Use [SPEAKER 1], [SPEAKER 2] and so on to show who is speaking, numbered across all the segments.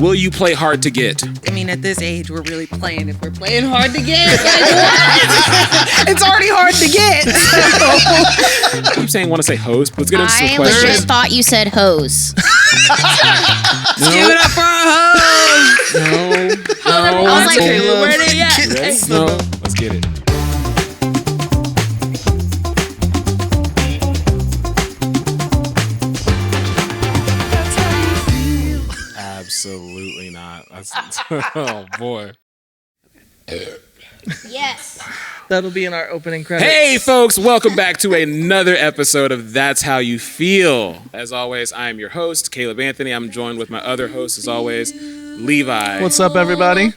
[SPEAKER 1] Will you play hard to get?
[SPEAKER 2] I mean, at this age, we're really playing. If we're playing hard to get, what? It's already hard to get.
[SPEAKER 1] I keep saying want to say host, but let's get into some
[SPEAKER 3] I
[SPEAKER 1] questions.
[SPEAKER 3] just thought you said hose.
[SPEAKER 1] No.
[SPEAKER 2] Give it up for our host.
[SPEAKER 1] No.
[SPEAKER 3] I was like,
[SPEAKER 2] Caleb.
[SPEAKER 3] where they at?
[SPEAKER 1] You ready? No. Let's get it. Absolutely not. Oh boy.
[SPEAKER 3] Yes.
[SPEAKER 4] That'll be in our opening credits.
[SPEAKER 1] Hey folks, welcome back to another episode of That's How You Feel. As always, I am your host, Caleb Anthony. I'm joined with my other host, as always, Levi.
[SPEAKER 4] What's up, everybody?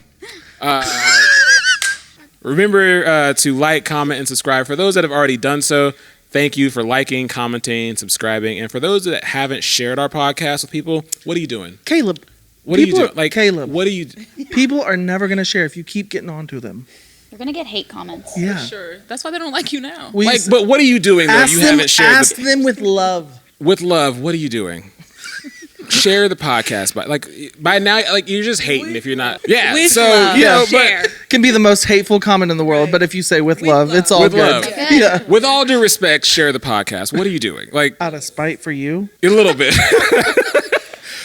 [SPEAKER 1] Remember to like, comment, and subscribe. For those that have already done so, thank you for liking, commenting, subscribing. And for those that haven't shared our podcast with people, what are you doing?
[SPEAKER 4] Caleb.
[SPEAKER 1] What are you doing? Like,
[SPEAKER 4] Caleb.
[SPEAKER 1] What are you?
[SPEAKER 4] People are never going to share if you keep getting onto them.
[SPEAKER 3] You're going to get hate comments.
[SPEAKER 4] Yeah.
[SPEAKER 5] Sure. That's why they don't like you now.
[SPEAKER 1] But what are you doing that you haven't shared?
[SPEAKER 4] Ask them with love.
[SPEAKER 1] With love, what are you doing? Share the podcast by now, like you're just hating if you're not. Yeah.
[SPEAKER 2] With
[SPEAKER 1] so
[SPEAKER 2] love.
[SPEAKER 1] you know,
[SPEAKER 2] Share.
[SPEAKER 4] Can be the most hateful comment in the world, but if you say with love, it's all
[SPEAKER 1] With
[SPEAKER 4] good.
[SPEAKER 1] love.
[SPEAKER 4] Yeah.
[SPEAKER 1] With all due respect, share the podcast. What are you doing? Like
[SPEAKER 4] Out of spite for you.
[SPEAKER 1] a little bit.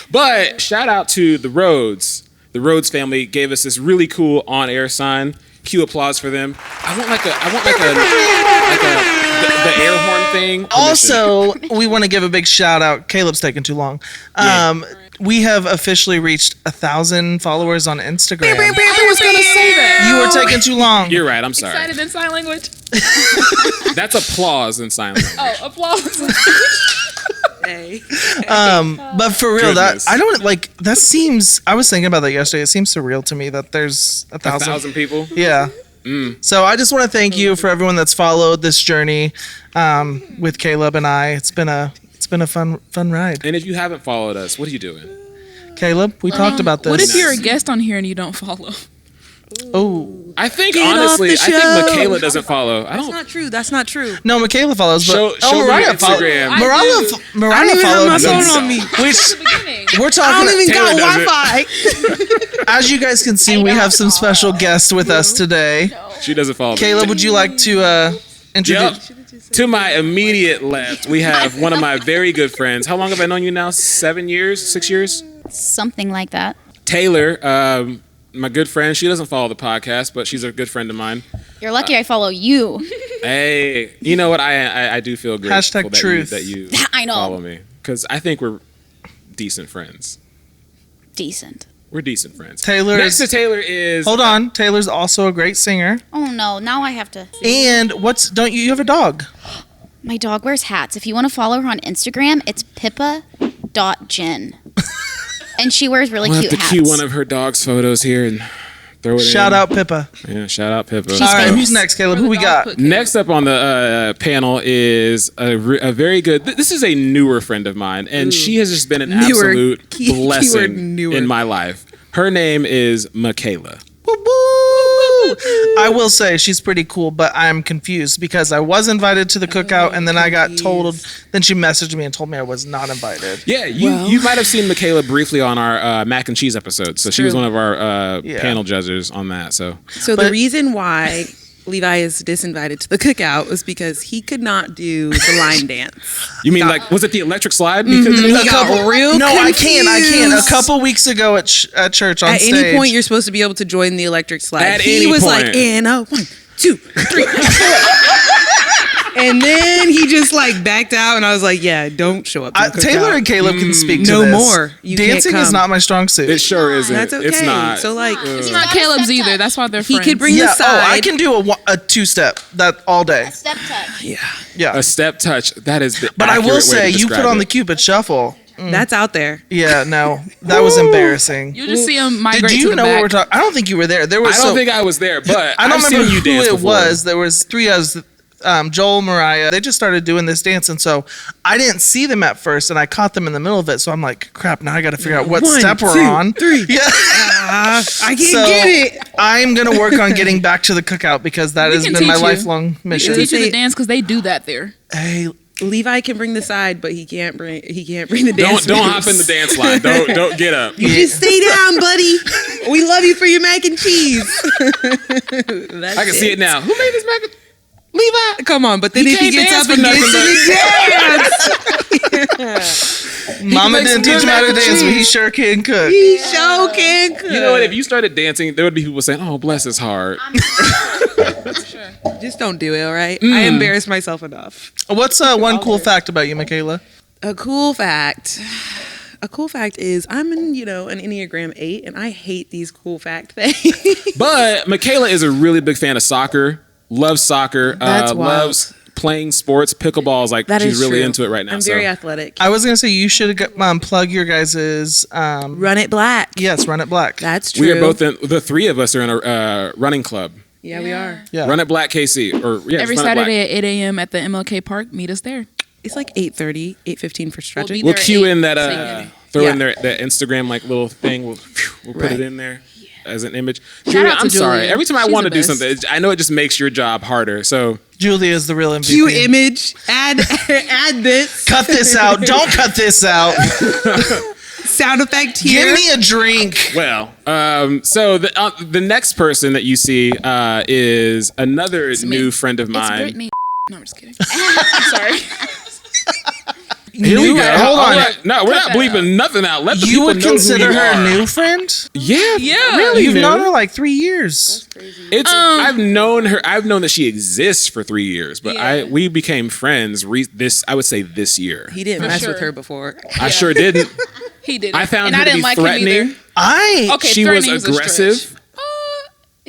[SPEAKER 1] But shout out to the Rhodes. The Rhodes family gave us this really cool on-air sign. Cue applause for them. I want the air horn thing.
[SPEAKER 4] Also, we want to give a big shout out. Caleb's taking too long. We have officially reached 1,000 followers on Instagram.
[SPEAKER 5] I was going to say that.
[SPEAKER 4] You were taking too long.
[SPEAKER 1] You're right. I'm sorry.
[SPEAKER 5] Excited in sign language?
[SPEAKER 1] That's applause in sign language.
[SPEAKER 5] Oh, applause.
[SPEAKER 2] Hey.
[SPEAKER 4] But for real,
[SPEAKER 1] Goodness.
[SPEAKER 4] that seems, I was thinking about that yesterday. It seems surreal to me that there's 1,000.
[SPEAKER 1] 1,000 people.
[SPEAKER 4] Yeah. So I just want to thank you for everyone that's followed this journey with Caleb and I. It's been a fun ride.
[SPEAKER 1] And if you haven't followed us, what are you doing?
[SPEAKER 4] Caleb, we talked about this.
[SPEAKER 5] What if you're a guest on here and you don't follow?
[SPEAKER 4] Oh.
[SPEAKER 1] I think
[SPEAKER 2] Get
[SPEAKER 1] honestly,
[SPEAKER 2] off
[SPEAKER 1] I
[SPEAKER 2] the
[SPEAKER 1] think
[SPEAKER 2] show.
[SPEAKER 1] Mikaela doesn't follow.
[SPEAKER 2] That's not true.
[SPEAKER 4] No, Mikaela follows, but
[SPEAKER 1] Show them
[SPEAKER 4] Mariah
[SPEAKER 1] your Instagram.
[SPEAKER 4] follows. Mariah
[SPEAKER 2] I don't even have
[SPEAKER 4] followed
[SPEAKER 2] my
[SPEAKER 4] me.
[SPEAKER 2] phone on me.
[SPEAKER 4] Which we're
[SPEAKER 2] I
[SPEAKER 4] talking.
[SPEAKER 2] don't even
[SPEAKER 1] Taylor
[SPEAKER 2] got
[SPEAKER 1] does
[SPEAKER 2] Wi-Fi.
[SPEAKER 4] As you guys can see, we have some special guests with us today.
[SPEAKER 1] She doesn't follow. me.
[SPEAKER 4] Caleb, would you like to introduce?
[SPEAKER 1] Yep. To my immediate left, we have one of my very good friends. How long have I known you now? 7 years? 6 years?
[SPEAKER 3] Something like that.
[SPEAKER 1] Taylor, my good friend. She doesn't follow the podcast, but she's a good friend of mine.
[SPEAKER 3] You're lucky I follow you.
[SPEAKER 1] Hey, you know what? I do feel grateful
[SPEAKER 4] Hashtag truth.
[SPEAKER 1] that you
[SPEAKER 3] I know.
[SPEAKER 1] follow me. Because I think we're decent friends.
[SPEAKER 3] Decent.
[SPEAKER 1] We're decent friends.
[SPEAKER 4] Taylor
[SPEAKER 1] Next
[SPEAKER 4] is-
[SPEAKER 1] to Taylor is...
[SPEAKER 4] Hold on. Taylor's also a great singer.
[SPEAKER 3] Oh no, now I have to.
[SPEAKER 4] And don't you have a dog?
[SPEAKER 3] My dog wears hats. If you want to follow her on Instagram, it's pippa.jen. And she wears really
[SPEAKER 1] We'll
[SPEAKER 3] cute
[SPEAKER 1] have to
[SPEAKER 3] hats.
[SPEAKER 1] cue one of her dog's photos here and throw it in.
[SPEAKER 4] Shout out Pippa.
[SPEAKER 1] Yeah, shout out Pippa.
[SPEAKER 3] She's
[SPEAKER 4] All right,
[SPEAKER 3] famous.
[SPEAKER 4] who's next, Caleb? Who we got?
[SPEAKER 1] Next up on the panel is a very good... This is a newer friend of mine, and she has just been an
[SPEAKER 2] Newer.
[SPEAKER 1] absolute
[SPEAKER 2] Keyword
[SPEAKER 1] blessing
[SPEAKER 2] newer.
[SPEAKER 1] in my life. Her name is Mikaela.
[SPEAKER 4] Woo woo! I will say she's pretty cool, but I'm confused because I was invited to the cookout and then I got told. Then she messaged me and told me I was not invited.
[SPEAKER 1] Yeah, you might have seen Mikaela briefly on our mac and cheese episode. So she was one of our panel judges on that. So
[SPEAKER 2] The reason why Levi is disinvited to the cookout was because he could not do the line dance.
[SPEAKER 1] you mean was it the electric slide? Because
[SPEAKER 2] He got real
[SPEAKER 4] No, I can't. I can't. A
[SPEAKER 2] confused.
[SPEAKER 4] couple weeks ago at church on
[SPEAKER 2] At
[SPEAKER 4] stage.
[SPEAKER 2] any point, you're supposed to be able to join the electric slide.
[SPEAKER 1] At
[SPEAKER 2] He
[SPEAKER 1] any
[SPEAKER 2] was
[SPEAKER 1] point.
[SPEAKER 2] like, in a 1, 2, 3. And then he just like backed out, and I was like, "Yeah, don't show up." To the
[SPEAKER 4] Taylor
[SPEAKER 2] cookout.
[SPEAKER 4] and Caleb can speak to
[SPEAKER 2] no
[SPEAKER 4] this.
[SPEAKER 2] more. You can't
[SPEAKER 4] Dancing is
[SPEAKER 2] come.
[SPEAKER 4] not my strong suit.
[SPEAKER 1] it sure isn't.
[SPEAKER 2] That's okay.
[SPEAKER 1] It's not.
[SPEAKER 2] So like,
[SPEAKER 5] It's not Caleb's either. That's why they're
[SPEAKER 2] he
[SPEAKER 5] friends.
[SPEAKER 2] could bring the
[SPEAKER 4] yeah.
[SPEAKER 2] side.
[SPEAKER 4] Oh, I can do a two-step that all day.
[SPEAKER 3] Step touch.
[SPEAKER 4] Yeah.
[SPEAKER 1] a step touch. That is the
[SPEAKER 4] But I will
[SPEAKER 1] accurate way to
[SPEAKER 4] say, you put
[SPEAKER 1] describe
[SPEAKER 4] on the
[SPEAKER 1] it.
[SPEAKER 4] Cupid shuffle.
[SPEAKER 2] That's out there.
[SPEAKER 4] Yeah, no, that was embarrassing.
[SPEAKER 5] You'll just see him migrate
[SPEAKER 4] Did
[SPEAKER 5] to
[SPEAKER 4] you
[SPEAKER 5] the
[SPEAKER 4] know what
[SPEAKER 5] back.
[SPEAKER 4] we're talking? I don't think you were there. There was.
[SPEAKER 1] I don't think I was there, but
[SPEAKER 4] I don't
[SPEAKER 1] I've
[SPEAKER 4] remember
[SPEAKER 1] seen you
[SPEAKER 4] who
[SPEAKER 1] dance
[SPEAKER 4] it
[SPEAKER 1] before.
[SPEAKER 4] was. There was three of us. Joel, Mariah, they just started doing this dance, and so I didn't see them at first, and I caught them in the middle of it. So I'm like, crap! Now I got to figure out what
[SPEAKER 2] 1,
[SPEAKER 4] step we're
[SPEAKER 2] 2,
[SPEAKER 4] on.
[SPEAKER 2] 3.
[SPEAKER 4] Yeah,
[SPEAKER 2] I can't
[SPEAKER 4] so
[SPEAKER 2] get it.
[SPEAKER 4] I'm gonna work on getting back to the cookout because that
[SPEAKER 5] We
[SPEAKER 4] has
[SPEAKER 5] can
[SPEAKER 4] been my
[SPEAKER 5] teach you.
[SPEAKER 4] lifelong
[SPEAKER 5] We
[SPEAKER 4] mission.
[SPEAKER 5] can teach you to dance because they do that there.
[SPEAKER 4] Hey,
[SPEAKER 2] Levi can bring the side, but he can't bring the dance.
[SPEAKER 1] Don't
[SPEAKER 2] moves.
[SPEAKER 1] hop in the dance line. Don't get up.
[SPEAKER 2] You just stay down, buddy. We love you for your mac and cheese.
[SPEAKER 1] I can see it now. Who made this mac and
[SPEAKER 2] Levi, come on, but then
[SPEAKER 1] He
[SPEAKER 2] if he
[SPEAKER 1] can't
[SPEAKER 2] gets
[SPEAKER 1] dance
[SPEAKER 2] up
[SPEAKER 1] for
[SPEAKER 2] and gets
[SPEAKER 1] nothing,
[SPEAKER 2] to the dance,
[SPEAKER 4] Mama
[SPEAKER 1] make
[SPEAKER 4] didn't
[SPEAKER 1] some
[SPEAKER 4] teach him
[SPEAKER 1] good
[SPEAKER 4] how to
[SPEAKER 1] mac and
[SPEAKER 4] dance, but he
[SPEAKER 1] cheese.
[SPEAKER 4] sure can cook.
[SPEAKER 2] he sure can cook.
[SPEAKER 1] You know what? If you started dancing, there would be people saying, "Oh, bless his heart."
[SPEAKER 2] Just don't do it, all right? I embarrassed myself enough.
[SPEAKER 4] What's one cool fact about you, Mikaela?
[SPEAKER 2] A cool fact. A cool fact is I'm an Enneagram 8, and I hate these cool fact things.
[SPEAKER 1] But Mikaela is a really big fan of soccer. Loves soccer.
[SPEAKER 2] That's wild.
[SPEAKER 1] Loves playing sports. Pickleball is like
[SPEAKER 2] That
[SPEAKER 1] she's
[SPEAKER 2] is
[SPEAKER 1] really
[SPEAKER 2] true.
[SPEAKER 1] into it right now.
[SPEAKER 2] I'm
[SPEAKER 1] so.
[SPEAKER 2] very athletic.
[SPEAKER 4] I was gonna say you should plug your guys's.
[SPEAKER 2] Run it black.
[SPEAKER 4] Yes, Run It Black.
[SPEAKER 2] That's true.
[SPEAKER 1] We are both in. The three of us are in a running club.
[SPEAKER 2] Yeah, we are.
[SPEAKER 4] Yeah.
[SPEAKER 1] Run It Black KC or yeah,
[SPEAKER 5] Every
[SPEAKER 1] just Run It Black.
[SPEAKER 5] Saturday at 8 a.m. at the MLK Park. Meet us there.
[SPEAKER 2] It's like 8:30, 8:15 for stretching.
[SPEAKER 1] We'll
[SPEAKER 5] There
[SPEAKER 1] cue
[SPEAKER 5] at
[SPEAKER 1] in
[SPEAKER 5] 8,
[SPEAKER 1] that
[SPEAKER 5] same
[SPEAKER 1] throw
[SPEAKER 2] Yeah.
[SPEAKER 1] in that Instagram like little thing. We'll put
[SPEAKER 2] Right.
[SPEAKER 1] it in there as an image.
[SPEAKER 5] Shout
[SPEAKER 1] Julia,
[SPEAKER 5] out to
[SPEAKER 1] I'm sorry.
[SPEAKER 5] Julia.
[SPEAKER 1] Every time I
[SPEAKER 5] She's
[SPEAKER 1] want to
[SPEAKER 5] the
[SPEAKER 1] do
[SPEAKER 5] best.
[SPEAKER 1] something, I know it just makes your job harder. So
[SPEAKER 4] Julia is the real MVP.
[SPEAKER 2] Cue image. Add this
[SPEAKER 4] Cut this out. Don't cut this out.
[SPEAKER 2] sound effect here.
[SPEAKER 4] Give me a drink.
[SPEAKER 1] well, so the next person that you see is another new friend of
[SPEAKER 5] It's
[SPEAKER 1] mine.
[SPEAKER 5] Brittany. No, I'm just kidding. I'm sorry.
[SPEAKER 1] Here we go.
[SPEAKER 4] Hold on.
[SPEAKER 1] No, we're not
[SPEAKER 5] that
[SPEAKER 1] bleeping nothing out. Let the
[SPEAKER 4] You
[SPEAKER 1] people
[SPEAKER 4] would
[SPEAKER 1] know
[SPEAKER 4] consider
[SPEAKER 1] who you
[SPEAKER 4] her
[SPEAKER 1] are.
[SPEAKER 4] a new friend?
[SPEAKER 1] Yeah,
[SPEAKER 5] Yeah.
[SPEAKER 1] really.
[SPEAKER 4] You've
[SPEAKER 1] new.
[SPEAKER 4] known her like 3 years.
[SPEAKER 1] It's I've known her. I've known that she exists for 3 years, but
[SPEAKER 5] Yeah.
[SPEAKER 1] we became friends. I would say this year.
[SPEAKER 2] He didn't
[SPEAKER 5] For
[SPEAKER 2] mess with
[SPEAKER 5] sure.
[SPEAKER 2] her before.
[SPEAKER 1] I sure didn't.
[SPEAKER 5] He did.
[SPEAKER 1] I found
[SPEAKER 5] and
[SPEAKER 1] her
[SPEAKER 5] I
[SPEAKER 1] to
[SPEAKER 5] didn't
[SPEAKER 1] be
[SPEAKER 5] like
[SPEAKER 1] threatening.
[SPEAKER 5] him either. Okay,
[SPEAKER 1] She was
[SPEAKER 5] threatening's a
[SPEAKER 1] aggressive.
[SPEAKER 5] stretch.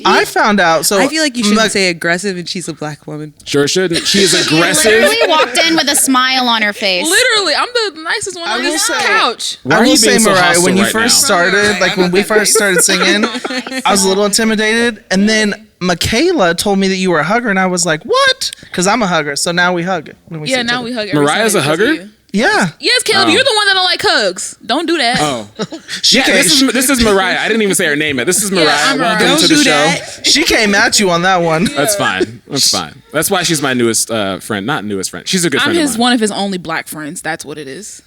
[SPEAKER 4] I found out. So
[SPEAKER 2] I feel like you shouldn't
[SPEAKER 4] Mc-
[SPEAKER 2] say aggressive, and she's a black woman.
[SPEAKER 1] Sure shouldn't. She is
[SPEAKER 3] She
[SPEAKER 1] aggressive.
[SPEAKER 3] literally walked in with a smile on her face.
[SPEAKER 5] Literally, I'm the nicest one
[SPEAKER 4] I
[SPEAKER 5] on
[SPEAKER 4] will
[SPEAKER 5] this
[SPEAKER 4] say-
[SPEAKER 5] couch.
[SPEAKER 1] Why
[SPEAKER 4] I
[SPEAKER 1] are
[SPEAKER 4] will
[SPEAKER 1] you
[SPEAKER 4] say,
[SPEAKER 1] being so
[SPEAKER 4] Mariah,
[SPEAKER 1] hostile
[SPEAKER 4] when you
[SPEAKER 1] right
[SPEAKER 4] first
[SPEAKER 1] now?
[SPEAKER 4] started,
[SPEAKER 5] Right,
[SPEAKER 4] like
[SPEAKER 5] I'm
[SPEAKER 4] when we
[SPEAKER 5] not that
[SPEAKER 4] first started singing, I was a little intimidated. And then Mikaela told me that you were a hugger, and I was like, what? Because I'm a hugger. So now we hug when we see
[SPEAKER 5] Yeah,
[SPEAKER 4] each
[SPEAKER 5] now
[SPEAKER 4] other.
[SPEAKER 5] we hug. Every
[SPEAKER 1] Mariah's
[SPEAKER 5] Sunday
[SPEAKER 1] a
[SPEAKER 5] because of
[SPEAKER 1] hugger?
[SPEAKER 5] you.
[SPEAKER 4] Yeah.
[SPEAKER 5] Yes, Caleb,
[SPEAKER 1] Oh.
[SPEAKER 5] you're the one that don't like hugs. Don't do that.
[SPEAKER 1] Oh, yeah. This is Mariah. I didn't even say her name yet. This is Mariah.
[SPEAKER 5] I'm
[SPEAKER 1] Welcome
[SPEAKER 5] Mariah.
[SPEAKER 1] to
[SPEAKER 2] Don't
[SPEAKER 1] the
[SPEAKER 2] do
[SPEAKER 1] show.
[SPEAKER 2] that.
[SPEAKER 4] She came at you on that one.
[SPEAKER 1] That's fine. That's fine. That's why she's my newest friend. Not newest friend. She's a good
[SPEAKER 5] I'm
[SPEAKER 1] friend
[SPEAKER 5] his
[SPEAKER 1] of mine.
[SPEAKER 5] one of his only black friends. That's what it is.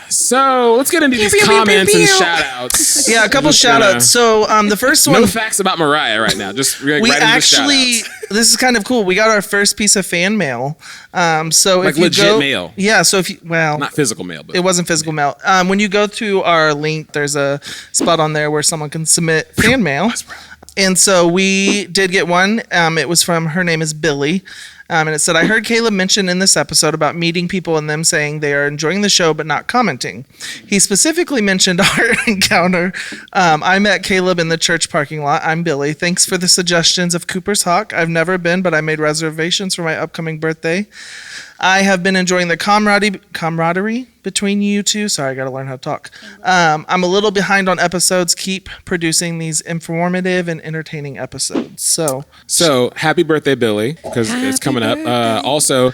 [SPEAKER 1] So let's get into these comments and shout outs.
[SPEAKER 4] Yeah, a couple shout outs. So the first one
[SPEAKER 1] No facts about Mariah right now. Just
[SPEAKER 4] we
[SPEAKER 1] right into the
[SPEAKER 4] actually
[SPEAKER 1] shout-outs.
[SPEAKER 4] this is kind of cool. We got our first piece of fan mail. So
[SPEAKER 1] Like
[SPEAKER 4] if you
[SPEAKER 1] legit
[SPEAKER 4] go,
[SPEAKER 1] mail.
[SPEAKER 4] Yeah, so if you
[SPEAKER 1] Not physical mail, but
[SPEAKER 4] it wasn't physical mail. When you go to our link, there's a spot on there where someone can submit fan mail. And so we did get one. It was from, her name is Billy. And it said, I heard Caleb mention in this episode about meeting people and them saying they are enjoying the show but not commenting. He specifically mentioned our encounter. I met Caleb in the church parking lot. I'm Billy. Thanks for the suggestions of Cooper's Hawk. I've never been, but I made reservations for my upcoming birthday. I have been enjoying the camaraderie between you two. Sorry, I got to learn how to talk. I'm a little behind on episodes. Keep producing these informative and entertaining episodes.
[SPEAKER 1] So happy birthday, Billy, because it's coming up. Also,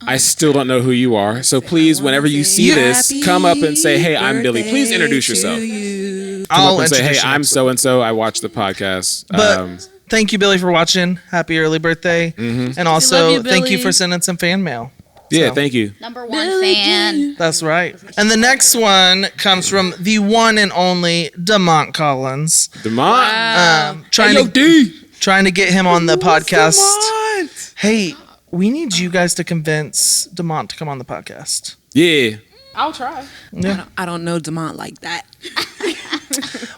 [SPEAKER 1] I still don't know who you are. So please, whenever you see this, come up and say, hey, I'm Billy. Please introduce yourself. Come
[SPEAKER 4] I'll
[SPEAKER 1] up and say, hey,
[SPEAKER 4] introduce you
[SPEAKER 1] I'm
[SPEAKER 4] next
[SPEAKER 1] so and so. I watch the podcast.
[SPEAKER 4] But thank you, Billy, for watching. Happy early birthday. And also,
[SPEAKER 5] you,
[SPEAKER 4] thank you
[SPEAKER 5] Billy.
[SPEAKER 4] for sending some fan mail.
[SPEAKER 1] yeah,
[SPEAKER 4] So,
[SPEAKER 1] thank you.
[SPEAKER 3] Number one fan.
[SPEAKER 4] That's right. And the next one comes from the one and only Demont Collins.
[SPEAKER 1] Demont.
[SPEAKER 4] Trying to get him on the podcast. Hey, we need you guys to convince Demont to come on the podcast.
[SPEAKER 1] Yeah.
[SPEAKER 5] I'll try.
[SPEAKER 2] I don't know Demont like that.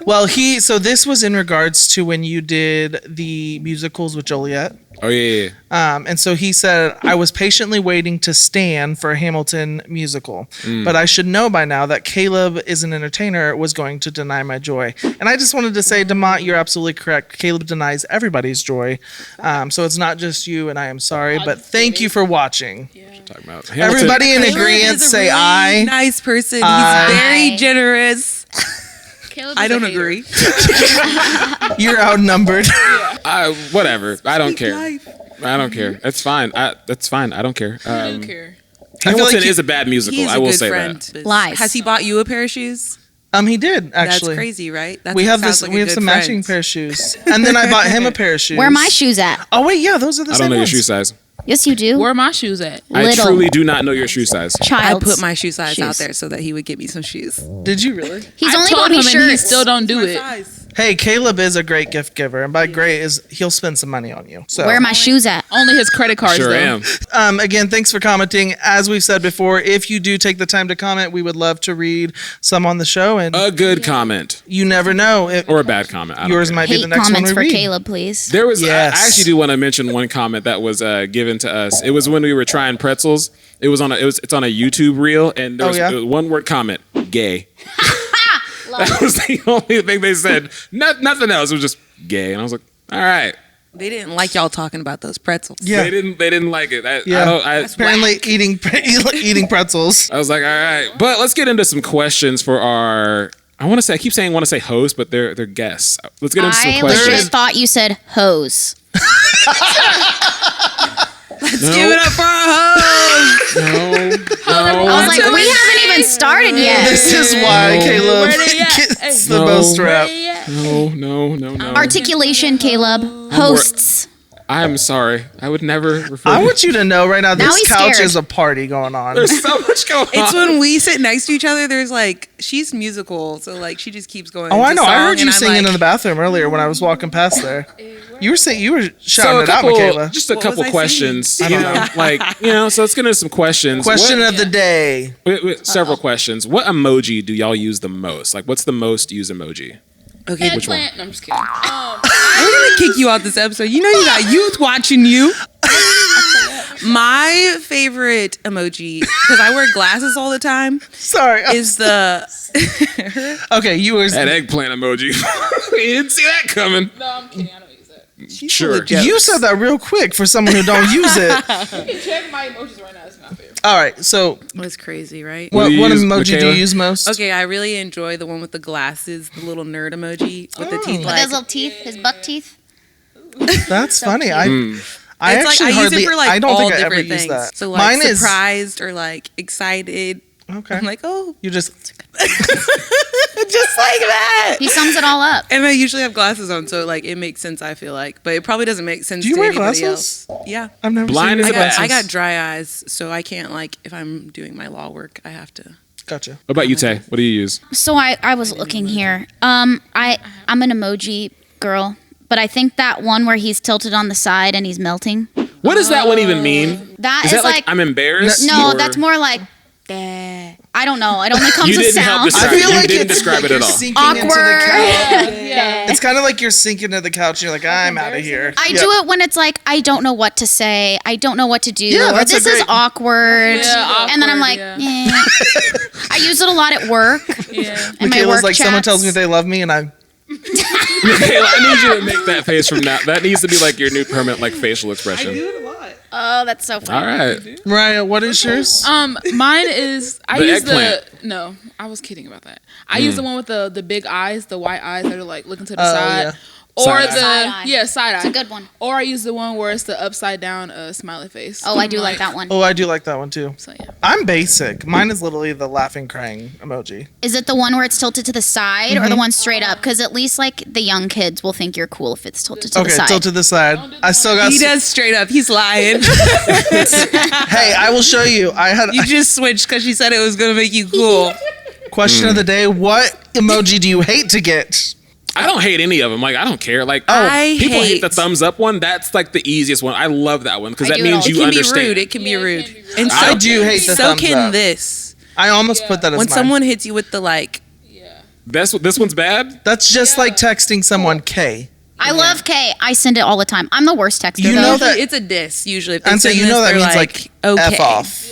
[SPEAKER 4] Well, so this was in regards to when you did the musicals with Joliet.
[SPEAKER 1] Oh, yeah.
[SPEAKER 4] And so he said, I was patiently waiting to stand for a Hamilton musical, but I should know by now that Caleb is an entertainer was going to deny my joy. And I just wanted to say, Demont, you're absolutely correct. Caleb denies everybody's joy. So it's not just you, and I am sorry, but thank you for watching.
[SPEAKER 1] Talking about
[SPEAKER 4] Everybody in
[SPEAKER 2] Caleb
[SPEAKER 4] agreement,
[SPEAKER 2] is a
[SPEAKER 4] say
[SPEAKER 2] really
[SPEAKER 4] I.
[SPEAKER 2] Nice person.
[SPEAKER 4] I.
[SPEAKER 2] He's very
[SPEAKER 3] I.
[SPEAKER 2] generous.
[SPEAKER 5] Caleb
[SPEAKER 2] I
[SPEAKER 5] is a
[SPEAKER 2] don't
[SPEAKER 5] hater.
[SPEAKER 2] agree.
[SPEAKER 4] You're outnumbered.
[SPEAKER 1] Whatever. I don't care.
[SPEAKER 2] Life.
[SPEAKER 1] I don't care. That's fine. That's fine. I don't care.
[SPEAKER 5] I do care.
[SPEAKER 1] Hamilton
[SPEAKER 4] like
[SPEAKER 1] is a bad musical.
[SPEAKER 2] He's
[SPEAKER 1] I
[SPEAKER 2] a
[SPEAKER 1] will
[SPEAKER 2] good
[SPEAKER 1] say
[SPEAKER 2] friend.
[SPEAKER 1] that.
[SPEAKER 3] Lies.
[SPEAKER 2] Has he bought you a pair of shoes?
[SPEAKER 4] He did actually.
[SPEAKER 2] That's crazy, right? That
[SPEAKER 4] We have
[SPEAKER 2] sounds
[SPEAKER 4] this.
[SPEAKER 2] like a
[SPEAKER 4] We have
[SPEAKER 2] good
[SPEAKER 4] some
[SPEAKER 2] friend.
[SPEAKER 4] matching pair of shoes, and then I bought him a pair of shoes.
[SPEAKER 3] Where are my shoes at?
[SPEAKER 4] Oh wait, yeah, those are the
[SPEAKER 1] I
[SPEAKER 4] same
[SPEAKER 1] don't know your
[SPEAKER 4] ones.
[SPEAKER 1] shoe size.
[SPEAKER 3] Yes, you do.
[SPEAKER 5] Where are my shoes at?
[SPEAKER 1] I
[SPEAKER 3] Little.
[SPEAKER 1] truly do not know your shoe size.
[SPEAKER 2] I
[SPEAKER 3] Child's
[SPEAKER 2] put my shoe size out
[SPEAKER 3] shoes.
[SPEAKER 2] there so that he would get me some shoes.
[SPEAKER 4] Did you really?
[SPEAKER 3] He's
[SPEAKER 5] I
[SPEAKER 3] only
[SPEAKER 5] told
[SPEAKER 3] bought me
[SPEAKER 5] him and he
[SPEAKER 3] shirts.
[SPEAKER 5] still don't do it.
[SPEAKER 4] Hey, Caleb is a great gift giver, and by great is he'll spend some money on you. So
[SPEAKER 3] Where are my shoes at?
[SPEAKER 5] Only his credit cards
[SPEAKER 1] Sure
[SPEAKER 5] though.
[SPEAKER 1] am.
[SPEAKER 4] Again, thanks for commenting. As we've said before, if you do take the time to comment, we would love to read some on the show. And
[SPEAKER 1] A good comment
[SPEAKER 4] you never know,
[SPEAKER 1] or a bad comment. I don't
[SPEAKER 4] yours
[SPEAKER 1] care.
[SPEAKER 4] might be the
[SPEAKER 3] Hate
[SPEAKER 4] next one
[SPEAKER 3] comments
[SPEAKER 4] we
[SPEAKER 3] for
[SPEAKER 4] read.
[SPEAKER 3] Caleb, please.
[SPEAKER 1] There was.
[SPEAKER 4] Yes.
[SPEAKER 1] I actually do want to mention one comment that was given to us. It was when we were trying pretzels. It was on. It's on a YouTube reel, and there was
[SPEAKER 4] yeah?
[SPEAKER 1] a one-word comment: "Gay." That was the only thing they said. Nothing else. It was just gay, and I was like, "All right."
[SPEAKER 2] They didn't like y'all talking about those pretzels.
[SPEAKER 4] Yeah.
[SPEAKER 1] They didn't like it.
[SPEAKER 4] Yeah.
[SPEAKER 1] I
[SPEAKER 4] Apparently eating pretzels.
[SPEAKER 1] was like, all right. But let's get into some questions for our. I keep saying want to say host, but they're guests. Let's get into some
[SPEAKER 3] I
[SPEAKER 1] questions.
[SPEAKER 3] legit thought you said hose.
[SPEAKER 2] Let's give it up for our host.
[SPEAKER 3] I was like, we haven't even started yet.
[SPEAKER 4] This is why Caleb
[SPEAKER 5] Where they at?
[SPEAKER 4] gets
[SPEAKER 5] Hey.
[SPEAKER 4] the most rap.
[SPEAKER 1] No.
[SPEAKER 3] Articulation, Caleb. Hosts.
[SPEAKER 1] I'm sorry. I would never refer.
[SPEAKER 4] I want you to know right now,
[SPEAKER 3] Now
[SPEAKER 4] this
[SPEAKER 3] he's
[SPEAKER 4] couch
[SPEAKER 3] scared.
[SPEAKER 4] is a party going on.
[SPEAKER 1] There's so much going on.
[SPEAKER 2] It's when we sit next to each other. There's like she's musical, so like she just keeps going.
[SPEAKER 4] Oh, I
[SPEAKER 2] into
[SPEAKER 4] know. I
[SPEAKER 2] song,
[SPEAKER 4] heard you
[SPEAKER 2] and I'm
[SPEAKER 4] singing
[SPEAKER 2] like,
[SPEAKER 4] in the bathroom earlier when I was walking past there. You were shouting
[SPEAKER 1] So
[SPEAKER 4] it out, Mikaela.
[SPEAKER 1] just a
[SPEAKER 2] What
[SPEAKER 1] couple
[SPEAKER 2] was I
[SPEAKER 1] questions.
[SPEAKER 2] singing?
[SPEAKER 1] You know, so let's get into some questions.
[SPEAKER 4] Question of the day.
[SPEAKER 1] Several questions. What emoji do y'all use the most? Like, what's the most used emoji?
[SPEAKER 2] Okay,
[SPEAKER 1] Which one?
[SPEAKER 5] Eggplant. No, I'm just kidding.
[SPEAKER 2] we're gonna kick you off this episode. You know you got youth watching you. My favorite emoji, because I wear glasses all the time,
[SPEAKER 4] Sorry.
[SPEAKER 2] is the
[SPEAKER 4] Okay, you were.
[SPEAKER 1] That eggplant emoji. You didn't see that coming.
[SPEAKER 5] No, I'm kidding. I don't use that.
[SPEAKER 2] She's
[SPEAKER 1] Sure.
[SPEAKER 2] full of jokes.
[SPEAKER 4] You said that real quick for someone who don't use it.
[SPEAKER 5] You can check my emojis right now. It's my favorite.
[SPEAKER 4] All right, so
[SPEAKER 2] That's crazy, right?
[SPEAKER 1] What
[SPEAKER 4] what
[SPEAKER 1] do you use,
[SPEAKER 4] emoji do you
[SPEAKER 1] Mikaela?
[SPEAKER 4] use most?
[SPEAKER 2] Okay, I really enjoy the one with the glasses, the little nerd emoji with the teeth
[SPEAKER 3] With
[SPEAKER 2] like
[SPEAKER 3] his little teeth, his buck teeth.
[SPEAKER 4] That's funny. I
[SPEAKER 2] It's
[SPEAKER 4] actually
[SPEAKER 2] like I use
[SPEAKER 4] hardly.
[SPEAKER 2] it for like
[SPEAKER 4] I don't
[SPEAKER 2] all
[SPEAKER 4] think I ever
[SPEAKER 2] different
[SPEAKER 4] use
[SPEAKER 2] things.
[SPEAKER 4] that.
[SPEAKER 2] So like
[SPEAKER 4] Mine is
[SPEAKER 2] surprised or like excited.
[SPEAKER 4] okay.
[SPEAKER 2] I'm like, oh,
[SPEAKER 4] You just
[SPEAKER 2] just like that.
[SPEAKER 3] He sums it all up.
[SPEAKER 2] And I usually have glasses on, so like it makes sense. I feel like, but it probably doesn't make sense
[SPEAKER 4] Do you
[SPEAKER 2] to
[SPEAKER 4] wear
[SPEAKER 2] anybody
[SPEAKER 4] glasses?
[SPEAKER 2] else. Yeah,
[SPEAKER 4] I've never
[SPEAKER 1] Blind
[SPEAKER 4] seen
[SPEAKER 1] as
[SPEAKER 4] you
[SPEAKER 1] a
[SPEAKER 4] with
[SPEAKER 1] bat.
[SPEAKER 2] I
[SPEAKER 4] glasses.
[SPEAKER 2] got dry eyes, so I can't like if I'm doing my law work, I have to.
[SPEAKER 4] Gotcha.
[SPEAKER 1] What about you, Tay? What do you use?
[SPEAKER 3] So I was looking here. I'm an emoji girl, but I think that one where he's tilted on the side and he's melting.
[SPEAKER 1] What does that one even mean?
[SPEAKER 3] That
[SPEAKER 1] Is
[SPEAKER 3] is
[SPEAKER 1] that like I'm embarrassed?
[SPEAKER 3] no,
[SPEAKER 1] or-
[SPEAKER 3] that's more like. I don't know. It only comes
[SPEAKER 1] You
[SPEAKER 3] with
[SPEAKER 1] didn't help
[SPEAKER 3] sound.
[SPEAKER 1] describe
[SPEAKER 4] I feel
[SPEAKER 1] You
[SPEAKER 4] like
[SPEAKER 1] didn't
[SPEAKER 4] it's
[SPEAKER 1] describe
[SPEAKER 4] like
[SPEAKER 1] it at
[SPEAKER 4] you're
[SPEAKER 1] all.
[SPEAKER 4] sinking into the couch.
[SPEAKER 5] Yeah.
[SPEAKER 4] It's kind of like you're sinking into the couch and you're like, I'm out of here.
[SPEAKER 3] I
[SPEAKER 4] Yeah.
[SPEAKER 3] do it when it's like I don't know what to say, I don't know what to do,
[SPEAKER 4] Yeah,
[SPEAKER 3] or
[SPEAKER 4] that's a
[SPEAKER 3] this is
[SPEAKER 4] great-
[SPEAKER 3] awkward,
[SPEAKER 5] Yeah,
[SPEAKER 3] and then I'm like,
[SPEAKER 5] awkward, yeah.
[SPEAKER 3] I use it a lot at work.
[SPEAKER 5] Yeah.
[SPEAKER 3] In my
[SPEAKER 4] Michaela's
[SPEAKER 3] work
[SPEAKER 4] like, someone
[SPEAKER 3] chats.
[SPEAKER 4] tells me they love me and I'm.
[SPEAKER 1] Michaela, I need you to make that face from now. That needs to be like your new permanent like facial expression.
[SPEAKER 4] it a lot.
[SPEAKER 3] Oh, that's so funny.
[SPEAKER 1] All right.
[SPEAKER 4] Mariah, what is yours?
[SPEAKER 5] Mine is I
[SPEAKER 1] The
[SPEAKER 5] use
[SPEAKER 1] eggplant.
[SPEAKER 5] no, I was kidding about that. I use the one with the big eyes, the white eyes that are like looking to the side.
[SPEAKER 4] yeah.
[SPEAKER 5] Or
[SPEAKER 1] Side
[SPEAKER 5] the
[SPEAKER 3] eye.
[SPEAKER 5] side eye.
[SPEAKER 3] It's a good one.
[SPEAKER 5] Or I use the one where it's the upside down smiley face.
[SPEAKER 3] Oh, I do like that one.
[SPEAKER 4] Oh, I do like that one too.
[SPEAKER 5] So yeah.
[SPEAKER 4] I'm basic. Mine is literally the laughing, crying emoji.
[SPEAKER 3] Is it the one where it's tilted to the side or the one straight up? Because at least like the young kids will think you're cool if it's tilted to the
[SPEAKER 4] Okay,
[SPEAKER 3] side.
[SPEAKER 4] tilt to the side. I still got.
[SPEAKER 2] He does straight up. He's lying.
[SPEAKER 4] Hey, I will show you. I had
[SPEAKER 2] You just switched because she said it was gonna make you cool.
[SPEAKER 4] question of the day. What emoji do you hate to get?
[SPEAKER 1] I don't hate any of them. Like I don't care. Like
[SPEAKER 2] I
[SPEAKER 1] people hate
[SPEAKER 2] hate-
[SPEAKER 1] the thumbs up one. That's like the easiest one. I love that one because
[SPEAKER 3] I
[SPEAKER 1] that
[SPEAKER 3] do it
[SPEAKER 1] means
[SPEAKER 3] all-
[SPEAKER 1] you
[SPEAKER 2] It can
[SPEAKER 1] understand.
[SPEAKER 2] be rude. It can be
[SPEAKER 5] Yeah, it
[SPEAKER 2] rude.
[SPEAKER 5] can be rude.
[SPEAKER 2] And so,
[SPEAKER 4] I do hate the
[SPEAKER 2] so
[SPEAKER 4] thumbs
[SPEAKER 2] can
[SPEAKER 4] up.
[SPEAKER 2] this.
[SPEAKER 4] I almost put that as
[SPEAKER 2] When
[SPEAKER 4] mine.
[SPEAKER 2] someone hits you with the like,
[SPEAKER 1] This one's bad.
[SPEAKER 4] That's just like texting someone K.
[SPEAKER 3] I love K. I send it all the time. I'm the worst texter
[SPEAKER 4] You
[SPEAKER 3] though.
[SPEAKER 4] know that-
[SPEAKER 2] it's a diss usually. If they
[SPEAKER 4] And so
[SPEAKER 2] send
[SPEAKER 4] you
[SPEAKER 2] this,
[SPEAKER 4] know that
[SPEAKER 2] they're
[SPEAKER 4] means like
[SPEAKER 2] okay.
[SPEAKER 4] F off.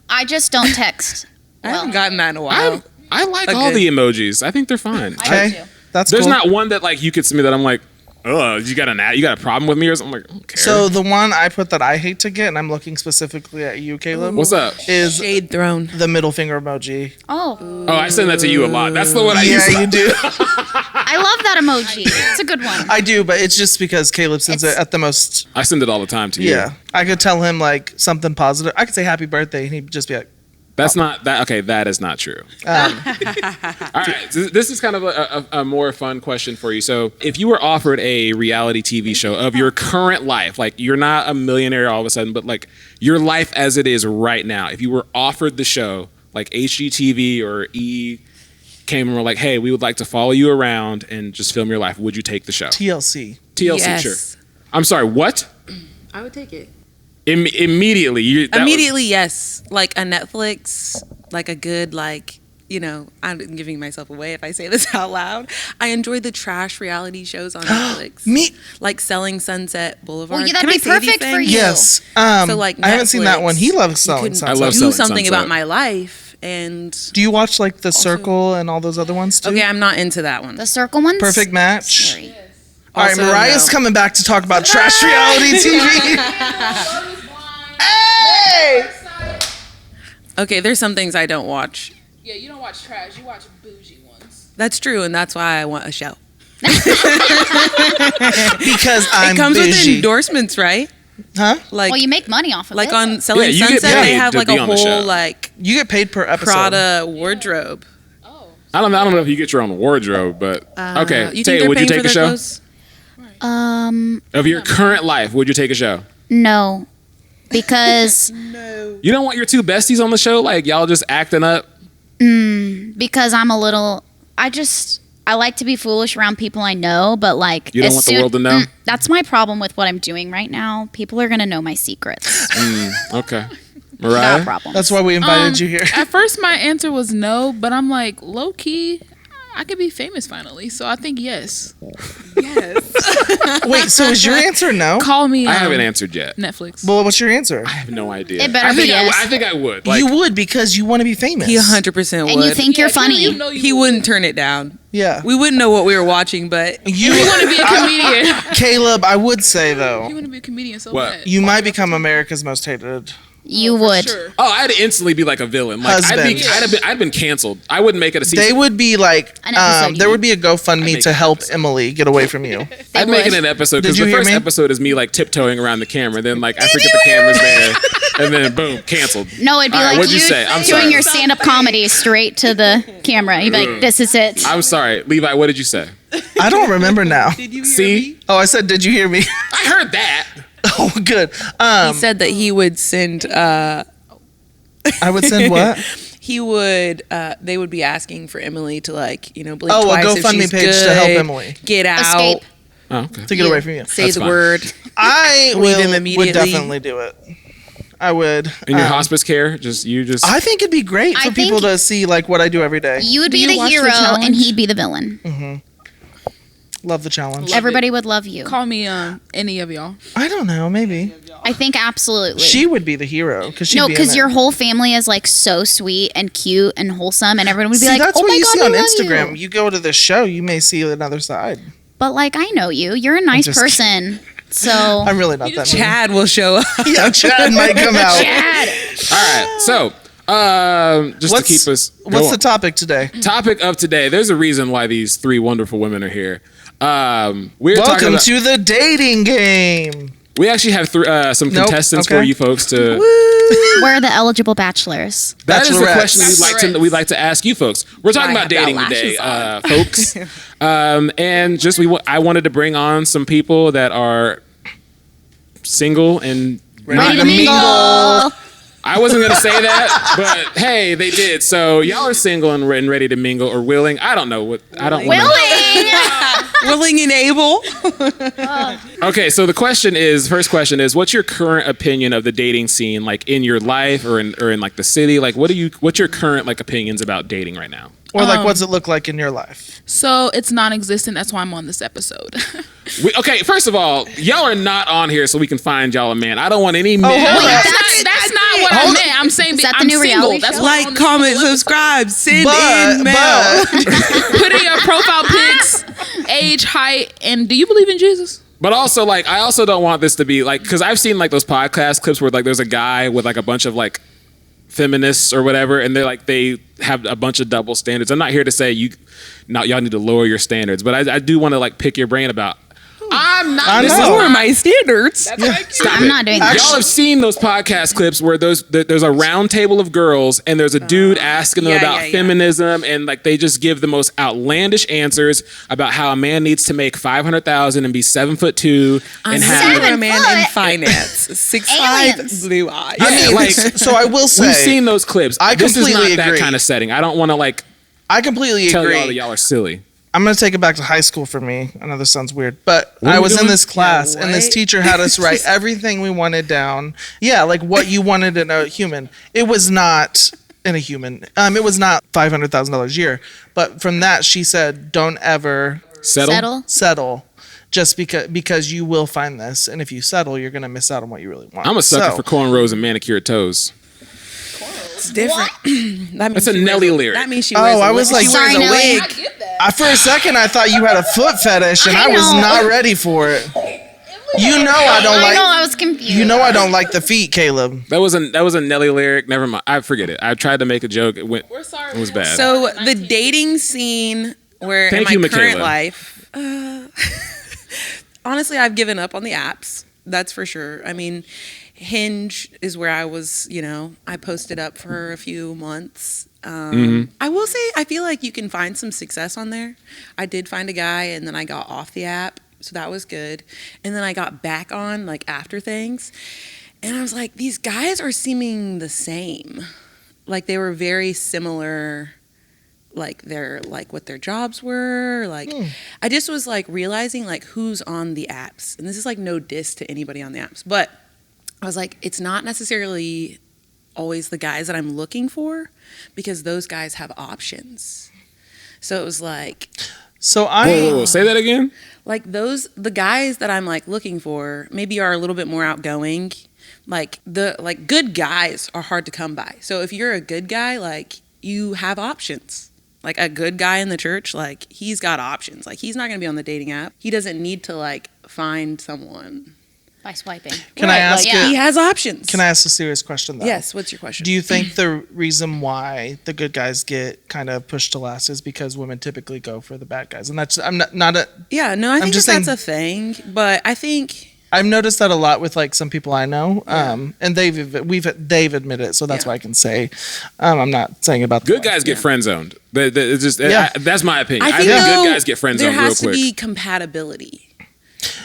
[SPEAKER 3] I just don't text.
[SPEAKER 2] I haven't gotten that in a while.
[SPEAKER 1] I like
[SPEAKER 2] Okay.
[SPEAKER 1] all the emojis. I think they're fine.
[SPEAKER 4] Okay, that's
[SPEAKER 1] There's
[SPEAKER 4] cool.
[SPEAKER 1] not one that like you could send me that I'm like, oh, you got a problem with me or something? I'm like, I don't care.
[SPEAKER 4] So the one I put that I hate to get, and I'm looking specifically at you, Caleb.
[SPEAKER 1] what's up?
[SPEAKER 4] Is
[SPEAKER 2] Shade thrown.
[SPEAKER 4] the middle finger emoji?
[SPEAKER 3] Oh,
[SPEAKER 1] Oh, I send that to you a lot. That's the one I use.
[SPEAKER 4] Yeah, you do.
[SPEAKER 3] I love that emoji. It's a good one.
[SPEAKER 4] I do, but it's just because Caleb sends it
[SPEAKER 3] It's-
[SPEAKER 4] at the most.
[SPEAKER 1] I send it all the time to you.
[SPEAKER 4] Yeah, I could tell him like something positive. I could say happy birthday, and he'd just be like,
[SPEAKER 1] That's not that. Okay, that is not true. All right, this is kind of a more fun question for you. So, if you were offered a reality TV show of your current life, like you're not a millionaire all of a sudden, but like your life as it is right now, if you were offered the show, like HGTV or E came and were like, "Hey, we would like to follow you around and just film your life," would you take the show?
[SPEAKER 4] TLC.
[SPEAKER 1] TLC,
[SPEAKER 2] Yes.
[SPEAKER 1] sure. I'm sorry, what?
[SPEAKER 2] I would take it.
[SPEAKER 1] Immediately.
[SPEAKER 2] Immediately, yes. Like a Netflix, like a good, like, you know, I'm giving myself away if I say this out loud. I enjoy the trash reality shows on Netflix.
[SPEAKER 4] Me?
[SPEAKER 2] Like Selling Sunset Boulevard.
[SPEAKER 3] Well, yeah, that'd
[SPEAKER 2] Can I
[SPEAKER 3] be
[SPEAKER 2] say these
[SPEAKER 3] perfect for
[SPEAKER 2] things?
[SPEAKER 3] you.
[SPEAKER 4] Yes.
[SPEAKER 2] So like
[SPEAKER 4] I haven't seen that one. He loves Selling
[SPEAKER 2] Sunset.
[SPEAKER 4] Sunset.
[SPEAKER 1] I love
[SPEAKER 2] do
[SPEAKER 1] Selling
[SPEAKER 2] something
[SPEAKER 1] Sunset.
[SPEAKER 2] about my life. And
[SPEAKER 4] Do you watch like The Circle and all those other ones too?
[SPEAKER 2] okay, I'm not into that one.
[SPEAKER 3] The circle ones.
[SPEAKER 4] Perfect Match.
[SPEAKER 3] Scary.
[SPEAKER 4] All right,
[SPEAKER 2] Also,
[SPEAKER 4] Mariah's
[SPEAKER 2] no.
[SPEAKER 4] coming back to talk about trash reality TV. Hey!
[SPEAKER 2] Okay, there's some things I don't watch.
[SPEAKER 5] Yeah, you don't watch trash. You watch bougie ones.
[SPEAKER 2] That's true, and that's why I want a show.
[SPEAKER 4] Because I'm
[SPEAKER 2] It comes with
[SPEAKER 4] bougie.
[SPEAKER 2] endorsements, right?
[SPEAKER 4] Huh?
[SPEAKER 2] Like,
[SPEAKER 3] Well, you make money off of
[SPEAKER 2] like
[SPEAKER 3] it.
[SPEAKER 2] on Selling
[SPEAKER 1] Yeah, you get
[SPEAKER 2] Sunset, they
[SPEAKER 1] paid
[SPEAKER 2] have
[SPEAKER 1] to
[SPEAKER 2] like
[SPEAKER 1] be
[SPEAKER 2] a
[SPEAKER 1] on the show.
[SPEAKER 2] whole like
[SPEAKER 4] You get paid per episode.
[SPEAKER 2] Prada wardrobe.
[SPEAKER 5] Oh.
[SPEAKER 1] I don't know if you get your own wardrobe, but okay.
[SPEAKER 2] You think
[SPEAKER 1] Tay,
[SPEAKER 2] they're
[SPEAKER 1] would you
[SPEAKER 2] paying
[SPEAKER 1] take
[SPEAKER 2] for
[SPEAKER 1] a
[SPEAKER 2] their
[SPEAKER 1] show?
[SPEAKER 2] clothes?
[SPEAKER 1] Of your current life, would you take a show?
[SPEAKER 3] No, because
[SPEAKER 1] You don't want your two besties on the show, like y'all just acting up.
[SPEAKER 3] because I'm a little. I like to be foolish around people I know, but like
[SPEAKER 1] You don't
[SPEAKER 3] as
[SPEAKER 1] want the
[SPEAKER 3] soon-
[SPEAKER 1] world to know?
[SPEAKER 3] That's my problem with what I'm doing right now. People are gonna know my secrets.
[SPEAKER 1] Okay,
[SPEAKER 3] Got
[SPEAKER 1] Mariah.
[SPEAKER 3] problems.
[SPEAKER 4] That's why we invited you here.
[SPEAKER 5] At first, my answer was no, but I'm like, low key, I could be famous finally. So I think yes.
[SPEAKER 4] Wait, so is your answer no?
[SPEAKER 5] Call me.
[SPEAKER 1] I haven't answered yet.
[SPEAKER 5] Netflix.
[SPEAKER 4] Well, what's your answer?
[SPEAKER 1] I have no idea.
[SPEAKER 3] It better
[SPEAKER 1] I think
[SPEAKER 3] be yes.
[SPEAKER 1] I think I would. Like,
[SPEAKER 4] You would because you want to be famous.
[SPEAKER 2] He 100% would.
[SPEAKER 3] and you think you're
[SPEAKER 5] Yeah,
[SPEAKER 3] funny.
[SPEAKER 5] You know you
[SPEAKER 2] he
[SPEAKER 5] would.
[SPEAKER 2] wouldn't turn it down.
[SPEAKER 4] Yeah.
[SPEAKER 2] We wouldn't know what we were watching, but
[SPEAKER 4] You
[SPEAKER 5] want to be a comedian.
[SPEAKER 4] Caleb, I would say
[SPEAKER 5] You
[SPEAKER 4] though,
[SPEAKER 5] want to be a comedian so
[SPEAKER 1] What?
[SPEAKER 5] bad.
[SPEAKER 4] you might become America's most hated.
[SPEAKER 3] You
[SPEAKER 5] For
[SPEAKER 3] would.
[SPEAKER 5] Sure.
[SPEAKER 1] oh, I'd instantly be like a villain. Like
[SPEAKER 4] Husband.
[SPEAKER 1] I'd been canceled. I wouldn't make it a season.
[SPEAKER 4] They would be like,
[SPEAKER 3] An episode,
[SPEAKER 4] there
[SPEAKER 3] you
[SPEAKER 4] would be a GoFundMe
[SPEAKER 1] make
[SPEAKER 4] to
[SPEAKER 1] an
[SPEAKER 4] help
[SPEAKER 1] episode.
[SPEAKER 4] Emily get away from you.
[SPEAKER 1] I'd make it an episode
[SPEAKER 4] Did
[SPEAKER 1] because
[SPEAKER 4] you
[SPEAKER 1] the
[SPEAKER 4] hear
[SPEAKER 1] first
[SPEAKER 4] me?
[SPEAKER 1] episode is me like tiptoeing around the camera. Then like I forget the camera's there, and then boom, canceled.
[SPEAKER 3] No, it'd be
[SPEAKER 1] All right,
[SPEAKER 3] like
[SPEAKER 1] what'd you
[SPEAKER 3] you
[SPEAKER 1] say? I'm
[SPEAKER 3] doing
[SPEAKER 1] sorry.
[SPEAKER 3] your stand-up comedy straight to the camera. You'd be like, "This is it."
[SPEAKER 1] I'm sorry, Levi. What did you say?
[SPEAKER 4] I don't remember now.
[SPEAKER 2] did you hear
[SPEAKER 1] See,
[SPEAKER 4] Oh, I said, did you hear me?
[SPEAKER 1] I heard that.
[SPEAKER 4] Oh, good.
[SPEAKER 2] He said that he would send.
[SPEAKER 4] I would send what?
[SPEAKER 2] He would. They would be asking for Emily to like, you know, blink
[SPEAKER 4] Oh, a
[SPEAKER 2] twice if
[SPEAKER 4] GoFundMe
[SPEAKER 2] she's
[SPEAKER 4] page to
[SPEAKER 2] good,
[SPEAKER 4] help Emily.
[SPEAKER 2] get out,
[SPEAKER 3] Escape.
[SPEAKER 1] Oh, okay.
[SPEAKER 4] To get away from you.
[SPEAKER 2] say
[SPEAKER 1] That's
[SPEAKER 2] the
[SPEAKER 1] fine.
[SPEAKER 2] word.
[SPEAKER 4] I
[SPEAKER 2] Leave him
[SPEAKER 4] would
[SPEAKER 2] immediately.
[SPEAKER 4] definitely do it. I would.
[SPEAKER 1] In your hospice care, just
[SPEAKER 4] I think it'd be great
[SPEAKER 3] I
[SPEAKER 4] for people
[SPEAKER 3] think-
[SPEAKER 4] to see like what I do every day.
[SPEAKER 3] You would
[SPEAKER 5] Do
[SPEAKER 3] be
[SPEAKER 5] you
[SPEAKER 3] the
[SPEAKER 5] watch The
[SPEAKER 3] hero, and
[SPEAKER 5] Challenge?
[SPEAKER 3] he'd be the villain.
[SPEAKER 4] Love the challenge.
[SPEAKER 3] Everybody would love you.
[SPEAKER 5] Call me any of y'all.
[SPEAKER 4] I don't know. Maybe
[SPEAKER 3] I think absolutely.
[SPEAKER 4] she would be the hero because she'd
[SPEAKER 3] No,
[SPEAKER 4] be in
[SPEAKER 3] because
[SPEAKER 4] it.
[SPEAKER 3] your whole family is like so sweet and cute and wholesome, and everyone would be
[SPEAKER 4] See,
[SPEAKER 3] like,
[SPEAKER 4] that's
[SPEAKER 3] "Oh
[SPEAKER 4] what
[SPEAKER 3] my
[SPEAKER 4] you
[SPEAKER 3] god,
[SPEAKER 4] see
[SPEAKER 3] I
[SPEAKER 4] on
[SPEAKER 3] love
[SPEAKER 4] Instagram.
[SPEAKER 3] you."
[SPEAKER 4] You go to the show, you may see another side.
[SPEAKER 3] But like, I know you. You're a nice
[SPEAKER 4] just
[SPEAKER 3] person. So,
[SPEAKER 4] I'm really not that mean.
[SPEAKER 2] Chad will show up.
[SPEAKER 4] Yeah, Chad might come out.
[SPEAKER 3] Chad.
[SPEAKER 1] All right. So, just to keep us.
[SPEAKER 4] What's
[SPEAKER 1] going.
[SPEAKER 4] the topic today?
[SPEAKER 1] Topic of today? There's a reason why these three wonderful women are here. We're talking
[SPEAKER 4] Welcome
[SPEAKER 1] about,
[SPEAKER 4] to the dating game.
[SPEAKER 1] We actually have some
[SPEAKER 4] Nope,
[SPEAKER 1] contestants
[SPEAKER 4] okay.
[SPEAKER 1] for you folks to.
[SPEAKER 3] Where are the eligible bachelors?
[SPEAKER 1] That is the
[SPEAKER 4] Bachelorettes.
[SPEAKER 1] question we'd like to ask you folks. We're talking
[SPEAKER 2] I
[SPEAKER 1] about
[SPEAKER 2] have
[SPEAKER 1] dating
[SPEAKER 2] lashes
[SPEAKER 1] today, folks. And just I wanted to bring on some people that are single and
[SPEAKER 3] Ready
[SPEAKER 1] not
[SPEAKER 3] to mingle.
[SPEAKER 1] I wasn't gonna say that, but hey, they did. So y'all are single and ready to mingle or willing. I don't know what I don't want.
[SPEAKER 3] Willing.
[SPEAKER 2] Willing and able.
[SPEAKER 1] Okay, so the first question is, what's your current opinion of the dating scene, like in your life or in like the city? Like, what's your current like opinions about dating right now?
[SPEAKER 4] Or like, what's it look like in your life?
[SPEAKER 5] So it's non-existent. That's why I'm on this episode.
[SPEAKER 1] Okay, first of all, y'all are not on here so we can find y'all a man. I don't want any men.
[SPEAKER 4] hold on.
[SPEAKER 5] that's not what I meant. I'm saying
[SPEAKER 3] Is that the
[SPEAKER 5] I'm
[SPEAKER 3] new
[SPEAKER 5] single.
[SPEAKER 3] reality
[SPEAKER 5] That's
[SPEAKER 3] show?
[SPEAKER 5] why I'm
[SPEAKER 2] Like,
[SPEAKER 5] on this
[SPEAKER 2] comment,
[SPEAKER 5] whole episode.
[SPEAKER 2] subscribe, send
[SPEAKER 4] But,
[SPEAKER 2] in mail.
[SPEAKER 5] Put in your profile pics, age, height, and do you believe in Jesus?
[SPEAKER 1] But also, like, I also don't want this to be like, because I've seen like those podcast clips where like there's a guy with like a bunch of like feminists or whatever, and they have a bunch of double standards. I'm not here to say y'all need to lower your standards, but I do want to like pick your brain about. I'm not.
[SPEAKER 4] I
[SPEAKER 1] This
[SPEAKER 4] know.
[SPEAKER 1] is
[SPEAKER 2] Lower my standards.
[SPEAKER 1] Stop
[SPEAKER 3] I'm
[SPEAKER 1] it.
[SPEAKER 3] not doing that.
[SPEAKER 1] Y'all have seen those podcast clips where there's a round table of girls and there's a dude asking them about feminism and like they just give the most outlandish answers about how a man needs to make $500,000 and be 7'2" and have
[SPEAKER 2] a man in finance, 6'5", blue eyes.
[SPEAKER 1] Yeah, like
[SPEAKER 4] So I will say,
[SPEAKER 1] we've seen those clips.
[SPEAKER 4] I
[SPEAKER 1] This is
[SPEAKER 4] completely
[SPEAKER 1] not
[SPEAKER 4] agree.
[SPEAKER 1] that kind of setting. I don't want to like
[SPEAKER 4] I completely
[SPEAKER 1] tell
[SPEAKER 4] agree.
[SPEAKER 1] y'all that y'all are silly.
[SPEAKER 4] I'm going to take it back to high school for me. I know this sounds weird, but
[SPEAKER 1] What
[SPEAKER 4] I
[SPEAKER 1] are we
[SPEAKER 4] was in
[SPEAKER 1] doing?
[SPEAKER 4] this class
[SPEAKER 2] Yeah,
[SPEAKER 4] and this
[SPEAKER 2] what?
[SPEAKER 4] teacher had us write everything we wanted down. Yeah, like what you wanted in a human. It was not in a human. It was not $500,000 a year. But from that, she said, don't ever settle just because you will find this. And if you settle, you're going to miss out on what you really want.
[SPEAKER 1] I'm a sucker
[SPEAKER 4] So-
[SPEAKER 1] for cornrows and manicured toes.
[SPEAKER 2] It's different. That means
[SPEAKER 1] That's a
[SPEAKER 2] she wears
[SPEAKER 1] Nelly lyric.
[SPEAKER 2] That means she
[SPEAKER 4] Oh,
[SPEAKER 2] wears
[SPEAKER 4] I
[SPEAKER 2] a
[SPEAKER 4] was
[SPEAKER 2] wig.
[SPEAKER 4] like-
[SPEAKER 2] She
[SPEAKER 3] Sorry,
[SPEAKER 2] wears a
[SPEAKER 3] Nelly.
[SPEAKER 2] wig.
[SPEAKER 5] Get that.
[SPEAKER 4] For a second, I thought you had a foot fetish, and
[SPEAKER 3] I
[SPEAKER 4] I was
[SPEAKER 3] know.
[SPEAKER 4] not ready for it. You know I don't
[SPEAKER 3] I
[SPEAKER 4] like.
[SPEAKER 3] know, I was confused.
[SPEAKER 4] You know I don't like the feet, Caleb.
[SPEAKER 1] That was a Nelly lyric. Never mind. I forget it. I tried to make a joke. It went.
[SPEAKER 5] We're sorry.
[SPEAKER 1] It was bad.
[SPEAKER 2] So the dating scene where
[SPEAKER 1] Thank
[SPEAKER 2] in
[SPEAKER 1] you,
[SPEAKER 2] my current
[SPEAKER 1] Mikaela.
[SPEAKER 2] life, honestly, I've given up on the apps. That's for sure. I mean, Hinge is where I was, I posted up for a few months. I will say, I feel like you can find some success on there. I did find a guy and then I got off the app. So that was good. And then I got back on like after things. And I was like, these guys are seeming the same. Like they were very similar, like what their jobs were. Like I just was like realizing like who's on the apps. And this is like no diss to anybody on the apps, but I was like, it's not necessarily always the guys that I'm looking for because those guys have options. So it was like,
[SPEAKER 4] So
[SPEAKER 1] Whoa, say that again.
[SPEAKER 2] like the guys that I'm like looking for maybe are a little bit more outgoing. Like good guys are hard to come by. So if you're a good guy, like you have options. Like a good guy in the church, like he's got options. Like he's not going to be on the dating app. He doesn't need to like find someone
[SPEAKER 3] by swiping.
[SPEAKER 4] Can I ask
[SPEAKER 2] like,
[SPEAKER 4] you?
[SPEAKER 2] he has options.
[SPEAKER 4] Can I ask a serious question though?
[SPEAKER 2] Yes. What's your question?
[SPEAKER 4] Do you think the reason why the good guys get kind of pushed to last is because women typically go for the bad guys? And that's I'm not a.
[SPEAKER 2] Yeah. No, I think
[SPEAKER 4] just
[SPEAKER 2] that's a thing. But I think
[SPEAKER 4] I've noticed that a lot with like some people I know, and they've admitted it, so that's
[SPEAKER 2] Yeah.
[SPEAKER 4] why I can say. I'm not saying about the
[SPEAKER 1] Good guys get friend zoned. It's just
[SPEAKER 4] Yeah.
[SPEAKER 1] that's my opinion.
[SPEAKER 2] I
[SPEAKER 1] I
[SPEAKER 2] think
[SPEAKER 1] think
[SPEAKER 2] though,
[SPEAKER 1] good guys get friend
[SPEAKER 2] there
[SPEAKER 1] zoned real
[SPEAKER 2] has to
[SPEAKER 1] quick.
[SPEAKER 2] be compatibility.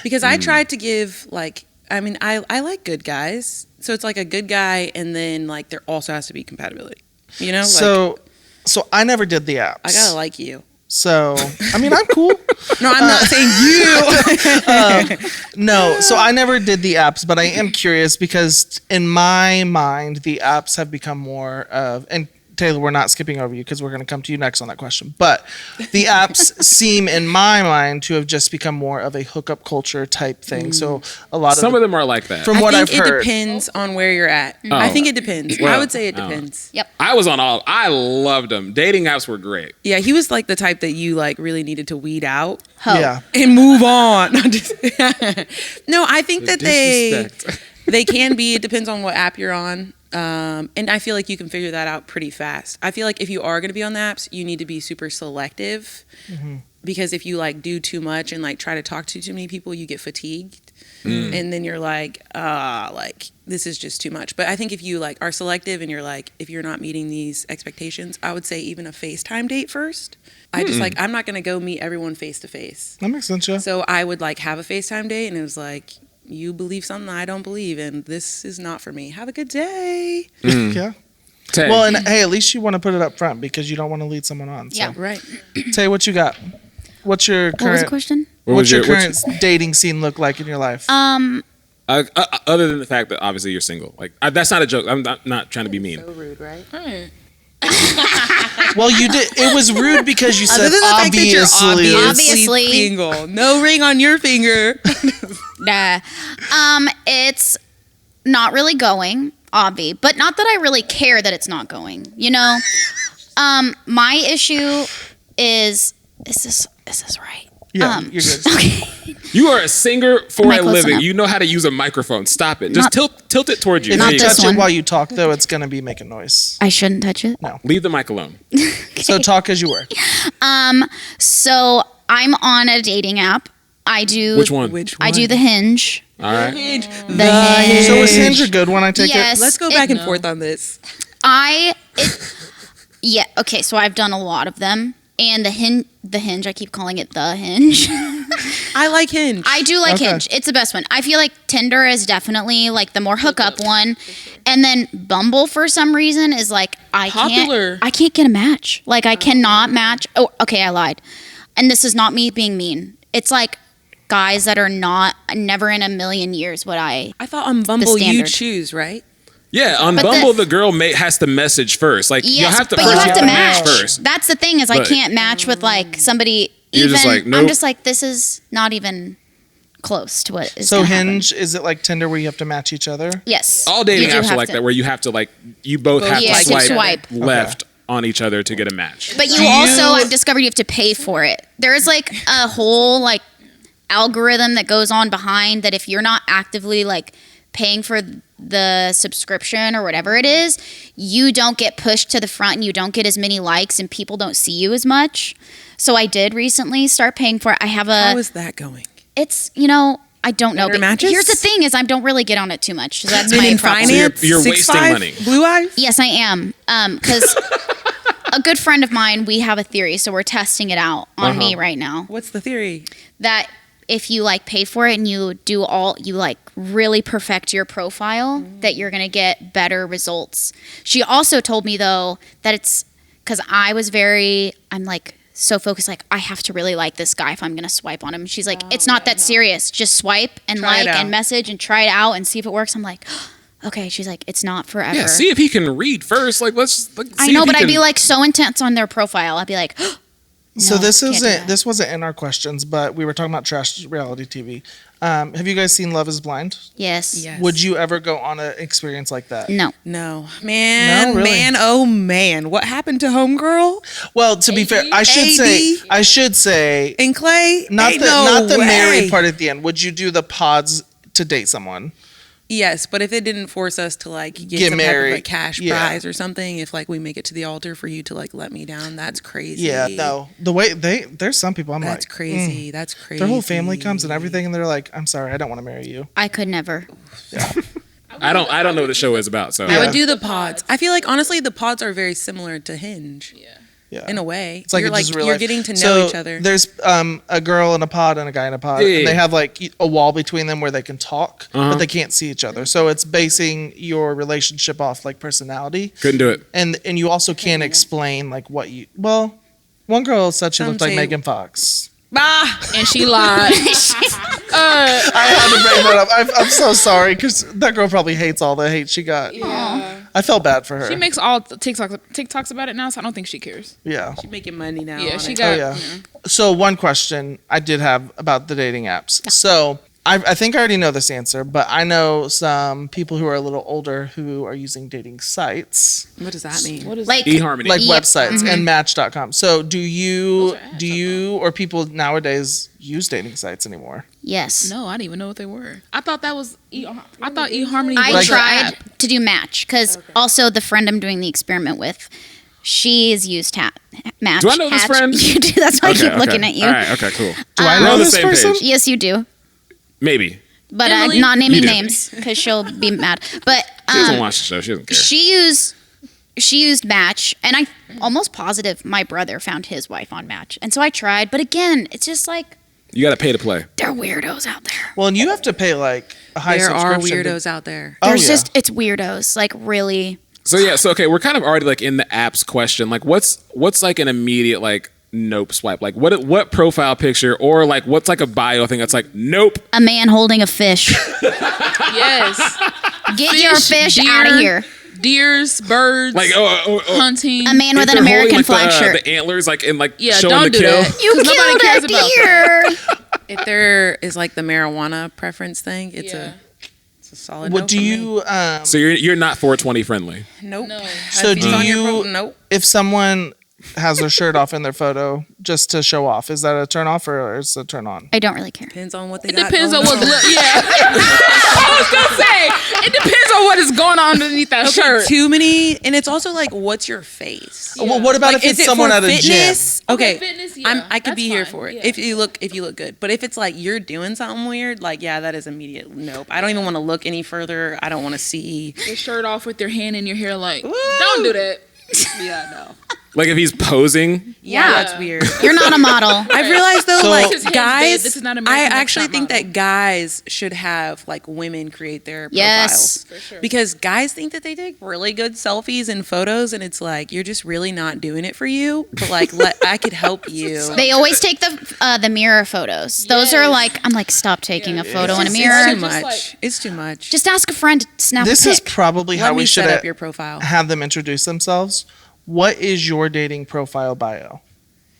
[SPEAKER 2] Because I tried to give like I mean I like good guys, so it's like a good guy, and then like there also has to be compatibility. You know, like
[SPEAKER 4] So I never did the apps.
[SPEAKER 2] I gotta like you.
[SPEAKER 4] So I mean I'm cool.
[SPEAKER 2] No, I'm not saying you.
[SPEAKER 4] No, so I never did the apps, but I am curious because in my mind, the apps have become more of, and Taylor, we're not skipping over you because we're going to come to you next on that question. But the apps seem, in my mind, to have just become more of a hookup culture type thing. So a lot
[SPEAKER 1] Some of them are like that.
[SPEAKER 4] from what
[SPEAKER 2] I
[SPEAKER 4] I've
[SPEAKER 2] think it
[SPEAKER 4] heard.
[SPEAKER 2] depends on where you're at.
[SPEAKER 1] Oh.
[SPEAKER 2] I think it depends. I
[SPEAKER 1] Well,
[SPEAKER 2] would say it
[SPEAKER 1] oh.
[SPEAKER 2] depends.
[SPEAKER 3] Yep.
[SPEAKER 1] I was on all. I loved them. Dating apps were great.
[SPEAKER 2] Yeah, he was like the type that you like really needed to weed out
[SPEAKER 3] Ho.
[SPEAKER 4] Yeah.
[SPEAKER 2] and move on. No, I think that
[SPEAKER 1] Disrespect.
[SPEAKER 2] they can be. It depends on what app you're on. And I feel like you can figure that out pretty fast. I feel like if you are going to be on the apps, you need to be super selective because if you like do too much and like try to talk to too many people, you get fatigued. And then you're like this is just too much. But I think if you like are selective and you're like, if you're not meeting these expectations, I would say even a FaceTime date first. I just like, I'm not going to go meet everyone face to face.
[SPEAKER 4] That makes sense, yeah.
[SPEAKER 2] So I would like have a FaceTime date and it was like, you believe something I don't believe and this is not for me. Have a good day.
[SPEAKER 4] Yeah.
[SPEAKER 1] Tay,
[SPEAKER 4] Well, and hey, at least you want to put it up front because you don't want to lead someone on. So.
[SPEAKER 3] Yeah.
[SPEAKER 2] Right.
[SPEAKER 4] Tay, what you got? What's your
[SPEAKER 3] What was the
[SPEAKER 4] current
[SPEAKER 3] question?
[SPEAKER 4] what's your current dating scene look like in your life?
[SPEAKER 1] other than the fact that obviously you're single, like that's not a joke. I'm not trying to be mean.
[SPEAKER 2] So rude, right?
[SPEAKER 4] Well, you did. It was rude because you said
[SPEAKER 2] Other than the fact that you're
[SPEAKER 4] obviously.
[SPEAKER 3] Obviously.
[SPEAKER 2] single. No ring on your finger.
[SPEAKER 3] Nah. It's not really going, obvi, but not that I really care that it's not going. You know, my issue is this right?
[SPEAKER 4] Yeah, you're good.
[SPEAKER 3] Okay.
[SPEAKER 1] You are a singer for
[SPEAKER 3] Am I
[SPEAKER 1] a
[SPEAKER 3] close
[SPEAKER 1] living.
[SPEAKER 3] enough?
[SPEAKER 1] You know how to use a microphone. Stop it. Just tilt it towards you.
[SPEAKER 4] If
[SPEAKER 1] There
[SPEAKER 4] you
[SPEAKER 1] you
[SPEAKER 3] this
[SPEAKER 4] touch
[SPEAKER 1] go.
[SPEAKER 4] it
[SPEAKER 3] one.
[SPEAKER 4] while you talk, though, it's gonna be making noise.
[SPEAKER 3] I shouldn't touch it.
[SPEAKER 1] Leave the mic alone.
[SPEAKER 4] So talk as you were.
[SPEAKER 3] So I'm on a dating app. I do.
[SPEAKER 1] Which one?
[SPEAKER 3] I do the Hinge.
[SPEAKER 1] All right.
[SPEAKER 2] Hinge.
[SPEAKER 3] The Hinge.
[SPEAKER 4] So is Hinge a good one? I take
[SPEAKER 3] Yes.
[SPEAKER 4] it.
[SPEAKER 2] Let's go back and forth on this.
[SPEAKER 3] Yeah. Okay. So I've done a lot of them, and the Hinge. I keep calling it the Hinge.
[SPEAKER 2] I like Hinge.
[SPEAKER 3] I do like
[SPEAKER 4] Okay.
[SPEAKER 3] Hinge. It's the best one. I feel like Tinder is definitely like the more hookup one, and then Bumble for some reason is like
[SPEAKER 5] Popular.
[SPEAKER 3] I can't get a match. Like I cannot match. Oh, okay, I lied. And this is not me being mean. It's like guys that are never in a million years would I.
[SPEAKER 2] I thought on Bumble you
[SPEAKER 3] standard.
[SPEAKER 2] choose, right?
[SPEAKER 1] Yeah, on
[SPEAKER 3] But
[SPEAKER 1] Bumble, the girl has to message first. Like, you'll
[SPEAKER 3] Yes,
[SPEAKER 1] have to
[SPEAKER 3] but
[SPEAKER 1] first
[SPEAKER 3] you have to
[SPEAKER 1] match
[SPEAKER 3] match.
[SPEAKER 1] first.
[SPEAKER 3] That's the thing is I
[SPEAKER 1] But-
[SPEAKER 3] can't match with like somebody.
[SPEAKER 1] You're
[SPEAKER 3] Even
[SPEAKER 1] just like,
[SPEAKER 3] I'm
[SPEAKER 1] nope.
[SPEAKER 3] just like this is not even close to what is.
[SPEAKER 4] So
[SPEAKER 3] gonna happen.
[SPEAKER 4] Hinge, is it like Tinder where you have to match each other?
[SPEAKER 3] Yes.
[SPEAKER 1] All dating
[SPEAKER 3] You do
[SPEAKER 1] apps are
[SPEAKER 3] have
[SPEAKER 1] like
[SPEAKER 3] to.
[SPEAKER 1] that, where you have to, like, you both have
[SPEAKER 3] Yeah,
[SPEAKER 1] to
[SPEAKER 3] to
[SPEAKER 1] swipe,
[SPEAKER 3] swipe.
[SPEAKER 1] left on each other to get a match.
[SPEAKER 3] But you also, I've discovered you have to pay for it. There's like a whole like algorithm that goes on behind that if you're not actively like paying for the subscription or whatever it is, you don't get pushed to the front and you don't get as many likes and people don't see you as much. So I did recently start paying for it. I have
[SPEAKER 2] How is that going?
[SPEAKER 3] it's, I don't know.
[SPEAKER 2] Better
[SPEAKER 3] But
[SPEAKER 2] matches?
[SPEAKER 3] here's the thing is I don't really get on it too much. So that's
[SPEAKER 2] Men
[SPEAKER 3] my
[SPEAKER 2] in
[SPEAKER 3] problem.
[SPEAKER 2] finance?
[SPEAKER 1] you're
[SPEAKER 2] 6'5",
[SPEAKER 1] wasting money.
[SPEAKER 2] Blue eyes?
[SPEAKER 3] Yes, I am. Because a good friend of mine, we have a theory, so we're testing it out on me right now.
[SPEAKER 2] What's the theory?
[SPEAKER 3] That if you like pay for it and you like really perfect your profile, that you're gonna get better results. She also told me though that it's because I'm like so focused, like I have to really like this guy if I'm gonna swipe on him. She's like, it's not that serious. Just swipe and
[SPEAKER 2] Try it
[SPEAKER 3] like
[SPEAKER 2] out.
[SPEAKER 3] and message and try it out and see if it works. I'm like, okay. She's like, it's not forever.
[SPEAKER 1] Yeah, see if he can read first. Like, let's. Like,
[SPEAKER 3] I
[SPEAKER 1] see
[SPEAKER 3] know,
[SPEAKER 1] if he
[SPEAKER 3] but I'd
[SPEAKER 1] can-
[SPEAKER 3] be like so intense on their profile. I'd be like,
[SPEAKER 4] So
[SPEAKER 3] no,
[SPEAKER 4] this
[SPEAKER 3] can't do
[SPEAKER 4] isn't
[SPEAKER 3] that.
[SPEAKER 4] this wasn't in our questions, but we were talking about trash reality TV. Have you guys seen Love Is Blind?
[SPEAKER 3] Yes.
[SPEAKER 2] Yes.
[SPEAKER 4] Would you ever go on an experience like that?
[SPEAKER 3] No.
[SPEAKER 2] No. Man,
[SPEAKER 4] No, really?
[SPEAKER 2] man, oh man. What happened to Homegirl
[SPEAKER 4] Well, to be fair, I should say
[SPEAKER 2] and Clay?
[SPEAKER 4] not
[SPEAKER 2] Ain't
[SPEAKER 4] the
[SPEAKER 2] no
[SPEAKER 4] not the
[SPEAKER 2] way.
[SPEAKER 4] married part at the end. Would you do the pods to date someone?
[SPEAKER 2] Yes, but if it didn't force us to like get
[SPEAKER 4] Get
[SPEAKER 2] some type of
[SPEAKER 4] married,
[SPEAKER 2] a cash
[SPEAKER 4] yeah.
[SPEAKER 2] prize or something, if like we make it to the altar for you to like let me down, that's crazy.
[SPEAKER 4] Yeah, no. The way there's some people I'm
[SPEAKER 2] That's
[SPEAKER 4] like,
[SPEAKER 2] crazy. That's crazy.
[SPEAKER 4] their whole family comes and everything, and they're like, I'm sorry, I don't want to marry you.
[SPEAKER 3] I could never.
[SPEAKER 1] I don't know what the show is about. So
[SPEAKER 2] I would do the pods. I feel like honestly, the pods are very similar to Hinge
[SPEAKER 4] Yeah.
[SPEAKER 2] in a way.
[SPEAKER 4] It's like
[SPEAKER 2] you're
[SPEAKER 4] just real
[SPEAKER 2] you're
[SPEAKER 4] life.
[SPEAKER 2] getting to know
[SPEAKER 4] So
[SPEAKER 2] each other.
[SPEAKER 4] There's a girl in a pod and a guy in a pod,
[SPEAKER 1] Yeah.
[SPEAKER 4] and they have like a wall between them where they can talk,
[SPEAKER 1] Uh-huh.
[SPEAKER 4] but they can't see each other. So it's basing your relationship off like personality,
[SPEAKER 1] couldn't do it.
[SPEAKER 4] and you also can't explain like what you. Well, one girl said she
[SPEAKER 2] Some
[SPEAKER 4] looked like
[SPEAKER 2] say-
[SPEAKER 4] Megan Fox.
[SPEAKER 2] Bah!
[SPEAKER 5] And she lied.
[SPEAKER 4] I had to bring that up. I'm so sorry because that girl probably hates all the hate she got.
[SPEAKER 5] Yeah.
[SPEAKER 4] I felt bad for her.
[SPEAKER 5] She makes all TikToks about it now, so I don't think she cares.
[SPEAKER 4] yeah.
[SPEAKER 2] She's making money now.
[SPEAKER 5] Yeah,
[SPEAKER 2] on
[SPEAKER 5] she
[SPEAKER 2] it.
[SPEAKER 5] got.
[SPEAKER 4] yeah. So one question I did have about the dating apps. So I think I already know this answer, but I know some people who are a little older who are using dating sites,
[SPEAKER 2] What does that mean?
[SPEAKER 5] What is
[SPEAKER 3] Like,
[SPEAKER 1] eHarmony.
[SPEAKER 4] like
[SPEAKER 3] Yep.
[SPEAKER 4] websites and Match.com. So do you
[SPEAKER 5] ads,
[SPEAKER 4] or people nowadays use dating sites anymore?
[SPEAKER 3] yes.
[SPEAKER 5] No, I didn't even know what they were. I thought that was. I thought eHarmony.
[SPEAKER 3] I
[SPEAKER 5] was
[SPEAKER 4] Like-
[SPEAKER 5] an app.
[SPEAKER 3] tried to do Match because also the friend I'm doing the experiment with, she's used Match.
[SPEAKER 1] Do I know this friend?
[SPEAKER 3] You do. That's why I keep looking at you.
[SPEAKER 1] All right. Okay. Cool.
[SPEAKER 4] Do I
[SPEAKER 1] We're
[SPEAKER 4] know
[SPEAKER 1] on the
[SPEAKER 4] this
[SPEAKER 1] same
[SPEAKER 4] person?
[SPEAKER 1] page.
[SPEAKER 3] Yes, you do.
[SPEAKER 1] Maybe.
[SPEAKER 3] But
[SPEAKER 5] Emily,
[SPEAKER 3] not naming
[SPEAKER 1] you do.
[SPEAKER 3] names because she'll be mad. But
[SPEAKER 1] She doesn't watch the show. She doesn't care.
[SPEAKER 3] she used Match, and I'm almost positive my brother found his wife on Match, and so I tried. But again, it's just like
[SPEAKER 1] You got to pay to play.
[SPEAKER 3] they're weirdos out there.
[SPEAKER 4] Well, and you have to pay like a high
[SPEAKER 2] There are
[SPEAKER 4] subscription.
[SPEAKER 2] weirdos out there.
[SPEAKER 4] Oh,
[SPEAKER 3] There's
[SPEAKER 4] yeah.
[SPEAKER 3] just it's weirdos, like really.
[SPEAKER 1] So yeah. So okay, we're kind of already like in the apps question. Like, what's like an immediate like nope swipe? Like, what profile picture or like what's like a bio thing that's like nope?
[SPEAKER 3] A man holding a fish.
[SPEAKER 5] Yes.
[SPEAKER 3] Get your fish
[SPEAKER 5] deer,
[SPEAKER 3] out of here.
[SPEAKER 5] Deers, birds,
[SPEAKER 1] Like
[SPEAKER 5] hunting.
[SPEAKER 3] A man
[SPEAKER 1] if
[SPEAKER 3] with an
[SPEAKER 1] they're holding,
[SPEAKER 3] American
[SPEAKER 1] like,
[SPEAKER 3] flag
[SPEAKER 1] the,
[SPEAKER 3] shirt.
[SPEAKER 1] the antlers like in like
[SPEAKER 5] Yeah,
[SPEAKER 1] showing
[SPEAKER 5] don't
[SPEAKER 1] the
[SPEAKER 5] do
[SPEAKER 1] kill.
[SPEAKER 5] that.
[SPEAKER 3] You
[SPEAKER 5] 'Cause nobody cares
[SPEAKER 3] killed
[SPEAKER 5] about
[SPEAKER 3] a deer.
[SPEAKER 2] If there is like the marijuana preference thing, it's
[SPEAKER 5] Yeah.
[SPEAKER 2] a solid.
[SPEAKER 4] What
[SPEAKER 2] no
[SPEAKER 4] do
[SPEAKER 2] for me.
[SPEAKER 4] you
[SPEAKER 1] So you're not 420 friendly.
[SPEAKER 2] Nope.
[SPEAKER 5] No.
[SPEAKER 4] So
[SPEAKER 2] If it's
[SPEAKER 4] do
[SPEAKER 2] on your
[SPEAKER 4] you-
[SPEAKER 2] nope.
[SPEAKER 4] if someone has their shirt off in their photo just to show off. Is that a turn off or is it a turn on?
[SPEAKER 3] I don't really care.
[SPEAKER 2] Depends on what they
[SPEAKER 5] It
[SPEAKER 2] got
[SPEAKER 5] depends on
[SPEAKER 2] going
[SPEAKER 5] what's yeah. I was gonna say it depends on what is going on underneath that shirt.
[SPEAKER 2] Too many, and it's also like, what's your face?
[SPEAKER 4] Well, what about
[SPEAKER 2] Like,
[SPEAKER 4] if
[SPEAKER 2] is
[SPEAKER 4] it's
[SPEAKER 2] it
[SPEAKER 4] someone
[SPEAKER 2] for
[SPEAKER 4] at a gym?
[SPEAKER 2] fitness? Okay,
[SPEAKER 5] fitness, yeah,
[SPEAKER 2] I could
[SPEAKER 5] that's
[SPEAKER 2] be here
[SPEAKER 5] fine,
[SPEAKER 2] for it
[SPEAKER 5] yeah.
[SPEAKER 2] if you look good. But if it's like you're doing something weird, like that is immediate nope. I don't even want to look any further. I don't want to see.
[SPEAKER 5] Your shirt off with your hand in your hair, like don't do that.
[SPEAKER 2] Yeah, no.
[SPEAKER 1] Like if he's posing.
[SPEAKER 2] Yeah, that's weird.
[SPEAKER 3] You're not a model.
[SPEAKER 2] I've realized though,
[SPEAKER 4] So-
[SPEAKER 2] like
[SPEAKER 5] This is his
[SPEAKER 2] guys,
[SPEAKER 5] bed. This is not
[SPEAKER 2] I
[SPEAKER 5] American Next
[SPEAKER 2] actually
[SPEAKER 5] Top
[SPEAKER 2] think
[SPEAKER 5] Model.
[SPEAKER 2] that guys should have like women create their
[SPEAKER 3] Yes.
[SPEAKER 2] profiles.
[SPEAKER 5] For sure.
[SPEAKER 2] Because guys think that they take really good selfies and photos, and it's like you're just really not doing it for you. But like, I could help you.
[SPEAKER 3] They always take the mirror photos. Those are
[SPEAKER 5] Yes.
[SPEAKER 3] like, I'm like, stop taking a photo in a
[SPEAKER 5] just-
[SPEAKER 3] mirror.
[SPEAKER 2] It's too
[SPEAKER 5] Just
[SPEAKER 2] much.
[SPEAKER 5] like-
[SPEAKER 2] It's too much.
[SPEAKER 3] Just ask a friend to snap
[SPEAKER 4] This
[SPEAKER 3] a
[SPEAKER 4] is
[SPEAKER 3] pic.
[SPEAKER 4] probably
[SPEAKER 2] Let
[SPEAKER 4] how
[SPEAKER 2] me
[SPEAKER 4] we should
[SPEAKER 2] set up your profile.
[SPEAKER 4] have them introduce themselves. What is your dating profile bio?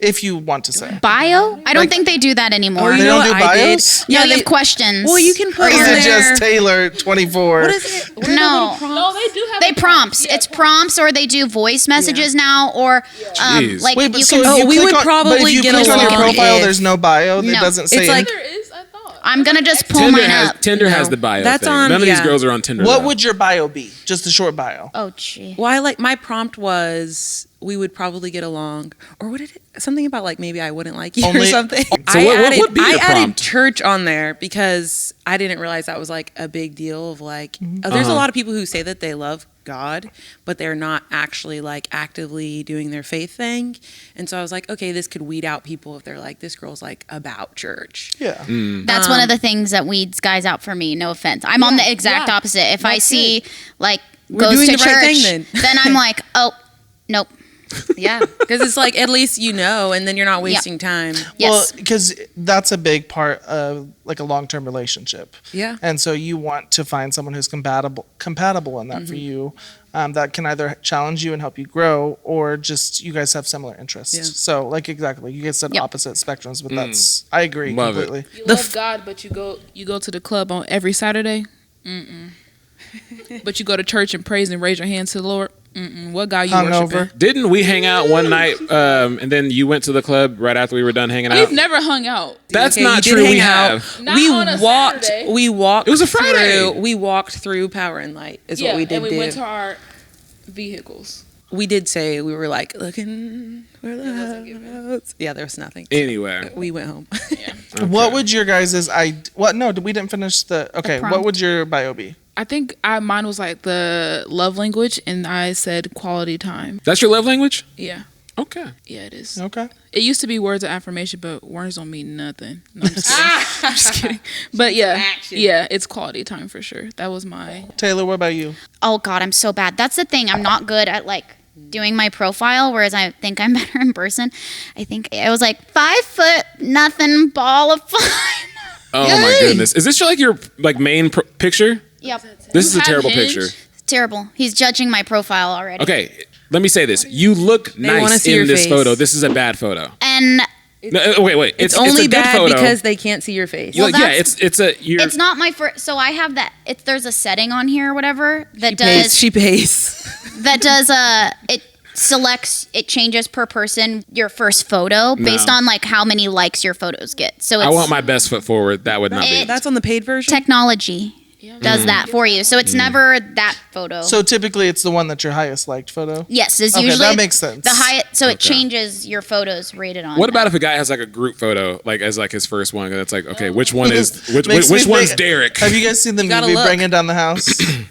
[SPEAKER 4] If you want to say.
[SPEAKER 3] Bio? I don't
[SPEAKER 4] Like-
[SPEAKER 3] think they do that anymore.
[SPEAKER 2] Oh,
[SPEAKER 4] They
[SPEAKER 2] you know
[SPEAKER 4] don't do
[SPEAKER 2] what I did?
[SPEAKER 4] bios?
[SPEAKER 3] No,
[SPEAKER 2] Yeah,
[SPEAKER 3] you
[SPEAKER 2] they-
[SPEAKER 3] have questions.
[SPEAKER 2] Well, you can put
[SPEAKER 4] Or is
[SPEAKER 2] on
[SPEAKER 4] it
[SPEAKER 2] there.
[SPEAKER 4] just Taylor 24?
[SPEAKER 2] What is it? What are the
[SPEAKER 3] No.
[SPEAKER 2] little prompts?
[SPEAKER 5] No, they do have
[SPEAKER 3] They
[SPEAKER 5] the
[SPEAKER 3] prompts.
[SPEAKER 5] Yeah,
[SPEAKER 3] It's prompts, or they do voice messages now, or
[SPEAKER 1] Jeez.
[SPEAKER 3] like
[SPEAKER 4] Wait, but
[SPEAKER 3] you
[SPEAKER 4] so
[SPEAKER 3] can.
[SPEAKER 4] if you
[SPEAKER 2] we
[SPEAKER 4] click
[SPEAKER 2] would
[SPEAKER 4] on,
[SPEAKER 2] probably
[SPEAKER 4] but if you
[SPEAKER 2] get
[SPEAKER 4] click on your
[SPEAKER 2] along
[SPEAKER 4] profile,
[SPEAKER 2] if-
[SPEAKER 4] there's no bio. It
[SPEAKER 3] No.
[SPEAKER 4] doesn't say.
[SPEAKER 2] It's like-
[SPEAKER 5] There is, I thought.
[SPEAKER 3] I'm gonna just pull
[SPEAKER 1] Tinder
[SPEAKER 3] mine
[SPEAKER 1] has
[SPEAKER 3] up.
[SPEAKER 1] Tinder
[SPEAKER 2] No.
[SPEAKER 1] has the bio.
[SPEAKER 2] That's
[SPEAKER 1] thing.
[SPEAKER 2] on-
[SPEAKER 1] None of these
[SPEAKER 2] yeah.
[SPEAKER 1] girls are on Tinder.
[SPEAKER 4] what
[SPEAKER 1] though.
[SPEAKER 4] would your bio be? Just a short bio.
[SPEAKER 3] Oh, gee.
[SPEAKER 2] Well, I like my prompt was we would probably get along, or what did it? Something about like maybe I wouldn't like you or
[SPEAKER 4] Only-
[SPEAKER 2] something.
[SPEAKER 1] So what would be
[SPEAKER 2] I
[SPEAKER 1] your
[SPEAKER 2] added
[SPEAKER 1] prompt?
[SPEAKER 2] church on there because I didn't realize that was like a big deal. Of like, there's a lot of people who say that they love God, but they're not actually like actively doing their faith thing. And so I was like, okay, this could weed out people if they're like, this girl's like about church.
[SPEAKER 4] Yeah.
[SPEAKER 3] That's one of the things that weeds guys out for me. No offense. I'm on the exact
[SPEAKER 5] yeah.
[SPEAKER 3] opposite. If I
[SPEAKER 2] That's
[SPEAKER 3] see like
[SPEAKER 2] We're
[SPEAKER 3] goes
[SPEAKER 2] doing
[SPEAKER 3] to
[SPEAKER 2] the
[SPEAKER 3] church,
[SPEAKER 2] right thing then.
[SPEAKER 3] I'm like, oh, nope.
[SPEAKER 2] Yeah, because it's like at least you know, and then you're not wasting time.
[SPEAKER 3] Yes.
[SPEAKER 4] Well, because that's a big part of like a long-term relationship.
[SPEAKER 2] Yeah.
[SPEAKER 4] And so you want to find someone who's compatible in that for you, that can either challenge you and help you grow, or just you guys have similar interests.
[SPEAKER 2] Yeah.
[SPEAKER 4] So like exactly, you guys said
[SPEAKER 3] Yep.
[SPEAKER 4] opposite spectrums, but that's I agree
[SPEAKER 1] Love it.
[SPEAKER 4] completely.
[SPEAKER 5] You love God, but you go to the club on every Saturday. But you go to church and praise and raise your hands to the Lord. What God you
[SPEAKER 4] Hungover.
[SPEAKER 5] worshiping?
[SPEAKER 1] Didn't we hang out one night, and then you went to the club right after we were done hanging out?
[SPEAKER 5] We've never hung out.
[SPEAKER 1] That's
[SPEAKER 2] Okay,
[SPEAKER 1] not
[SPEAKER 2] you did
[SPEAKER 1] true. We
[SPEAKER 2] hang out.
[SPEAKER 1] have.
[SPEAKER 5] Not
[SPEAKER 2] we
[SPEAKER 5] on a
[SPEAKER 2] walked.
[SPEAKER 5] Saturday.
[SPEAKER 2] We walked.
[SPEAKER 1] It was a Friday.
[SPEAKER 2] We walked through Power and Light. Is what we did.
[SPEAKER 5] and we
[SPEAKER 2] do.
[SPEAKER 5] went to our vehicles.
[SPEAKER 2] We did say we were like looking for the house. Yeah, there was nothing.
[SPEAKER 1] Anyway,
[SPEAKER 2] We went home.
[SPEAKER 4] What would your guys' what? No, we didn't finish the. Okay,
[SPEAKER 3] prompt.
[SPEAKER 4] what would your bio be?
[SPEAKER 5] I think mine was like the love language, and I said quality time.
[SPEAKER 1] that's your love language.
[SPEAKER 5] Yeah,
[SPEAKER 1] Okay.
[SPEAKER 5] yeah, it is.
[SPEAKER 4] Okay.
[SPEAKER 5] It used to be words of affirmation, but words don't mean nothing. No, I'm just kidding. I'm just kidding. But yeah, yeah, it's quality time for sure. That was my.
[SPEAKER 4] Taylor, what about you?
[SPEAKER 3] Oh God, I'm so bad. That's the thing. I'm not good at like doing my profile, whereas I think I'm better in person. I think it was like 5 foot nothing ball of fun.
[SPEAKER 1] Oh my goodness. Is this your main picture?
[SPEAKER 3] Yep.
[SPEAKER 1] This is a
[SPEAKER 5] have
[SPEAKER 1] terrible
[SPEAKER 5] Hinge?
[SPEAKER 1] picture.
[SPEAKER 3] Terrible. He's judging my profile already.
[SPEAKER 1] Okay, let me say this. You look
[SPEAKER 2] wanna
[SPEAKER 1] nice
[SPEAKER 2] see
[SPEAKER 1] in
[SPEAKER 2] your
[SPEAKER 1] this
[SPEAKER 2] face.
[SPEAKER 1] photo. This is a bad photo.
[SPEAKER 3] And
[SPEAKER 1] No, wait.
[SPEAKER 2] It's
[SPEAKER 1] a
[SPEAKER 2] only
[SPEAKER 1] good
[SPEAKER 2] bad
[SPEAKER 1] photo.
[SPEAKER 2] because they can't see your face.
[SPEAKER 1] You're
[SPEAKER 3] Well,
[SPEAKER 1] like, yeah,
[SPEAKER 3] that's-
[SPEAKER 1] it's
[SPEAKER 3] not my first. So I have that. There's a setting on here or whatever that
[SPEAKER 2] She pays.
[SPEAKER 3] it selects, it changes per person your first photo based
[SPEAKER 1] No.
[SPEAKER 3] on like how many likes your photos get. So it's
[SPEAKER 1] I want my best foot forward. That would not be.
[SPEAKER 3] It-
[SPEAKER 2] That's on the paid version.
[SPEAKER 3] technology does that for you. So it's never that photo.
[SPEAKER 4] So typically, it's the one that's your highest liked photo.
[SPEAKER 3] yes, it's
[SPEAKER 4] Okay,
[SPEAKER 3] usually
[SPEAKER 4] that makes sense.
[SPEAKER 3] the highest. So it
[SPEAKER 1] Okay.
[SPEAKER 3] changes your photos rated on.
[SPEAKER 1] What about
[SPEAKER 3] that.
[SPEAKER 1] if a guy has like a group photo, like as like his first one? That's like, okay, which one is which
[SPEAKER 4] Makes me
[SPEAKER 1] which one's
[SPEAKER 4] think-
[SPEAKER 1] Derek?
[SPEAKER 4] Have you guys seen the
[SPEAKER 2] gotta
[SPEAKER 4] movie
[SPEAKER 2] look.
[SPEAKER 4] Bringing Down the House?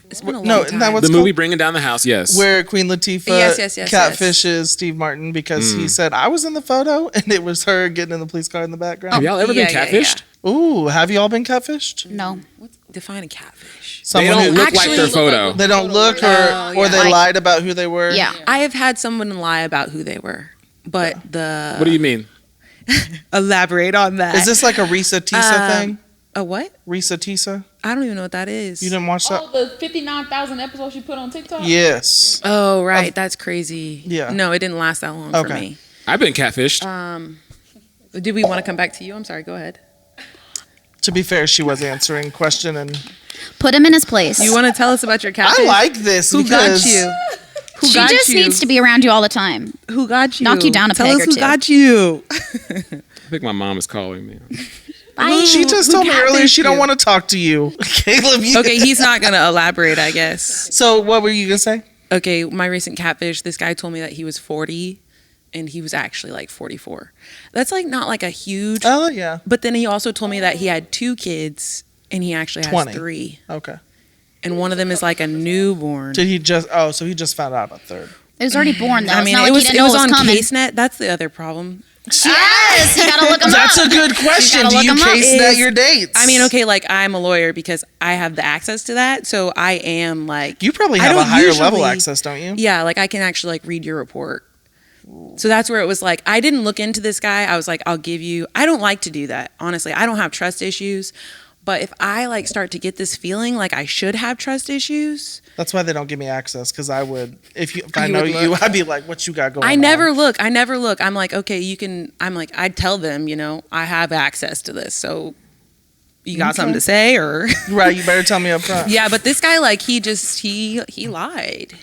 [SPEAKER 2] It's been a long
[SPEAKER 4] No,
[SPEAKER 2] time.
[SPEAKER 4] that was
[SPEAKER 1] The
[SPEAKER 4] called?
[SPEAKER 1] movie Bringing Down the House. Yes.
[SPEAKER 4] Where Queen Latifah
[SPEAKER 2] Yes.
[SPEAKER 4] catfishes Steve Martin because
[SPEAKER 1] Mm.
[SPEAKER 4] he said, I was in the photo and it was her getting in the police car in the background.
[SPEAKER 1] Have y'all ever been
[SPEAKER 2] Yeah,
[SPEAKER 1] catfished?
[SPEAKER 4] Ooh, have you all been catfished?
[SPEAKER 3] No.
[SPEAKER 2] Define a catfish.
[SPEAKER 1] They
[SPEAKER 4] Someone
[SPEAKER 1] don't
[SPEAKER 4] who-
[SPEAKER 1] look like their
[SPEAKER 2] Actually-
[SPEAKER 1] photo.
[SPEAKER 4] They don't look
[SPEAKER 2] Oh,
[SPEAKER 4] or they
[SPEAKER 3] Like-
[SPEAKER 4] lied about who they were.
[SPEAKER 3] Yeah.
[SPEAKER 2] I have had someone lie about who they were, but
[SPEAKER 1] What do you mean?
[SPEAKER 2] elaborate on that?
[SPEAKER 4] Is this like a Risa Tisa thing?
[SPEAKER 2] a what?
[SPEAKER 4] Risa Tisa?
[SPEAKER 2] I don't even know what that is.
[SPEAKER 4] You didn't watch that?
[SPEAKER 5] Oh, the 59,000 episodes you put on TikTok.
[SPEAKER 4] Yes.
[SPEAKER 2] Oh, right. That's crazy.
[SPEAKER 4] Yeah.
[SPEAKER 2] No, it didn't last that long for
[SPEAKER 4] Okay.
[SPEAKER 2] me.
[SPEAKER 1] I've been catfished.
[SPEAKER 2] Do we want to come back to you? I'm sorry. Go ahead.
[SPEAKER 4] To be fair, she was answering question and
[SPEAKER 3] Put him in his place.
[SPEAKER 2] You want to tell us about your catfish?
[SPEAKER 4] I like this
[SPEAKER 2] Who got
[SPEAKER 4] because
[SPEAKER 2] you? Who
[SPEAKER 3] She
[SPEAKER 2] got
[SPEAKER 3] just
[SPEAKER 2] you?
[SPEAKER 3] needs to be around you all the time.
[SPEAKER 2] Who got you?
[SPEAKER 3] Knock you down a
[SPEAKER 2] Tell
[SPEAKER 3] peg
[SPEAKER 2] us
[SPEAKER 3] or
[SPEAKER 2] who
[SPEAKER 3] two.
[SPEAKER 2] got you.
[SPEAKER 1] I think my mom is calling me.
[SPEAKER 3] Bye.
[SPEAKER 4] She just
[SPEAKER 2] Who
[SPEAKER 4] told me earlier she
[SPEAKER 2] catfished
[SPEAKER 4] don't
[SPEAKER 2] you?
[SPEAKER 4] want to talk to you. Caleb, you.
[SPEAKER 2] Okay, he's not going to elaborate, I guess.
[SPEAKER 4] So what were you going to say?
[SPEAKER 2] Okay, my recent catfish, this guy told me that he was 40 and he was actually like 44. That's like not like a huge,
[SPEAKER 4] Oh, yeah.
[SPEAKER 2] but then he also told me that he had 2 kids and he actually has
[SPEAKER 4] 20.
[SPEAKER 2] 3.
[SPEAKER 4] Okay.
[SPEAKER 2] And one of them is like a newborn.
[SPEAKER 4] Did he just, oh, so he just found out about third.
[SPEAKER 3] It was already born though.
[SPEAKER 2] I mean,
[SPEAKER 3] it's not
[SPEAKER 2] it
[SPEAKER 3] like
[SPEAKER 2] was,
[SPEAKER 3] he
[SPEAKER 2] it
[SPEAKER 3] didn't know
[SPEAKER 2] was
[SPEAKER 3] it was
[SPEAKER 2] on
[SPEAKER 3] coming.
[SPEAKER 2] CaseNet. That's the other problem.
[SPEAKER 3] Yes, you gotta look him
[SPEAKER 4] That's
[SPEAKER 3] up.
[SPEAKER 4] a good question.
[SPEAKER 3] gotta
[SPEAKER 4] Do
[SPEAKER 3] look
[SPEAKER 4] you
[SPEAKER 3] 'em up.
[SPEAKER 4] case net your dates?
[SPEAKER 2] I mean, okay, like I'm a lawyer because I have the access to that. So I am like.
[SPEAKER 4] You probably
[SPEAKER 2] I
[SPEAKER 4] have a
[SPEAKER 2] don't
[SPEAKER 4] higher level
[SPEAKER 2] usually-
[SPEAKER 4] access, don't you?
[SPEAKER 2] Yeah, like I can actually like read your report. So that's where it was like, I didn't look into this guy. I was like, I'll give you, I don't like to do that. Honestly, I don't have trust issues. But if I like start to get this feeling like I should have trust issues,
[SPEAKER 4] That's why they don't give me access, because I would, if I
[SPEAKER 2] You
[SPEAKER 4] know
[SPEAKER 2] would
[SPEAKER 4] you,
[SPEAKER 2] look.
[SPEAKER 4] I'd be like, what you got going on?
[SPEAKER 2] I never look. I'm like, okay, you can, I'd tell them, I have access to this. So you got something to say or?
[SPEAKER 4] Right, you better tell me up front.
[SPEAKER 2] Yeah, but this guy, like, he lied.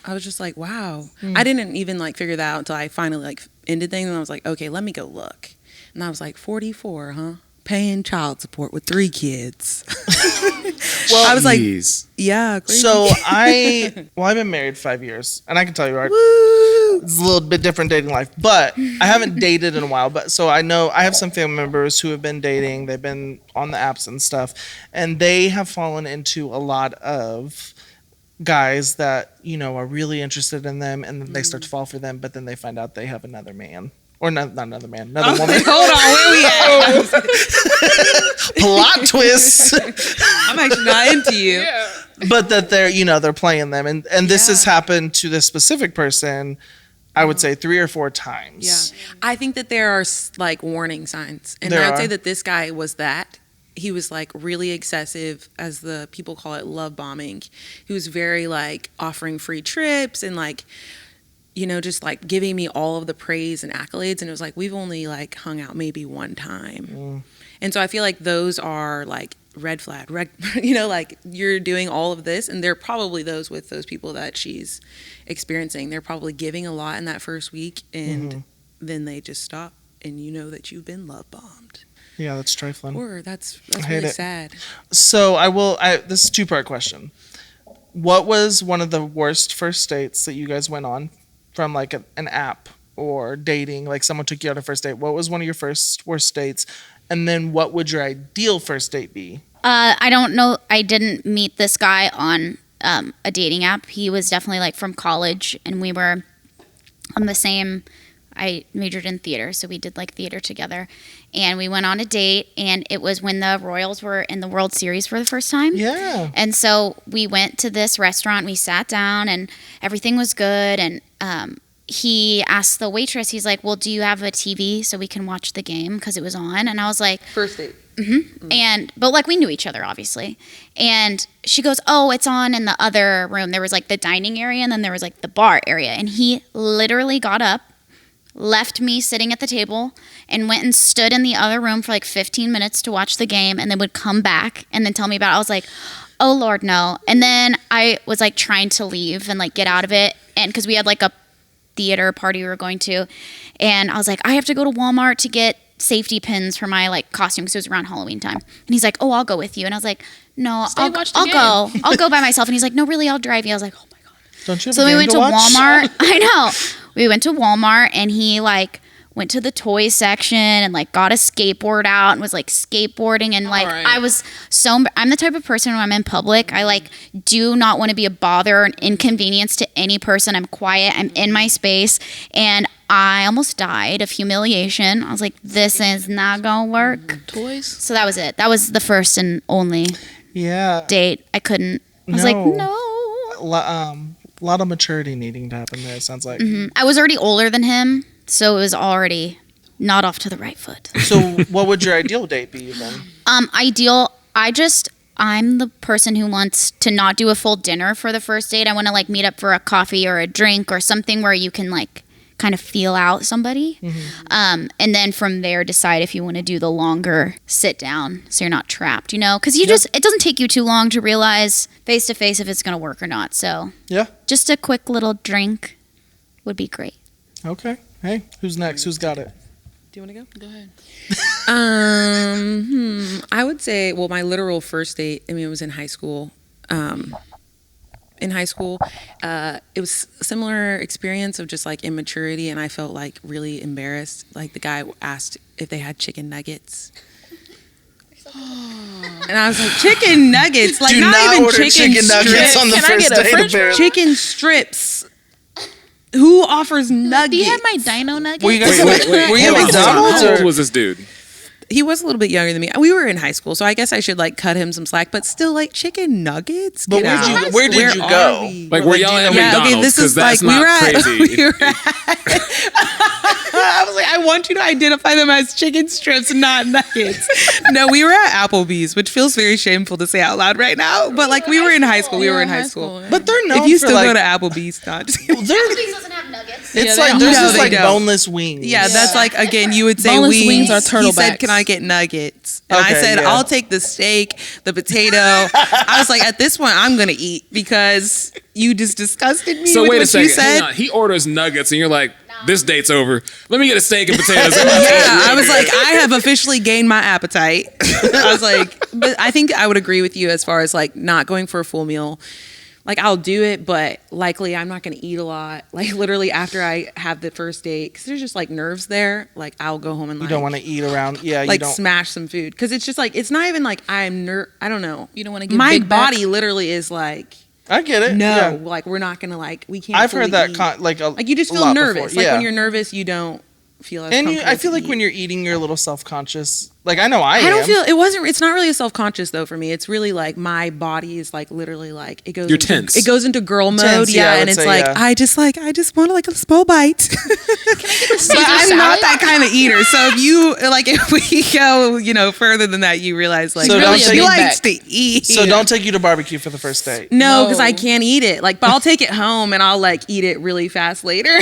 [SPEAKER 2] I was just like, wow. I didn't even like figure that out until I finally like ended things, and I was like, okay, let me go look. And I was like, 44, huh? Paying child support with 3 kids.
[SPEAKER 4] Well,
[SPEAKER 2] I was like,
[SPEAKER 1] Jeez.
[SPEAKER 2] yeah. Crazy.
[SPEAKER 4] So I've been married 5 years, and I can tell you, right,
[SPEAKER 2] Woo!
[SPEAKER 4] it's a little bit different dating life, but I haven't dated in a while. But so I know I have some family members who have been dating. They've been on the apps and stuff, and they have fallen into a lot of guys that are really interested in them, and then they start to fall for them, but then they find out they have another man. Or not another man, another woman.
[SPEAKER 2] Hold on, where we at?
[SPEAKER 4] Plot twist.
[SPEAKER 2] I'm actually not into you.
[SPEAKER 4] But that they're playing them, and this has happened to this specific person, I would say 3 or 4 times.
[SPEAKER 2] Yeah. I think that there are like warning signs. And
[SPEAKER 4] There
[SPEAKER 2] I would say
[SPEAKER 4] are.
[SPEAKER 2] that this guy was that. He was like really excessive, as the people call it, love bombing. He was very like offering free trips and like, just like giving me all of the praise and accolades. And it was like, we've only like hung out maybe one time. And so I feel like those are like red flag, like you're doing all of this. And they're probably those with those people that she's experiencing. They're probably giving a lot in that first week. And then they just stop. And you know that you've been love bombed.
[SPEAKER 4] Yeah, that's trifling.
[SPEAKER 2] Or that's
[SPEAKER 4] hate
[SPEAKER 2] really
[SPEAKER 4] it.
[SPEAKER 2] sad.
[SPEAKER 4] So this is a 2-part question. What was one of the worst first dates that you guys went on from like an app or dating? Like someone took you on a first date. What was one of your worst dates? And then what would your ideal first date be?
[SPEAKER 3] I don't know. I didn't meet this guy on a dating app. He was definitely like from college, and we were on the same. I majored in theater, so we did like theater together, and we went on a date. And it was when the Royals were in the World Series for the first time.
[SPEAKER 4] Yeah.
[SPEAKER 3] And so we went to this restaurant. We sat down, and everything was good. And he asked the waitress, he's like, well, do you have a TV so we can watch the game? Because it was on. And I was like,
[SPEAKER 2] First date.
[SPEAKER 3] but like we knew each other, obviously. And she goes, oh, it's on in the other room. There was like the dining area, and then there was like the bar area. And he literally got up, left me sitting at the table, and went and stood in the other room for like 15 minutes to watch the game, and then would come back and then tell me about it. I was like, oh Lord, no. And then I was like trying to leave and like get out of it. And because we had like a theater party we were going to, and I was like, I have to go to Walmart to get safety pins for my like costume, because it was around Halloween time. And he's like, oh, I'll go with you. And I was like, no, I'll go by myself. And he's like, no, really, I'll drive you. I was like, oh my God.
[SPEAKER 4] Don't you have
[SPEAKER 3] So
[SPEAKER 4] a
[SPEAKER 3] we
[SPEAKER 4] game
[SPEAKER 3] went to
[SPEAKER 4] watch?
[SPEAKER 3] Walmart. I know. We went to Walmart, and he like went to the toy section and like got a skateboard out and was like skateboarding. And like,
[SPEAKER 5] right.
[SPEAKER 3] I'm the type of person when I'm in public, I like do not want to be a bother or an inconvenience to any person. I'm quiet. I'm in my space. And I almost died of humiliation. I was like, this is not gonna work.
[SPEAKER 5] Toys.
[SPEAKER 3] So that was it. That was the first and only
[SPEAKER 4] Yeah.
[SPEAKER 3] date. I couldn't. I was like, no.
[SPEAKER 4] A lot of maturity needing to happen there, it sounds like.
[SPEAKER 3] I was already older than him, so it was already not off to the right foot.
[SPEAKER 4] So what would your ideal date be then?
[SPEAKER 3] Ideal. I'm the person who wants to not do a full dinner for the first date. I want to like meet up for a coffee or a drink or something where you can like kind of feel out somebody. And then from there, decide if you want to do the longer sit down so you're not trapped, because it doesn't take you too long to realize face to face if it's going to work or not. So just a quick little drink would be great.
[SPEAKER 4] Okay. Hey, who's next? Who's got it?
[SPEAKER 2] Do you want to go?
[SPEAKER 5] Go ahead.
[SPEAKER 2] I would say, well, my literal first date, it was in high school. In high school, it was a similar experience of just like immaturity, and I felt like really embarrassed. Like the guy asked if they had chicken nuggets. And I was like, chicken nuggets? Like,
[SPEAKER 4] Do
[SPEAKER 2] not even
[SPEAKER 4] order
[SPEAKER 2] chicken
[SPEAKER 4] nuggets
[SPEAKER 2] strips.
[SPEAKER 4] on the
[SPEAKER 5] Can I
[SPEAKER 4] first
[SPEAKER 5] get a
[SPEAKER 4] date,
[SPEAKER 5] French
[SPEAKER 4] apparently.
[SPEAKER 2] Chicken strips. Who offers nuggets?
[SPEAKER 3] Do you have my dino nuggets?
[SPEAKER 4] Were you guys
[SPEAKER 1] Wait.
[SPEAKER 4] were you
[SPEAKER 1] Hold
[SPEAKER 4] at
[SPEAKER 1] on.
[SPEAKER 4] McDonald's
[SPEAKER 1] How old
[SPEAKER 4] or?
[SPEAKER 1] was this dude?
[SPEAKER 2] He was a little bit younger than me. We were in high school, so I guess I should like cut him some slack. But still, like chicken nuggets.
[SPEAKER 4] But
[SPEAKER 2] Get
[SPEAKER 4] where
[SPEAKER 2] out.
[SPEAKER 4] did you
[SPEAKER 2] Where
[SPEAKER 4] go?
[SPEAKER 2] are we?
[SPEAKER 1] Like we're yelling at
[SPEAKER 2] Yeah,
[SPEAKER 1] McDonald's
[SPEAKER 2] okay, this
[SPEAKER 1] because
[SPEAKER 2] is
[SPEAKER 1] that's
[SPEAKER 2] like we were
[SPEAKER 1] not
[SPEAKER 2] at.
[SPEAKER 1] crazy.
[SPEAKER 2] We were at I was like, I want you to identify them as chicken strips, not nuggets. No, we were at Applebee's, which feels very shameful to say out loud right now. But like, we were in high school. We were in high school.
[SPEAKER 4] But they're known
[SPEAKER 2] If you
[SPEAKER 4] for
[SPEAKER 2] still
[SPEAKER 4] like,
[SPEAKER 2] go to Applebee's, not just
[SPEAKER 4] they're,
[SPEAKER 3] doesn't have nuggets.
[SPEAKER 4] it's
[SPEAKER 5] they
[SPEAKER 4] like
[SPEAKER 5] don't.
[SPEAKER 4] there's
[SPEAKER 2] No,
[SPEAKER 4] just
[SPEAKER 2] they
[SPEAKER 4] like
[SPEAKER 2] don't.
[SPEAKER 4] boneless wings.
[SPEAKER 2] Yeah, that's like, again, you would say
[SPEAKER 5] Boneless wings are
[SPEAKER 2] He said,
[SPEAKER 5] turtlebacks.
[SPEAKER 2] can I get nuggets? And I
[SPEAKER 4] Okay,
[SPEAKER 2] said,
[SPEAKER 4] yeah.
[SPEAKER 2] I'll take the steak, the potato. I was like, at this point, I'm going to eat because you just disgusted me
[SPEAKER 1] So
[SPEAKER 2] with
[SPEAKER 1] wait a
[SPEAKER 2] what
[SPEAKER 1] second.
[SPEAKER 2] you said.
[SPEAKER 1] Hang on. He orders nuggets, and you're like, "This date's over. Let me get a steak and potatoes."
[SPEAKER 2] Yeah, I was like, I have officially gained my appetite. I was like, but I think I would agree with you as far as like not going for a full meal. Like, I'll do it, but likely I'm not going to eat a lot. Like, literally after I have the first date, because there's just like nerves there. Like, I'll go home and
[SPEAKER 4] You
[SPEAKER 2] like,
[SPEAKER 4] don't want to eat around. Yeah, you
[SPEAKER 2] like
[SPEAKER 4] don't.
[SPEAKER 2] smash some food. Because it's just like, it's not even like I don't know.
[SPEAKER 5] You don't want to get
[SPEAKER 2] My
[SPEAKER 5] big back?
[SPEAKER 2] body literally is like,
[SPEAKER 4] I get it.
[SPEAKER 2] no,
[SPEAKER 4] Yeah.
[SPEAKER 2] like we're not going to like, we can't.
[SPEAKER 4] I've heard
[SPEAKER 2] fully
[SPEAKER 4] that
[SPEAKER 2] eat.
[SPEAKER 4] like
[SPEAKER 2] You just
[SPEAKER 4] a
[SPEAKER 2] feel
[SPEAKER 4] lot
[SPEAKER 2] nervous.
[SPEAKER 4] before.
[SPEAKER 2] Like
[SPEAKER 4] Yeah.
[SPEAKER 2] when you're nervous, you don't feel as
[SPEAKER 4] And
[SPEAKER 2] comfortable
[SPEAKER 4] I feel
[SPEAKER 2] to
[SPEAKER 4] like when
[SPEAKER 2] eat.
[SPEAKER 4] you're eating, you're a little self-conscious. Like I know I am.
[SPEAKER 2] I don't feel it's not really a self-conscious though for me. It's really like my body is like literally like it goes
[SPEAKER 1] You're
[SPEAKER 2] into,
[SPEAKER 1] tense.
[SPEAKER 2] It goes into girl mode,
[SPEAKER 4] Tense, yeah, I
[SPEAKER 2] yeah,
[SPEAKER 4] would
[SPEAKER 2] and it's
[SPEAKER 4] say,
[SPEAKER 2] like
[SPEAKER 4] yeah.
[SPEAKER 2] I just want like a small bite. But I'm not that kind of eater. So if we go, further than that, you realize like
[SPEAKER 4] So don't
[SPEAKER 2] she
[SPEAKER 4] take it
[SPEAKER 2] likes to eat.
[SPEAKER 4] So don't take you to barbecue for the first date.
[SPEAKER 2] No, because
[SPEAKER 5] No.
[SPEAKER 2] I can't eat it. Like, but I'll take it home and I'll like eat it really fast later.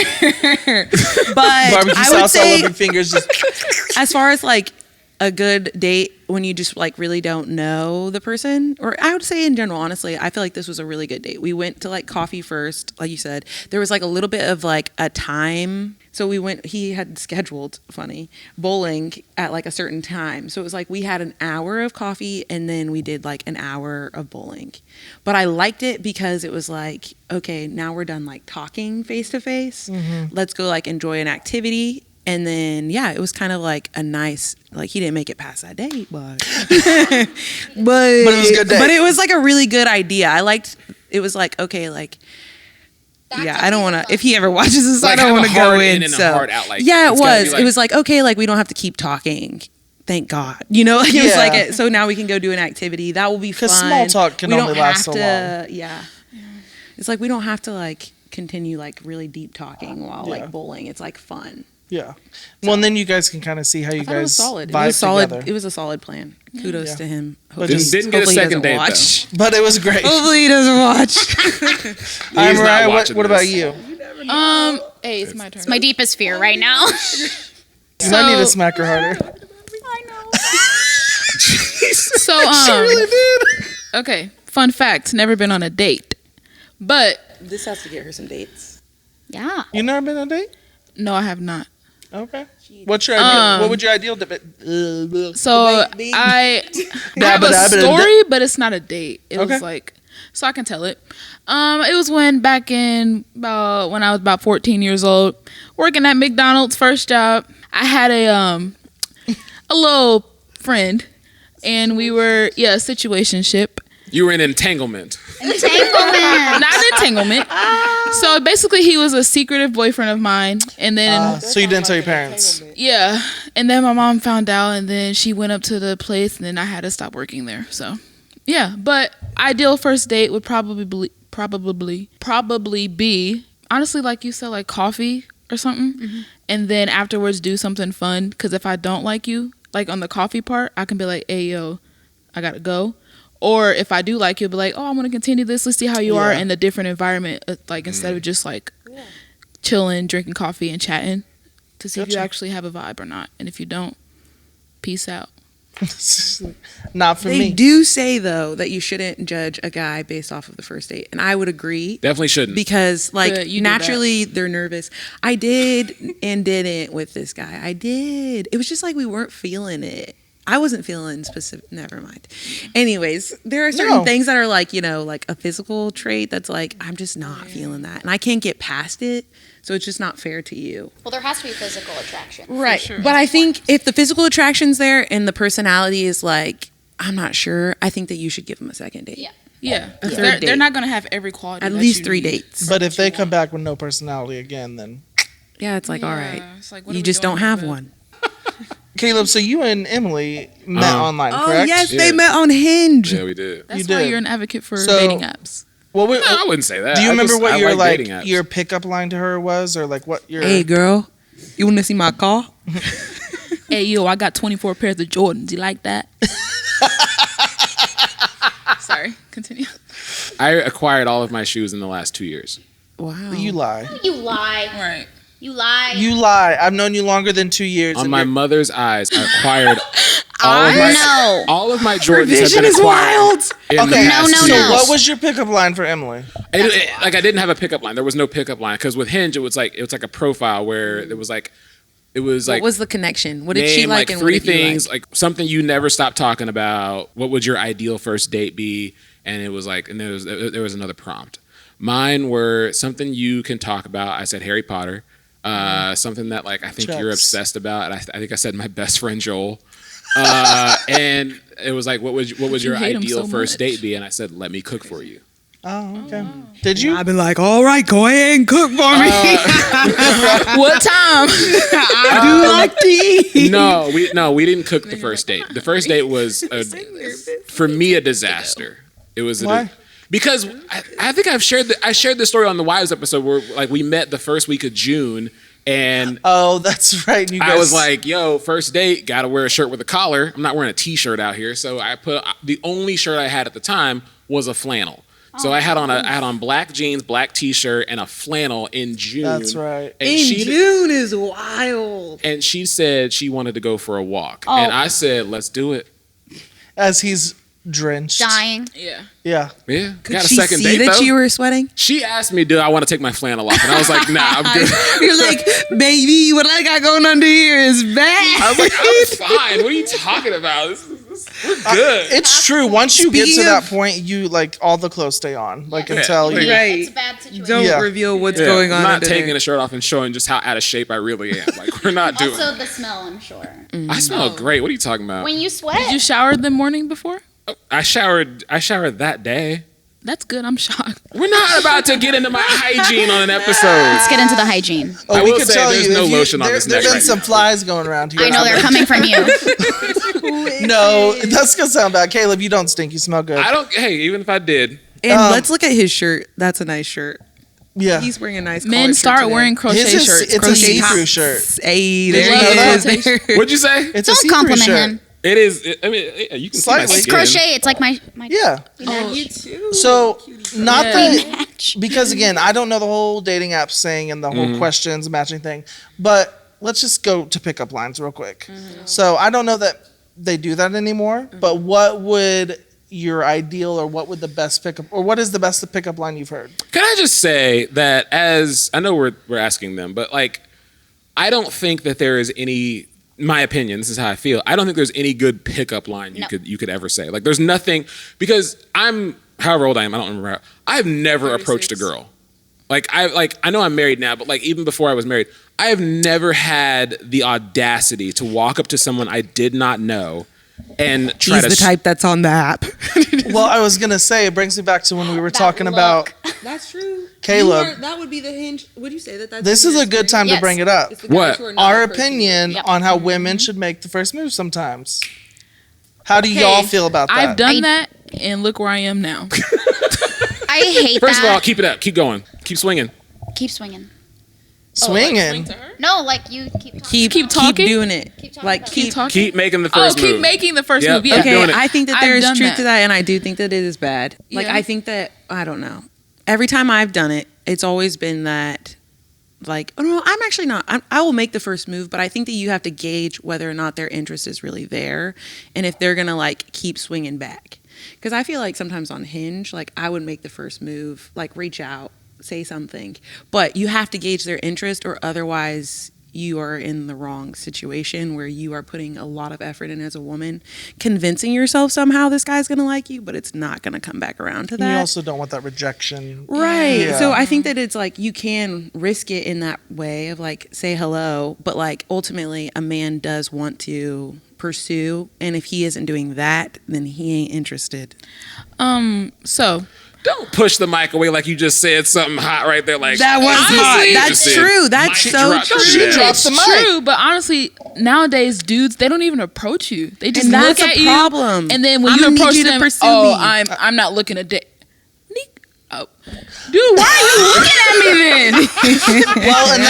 [SPEAKER 2] But
[SPEAKER 4] Barbecue
[SPEAKER 2] I would
[SPEAKER 4] sauce all
[SPEAKER 2] say,
[SPEAKER 4] over your fingers. Just
[SPEAKER 2] as far as like a good date when you just like really don't know the person, or I would say in general, honestly, I feel like this was a really good date. We went to like coffee first, like you said. There was like a little bit of like a time. So he had scheduled, bowling at like a certain time. So it was like we had an hour of coffee and then we did like an hour of bowling. But I liked it because it was like, okay, now we're done like talking face to face. Let's go like enjoy an activity. And then, yeah, it was kind of like a nice, like he didn't make it past that date, but
[SPEAKER 4] it was a good date.
[SPEAKER 2] But it was like a really good idea. I liked, it was like, okay, like, yeah, I don't want to, if he ever watches this,
[SPEAKER 1] Like,
[SPEAKER 2] I don't
[SPEAKER 1] have
[SPEAKER 2] want
[SPEAKER 1] a
[SPEAKER 2] to go
[SPEAKER 1] hard
[SPEAKER 2] in.
[SPEAKER 1] in and a
[SPEAKER 2] So,
[SPEAKER 1] hard out, like,
[SPEAKER 2] yeah, it
[SPEAKER 1] it's gotta be
[SPEAKER 2] was.
[SPEAKER 1] like-
[SPEAKER 2] It was like, okay, like we don't have to keep talking. Thank God. Like it was
[SPEAKER 4] Yeah.
[SPEAKER 2] like, so now we can go do an activity. That will be fun.
[SPEAKER 4] 'Cause small talk can
[SPEAKER 2] We don't
[SPEAKER 4] only last
[SPEAKER 2] have
[SPEAKER 4] so
[SPEAKER 2] to,
[SPEAKER 4] long.
[SPEAKER 2] Yeah. It's like, we don't have to like continue like really deep talking while
[SPEAKER 4] Yeah.
[SPEAKER 2] like bowling. It's like fun.
[SPEAKER 4] yeah. Well, and then you guys can kind of see how you
[SPEAKER 2] I thought it was
[SPEAKER 4] guys
[SPEAKER 2] solid. It
[SPEAKER 4] vibe
[SPEAKER 2] was solid.
[SPEAKER 4] together.
[SPEAKER 2] It was a solid plan. Kudos
[SPEAKER 4] Yeah.
[SPEAKER 2] to him.
[SPEAKER 4] But
[SPEAKER 2] Hopefully-
[SPEAKER 4] just-
[SPEAKER 1] Didn't get a
[SPEAKER 2] hopefully he
[SPEAKER 1] second
[SPEAKER 2] doesn't
[SPEAKER 1] date,
[SPEAKER 2] watch.
[SPEAKER 4] But it was great.
[SPEAKER 2] Hopefully he doesn't watch.
[SPEAKER 1] He's
[SPEAKER 4] All right,
[SPEAKER 1] not
[SPEAKER 4] Mariah,
[SPEAKER 1] watching
[SPEAKER 4] what about
[SPEAKER 1] this.
[SPEAKER 4] you?
[SPEAKER 5] Hey, it's my turn.
[SPEAKER 3] It's my deepest fear right now.
[SPEAKER 4] You might need to
[SPEAKER 5] So-
[SPEAKER 4] smack her harder.
[SPEAKER 3] I know.
[SPEAKER 5] So okay. Fun fact: never been on a date, but
[SPEAKER 2] This has to get her some dates.
[SPEAKER 3] Yeah.
[SPEAKER 4] You never been on a date?
[SPEAKER 5] no, I have not.
[SPEAKER 4] Okay. What's your ideal? What would your ideal date?
[SPEAKER 5] So I have a story, but it's not a date. It
[SPEAKER 4] Okay.
[SPEAKER 5] was like, so I can tell it. It was when I was about 14 years old, working at McDonald's, first job. I had a little friend, and we were situationship.
[SPEAKER 1] You were in entanglement.
[SPEAKER 3] Entanglement.
[SPEAKER 5] Not an entanglement. So basically, he was a secretive boyfriend of mine, and then
[SPEAKER 4] So you didn't tell your parents?
[SPEAKER 5] yeah, and then my mom found out, and then she went up to the place, and then I had to stop working there. So yeah, but ideal first date would probably be honestly, like you said, like coffee or something, and then afterwards do something fun. Because if I don't like you, like on the coffee part, I can be like, "Hey, yo, I gotta go." Or if I do like you, be like, "Oh, I want to continue this. Let's see how you are
[SPEAKER 4] Yeah.
[SPEAKER 5] in a different environment." Like instead of just like chilling, drinking coffee, and chatting to see if you
[SPEAKER 4] Gotcha.
[SPEAKER 5] actually have a vibe or not. And if you don't, peace out.
[SPEAKER 4] Not for
[SPEAKER 2] They
[SPEAKER 4] me.
[SPEAKER 2] do say though that you shouldn't judge a guy based off of the first date, and I would agree.
[SPEAKER 1] Definitely shouldn't.
[SPEAKER 2] Because like
[SPEAKER 5] But you do
[SPEAKER 2] naturally they're nervous. I did and didn't with this guy. I did. It was just like we weren't feeling it. I wasn't feeling specific. Never mind. Anyways, there are certain
[SPEAKER 4] No.
[SPEAKER 2] things that are like, you know, like a physical trait that's like, I'm just not feeling that. And I can't get past it. So it's just not fair to you.
[SPEAKER 3] Well, there has to be physical attraction.
[SPEAKER 2] Right.
[SPEAKER 5] sure.
[SPEAKER 2] But I think if the physical attraction's there and the personality is like, I'm not sure, I think that you should give them a second date.
[SPEAKER 3] Yeah.
[SPEAKER 5] Yeah.
[SPEAKER 2] A third
[SPEAKER 5] They're
[SPEAKER 2] date.
[SPEAKER 5] not going to have every quality.
[SPEAKER 2] At
[SPEAKER 5] that
[SPEAKER 2] least
[SPEAKER 5] you
[SPEAKER 2] 3
[SPEAKER 5] need.
[SPEAKER 2] dates.
[SPEAKER 4] But if they come back with no personality again, then
[SPEAKER 2] Yeah, it's like, all
[SPEAKER 5] Yeah,
[SPEAKER 2] right.
[SPEAKER 5] it's like, what are
[SPEAKER 2] You
[SPEAKER 5] we
[SPEAKER 2] just
[SPEAKER 5] doing
[SPEAKER 2] don't
[SPEAKER 5] here,
[SPEAKER 2] have
[SPEAKER 5] bud?
[SPEAKER 2] one.
[SPEAKER 4] Caleb. So you and Emily met online,
[SPEAKER 2] Oh,
[SPEAKER 4] correct?
[SPEAKER 2] yes,
[SPEAKER 1] Yeah.
[SPEAKER 2] they met on Hinge.
[SPEAKER 1] Yeah, we did.
[SPEAKER 5] That's
[SPEAKER 4] You
[SPEAKER 5] why
[SPEAKER 4] did.
[SPEAKER 5] you're an advocate for
[SPEAKER 4] So-
[SPEAKER 5] dating apps.
[SPEAKER 4] Well,
[SPEAKER 1] No, I wouldn't say that.
[SPEAKER 4] do you remember what
[SPEAKER 1] I
[SPEAKER 4] your like
[SPEAKER 1] dating apps.
[SPEAKER 4] your pickup line to her was, or like what your?
[SPEAKER 2] Hey, girl, you want to see my car?
[SPEAKER 5] Hey, yo, I got 24 pairs of Jordans. You like that? Sorry, continue.
[SPEAKER 1] I acquired all of my shoes in the last 2 years.
[SPEAKER 2] Wow.
[SPEAKER 4] You lie.
[SPEAKER 3] You lie.
[SPEAKER 5] Right.
[SPEAKER 3] You lie.
[SPEAKER 4] You lie. I've known you longer than 2 years.
[SPEAKER 1] On
[SPEAKER 4] and
[SPEAKER 1] my
[SPEAKER 4] you're-
[SPEAKER 1] mother's eyes, I acquired
[SPEAKER 3] No.
[SPEAKER 1] all of my Jordans have
[SPEAKER 2] Vision
[SPEAKER 1] been
[SPEAKER 2] is
[SPEAKER 1] acquired
[SPEAKER 2] wild.
[SPEAKER 1] in the
[SPEAKER 4] Okay,
[SPEAKER 1] past
[SPEAKER 3] No,
[SPEAKER 1] 2
[SPEAKER 3] no,
[SPEAKER 1] years.
[SPEAKER 3] no.
[SPEAKER 4] what was your pickup line for Emily?
[SPEAKER 1] Like I didn't have a pickup line. There was no pickup line because with Hinge it was like a profile where it was like
[SPEAKER 2] What was the connection? What did she
[SPEAKER 1] name
[SPEAKER 2] like?
[SPEAKER 1] like
[SPEAKER 2] and
[SPEAKER 1] three
[SPEAKER 2] what did you
[SPEAKER 1] things,
[SPEAKER 2] like?
[SPEAKER 1] like something you never stop talking about. What would your ideal first date be? And it was like, and there was another prompt. Mine were something you can talk about. I said Harry Potter. Something that like I think you're
[SPEAKER 4] Checks.
[SPEAKER 1] obsessed about. And I think I said my best friend Joel. And it was like, what was your
[SPEAKER 5] hate him
[SPEAKER 1] ideal
[SPEAKER 5] so
[SPEAKER 1] first
[SPEAKER 5] much?
[SPEAKER 1] date be? And I said, let me cook for you.
[SPEAKER 4] Oh, okay. Did you?
[SPEAKER 2] I've been like, all right, go ahead and cook for me.
[SPEAKER 5] What time?
[SPEAKER 2] I do like tea.
[SPEAKER 1] No, we didn't cook the first date. The first date was for me a disaster. It was
[SPEAKER 4] Why?
[SPEAKER 1] because I think I shared this story on the Wives episode where like we met the first week of June and
[SPEAKER 4] Oh, that's right. You guys.
[SPEAKER 1] I was like, yo, first date, gotta wear a shirt with a collar. I'm not wearing a t-shirt out here. So I put the only shirt I had at the time was a flannel. So I had on black jeans, black t-shirt, and a flannel in June.
[SPEAKER 4] That's right.
[SPEAKER 1] And
[SPEAKER 2] In June is wild.
[SPEAKER 1] and she said she wanted to go for a walk.
[SPEAKER 3] Oh.
[SPEAKER 1] And I said, let's do it.
[SPEAKER 4] As he's drenched.
[SPEAKER 3] Dying.
[SPEAKER 5] Yeah.
[SPEAKER 4] Yeah.
[SPEAKER 1] Yeah.
[SPEAKER 2] Could
[SPEAKER 1] Got a
[SPEAKER 2] she
[SPEAKER 1] second
[SPEAKER 2] see
[SPEAKER 1] date
[SPEAKER 2] that
[SPEAKER 1] though.
[SPEAKER 2] you were sweating?
[SPEAKER 1] She asked me, do I want to take my flannel off? And I was like, nah, I'm good.
[SPEAKER 2] You're like, baby, what I got going under here is bad.
[SPEAKER 1] I was like, I'm fine. What are you talking about? We're good.
[SPEAKER 4] It's true. Once you get
[SPEAKER 2] Speaking
[SPEAKER 4] to that
[SPEAKER 2] of-
[SPEAKER 4] point, you like all the clothes stay on. Like
[SPEAKER 1] Yeah.
[SPEAKER 4] until you.
[SPEAKER 2] Right.
[SPEAKER 3] It's a bad situation.
[SPEAKER 2] Don't
[SPEAKER 4] Yeah.
[SPEAKER 2] reveal what's
[SPEAKER 1] Yeah,
[SPEAKER 2] going on.
[SPEAKER 1] I'm not
[SPEAKER 2] under
[SPEAKER 1] taking
[SPEAKER 2] there.
[SPEAKER 1] a shirt off and showing just how out of shape I really am. Like, we're not doing
[SPEAKER 3] Also, the smell, I'm sure.
[SPEAKER 1] I smell great. What are you talking about?
[SPEAKER 3] When you sweat.
[SPEAKER 5] Did you shower the morning before?
[SPEAKER 1] I showered that day.
[SPEAKER 5] That's good. I'm shocked.
[SPEAKER 1] We're not about to get into my hygiene on an episode.
[SPEAKER 3] Let's get into the hygiene.
[SPEAKER 4] Oh,
[SPEAKER 1] I
[SPEAKER 4] we
[SPEAKER 1] will
[SPEAKER 4] could
[SPEAKER 1] say
[SPEAKER 4] tell
[SPEAKER 1] there's
[SPEAKER 4] you.
[SPEAKER 1] no
[SPEAKER 4] if you-
[SPEAKER 1] lotion on
[SPEAKER 4] there,
[SPEAKER 1] this
[SPEAKER 4] There's
[SPEAKER 1] neck
[SPEAKER 4] been
[SPEAKER 1] right
[SPEAKER 4] some
[SPEAKER 1] now.
[SPEAKER 4] flies going around here.
[SPEAKER 3] I know they're coming from you.
[SPEAKER 4] No, that's gonna sound bad. Caleb, you don't stink. You smell good.
[SPEAKER 1] Hey, even if I did,
[SPEAKER 2] And let's look at his shirt. That's a nice shirt.
[SPEAKER 4] Yeah.
[SPEAKER 2] He's wearing a nice
[SPEAKER 5] Men
[SPEAKER 2] collared shirt
[SPEAKER 5] start
[SPEAKER 2] today.
[SPEAKER 5] wearing crochet
[SPEAKER 4] His is-
[SPEAKER 5] shirts.
[SPEAKER 4] it's a
[SPEAKER 5] crochet
[SPEAKER 4] see-through
[SPEAKER 5] tops.
[SPEAKER 4] shirt.
[SPEAKER 2] Hey,
[SPEAKER 4] Did
[SPEAKER 2] there
[SPEAKER 4] you
[SPEAKER 2] he
[SPEAKER 4] know
[SPEAKER 2] is.
[SPEAKER 4] that?
[SPEAKER 2] There.
[SPEAKER 1] what'd you say?
[SPEAKER 4] It's a
[SPEAKER 3] Don't
[SPEAKER 4] see-through
[SPEAKER 3] compliment
[SPEAKER 4] shirt.
[SPEAKER 3] him.
[SPEAKER 1] It is. I mean, you can see my
[SPEAKER 4] Slightly.
[SPEAKER 3] It's
[SPEAKER 1] skin.
[SPEAKER 3] crochet. It's like my
[SPEAKER 4] Yeah.
[SPEAKER 2] You too.
[SPEAKER 4] So not
[SPEAKER 5] Yeah.
[SPEAKER 4] that
[SPEAKER 3] match.
[SPEAKER 4] because again, I don't know the whole dating app saying and the whole questions matching thing, but let's just go to pickup lines real quick. So I don't know that they do that anymore, but what would your ideal or what would the best pickup or what is the best pickup line you've heard?
[SPEAKER 1] Can I just say that as I know we're asking them, but like I don't think that there is any. My opinion, this is how I feel. I don't think there's any good pickup line
[SPEAKER 3] No.
[SPEAKER 1] you could ever say. Like there's nothing because I'm however old I am. I don't remember. I've never approached a girl. I know I'm married now, but like even before I was married, I have never had the audacity to walk up to someone I did not know and try
[SPEAKER 2] He's
[SPEAKER 1] to
[SPEAKER 2] the type that's on the app.
[SPEAKER 4] Well, I was gonna say it brings me back to when we were
[SPEAKER 3] That
[SPEAKER 4] talking about
[SPEAKER 3] look.
[SPEAKER 2] That's true.
[SPEAKER 4] Caleb.
[SPEAKER 2] That would be the hinge. Would you say that? That's
[SPEAKER 4] this is a good time to
[SPEAKER 3] Yes.
[SPEAKER 4] bring it up.
[SPEAKER 1] What?
[SPEAKER 4] Our opinion
[SPEAKER 3] Yep.
[SPEAKER 4] on how women should make the first move sometimes. How do y'all
[SPEAKER 5] Hey,
[SPEAKER 4] feel about that?
[SPEAKER 5] I've done that, and look where I am now.
[SPEAKER 3] I hate
[SPEAKER 1] First of all,
[SPEAKER 3] that.
[SPEAKER 1] keep it up. Keep going. Keep swinging.
[SPEAKER 3] Keep swinging.
[SPEAKER 4] swinging.
[SPEAKER 3] No, like you keep.
[SPEAKER 2] Keep
[SPEAKER 5] talking?
[SPEAKER 2] doing it.
[SPEAKER 3] Keep talking
[SPEAKER 2] Like
[SPEAKER 3] about
[SPEAKER 2] keep.
[SPEAKER 5] Talking?
[SPEAKER 1] Keep making the
[SPEAKER 5] Oh,
[SPEAKER 1] first move.
[SPEAKER 5] keep making the first
[SPEAKER 1] Yep.
[SPEAKER 5] move. Yeah.
[SPEAKER 1] Okay. doing it.
[SPEAKER 2] I think that
[SPEAKER 5] I've
[SPEAKER 2] there's
[SPEAKER 5] done
[SPEAKER 2] truth
[SPEAKER 5] that.
[SPEAKER 2] to that, and I do think that it is bad. Like
[SPEAKER 5] Yeah.
[SPEAKER 2] I think that I don't know. Every time I've done it, it's always been that like, oh no, I'm actually not. I will make the first move, but I think that you have to gauge whether or not their interest is really there, and if they're gonna like keep swinging back. Because I feel like sometimes on Hinge, like I would make the first move, like reach out, say something, but you have to gauge their interest, or otherwise you are in the wrong situation where you are putting a lot of effort in as a woman, convincing yourself somehow this guy's going to like you, but it's not going to come back around to that.
[SPEAKER 4] And you also don't want that rejection.
[SPEAKER 2] Right.
[SPEAKER 4] Yeah.
[SPEAKER 2] So I think that it's like you can risk it in that way of like say hello, but like ultimately a man does want to pursue, and if he isn't doing that, then he ain't interested.
[SPEAKER 5] So
[SPEAKER 1] Don't push the mic away like you just said something hot right there. Like
[SPEAKER 2] That was hot.
[SPEAKER 1] honestly,
[SPEAKER 2] That's
[SPEAKER 1] just
[SPEAKER 2] true.
[SPEAKER 1] said,
[SPEAKER 2] That's
[SPEAKER 1] mic
[SPEAKER 2] so
[SPEAKER 1] drop.
[SPEAKER 2] true.
[SPEAKER 4] She dropped the mic.
[SPEAKER 5] true, but honestly, nowadays dudes they don't even approach you. They just
[SPEAKER 2] And
[SPEAKER 5] look
[SPEAKER 2] that's a
[SPEAKER 5] at you,
[SPEAKER 2] problem.
[SPEAKER 5] and then when
[SPEAKER 2] I'm
[SPEAKER 5] you
[SPEAKER 2] gonna need
[SPEAKER 5] approach
[SPEAKER 2] you to
[SPEAKER 5] them,
[SPEAKER 2] pursue
[SPEAKER 5] oh,
[SPEAKER 2] me.
[SPEAKER 5] I'm not looking at date. Oh, dude, why are you looking at me then?
[SPEAKER 4] Well, and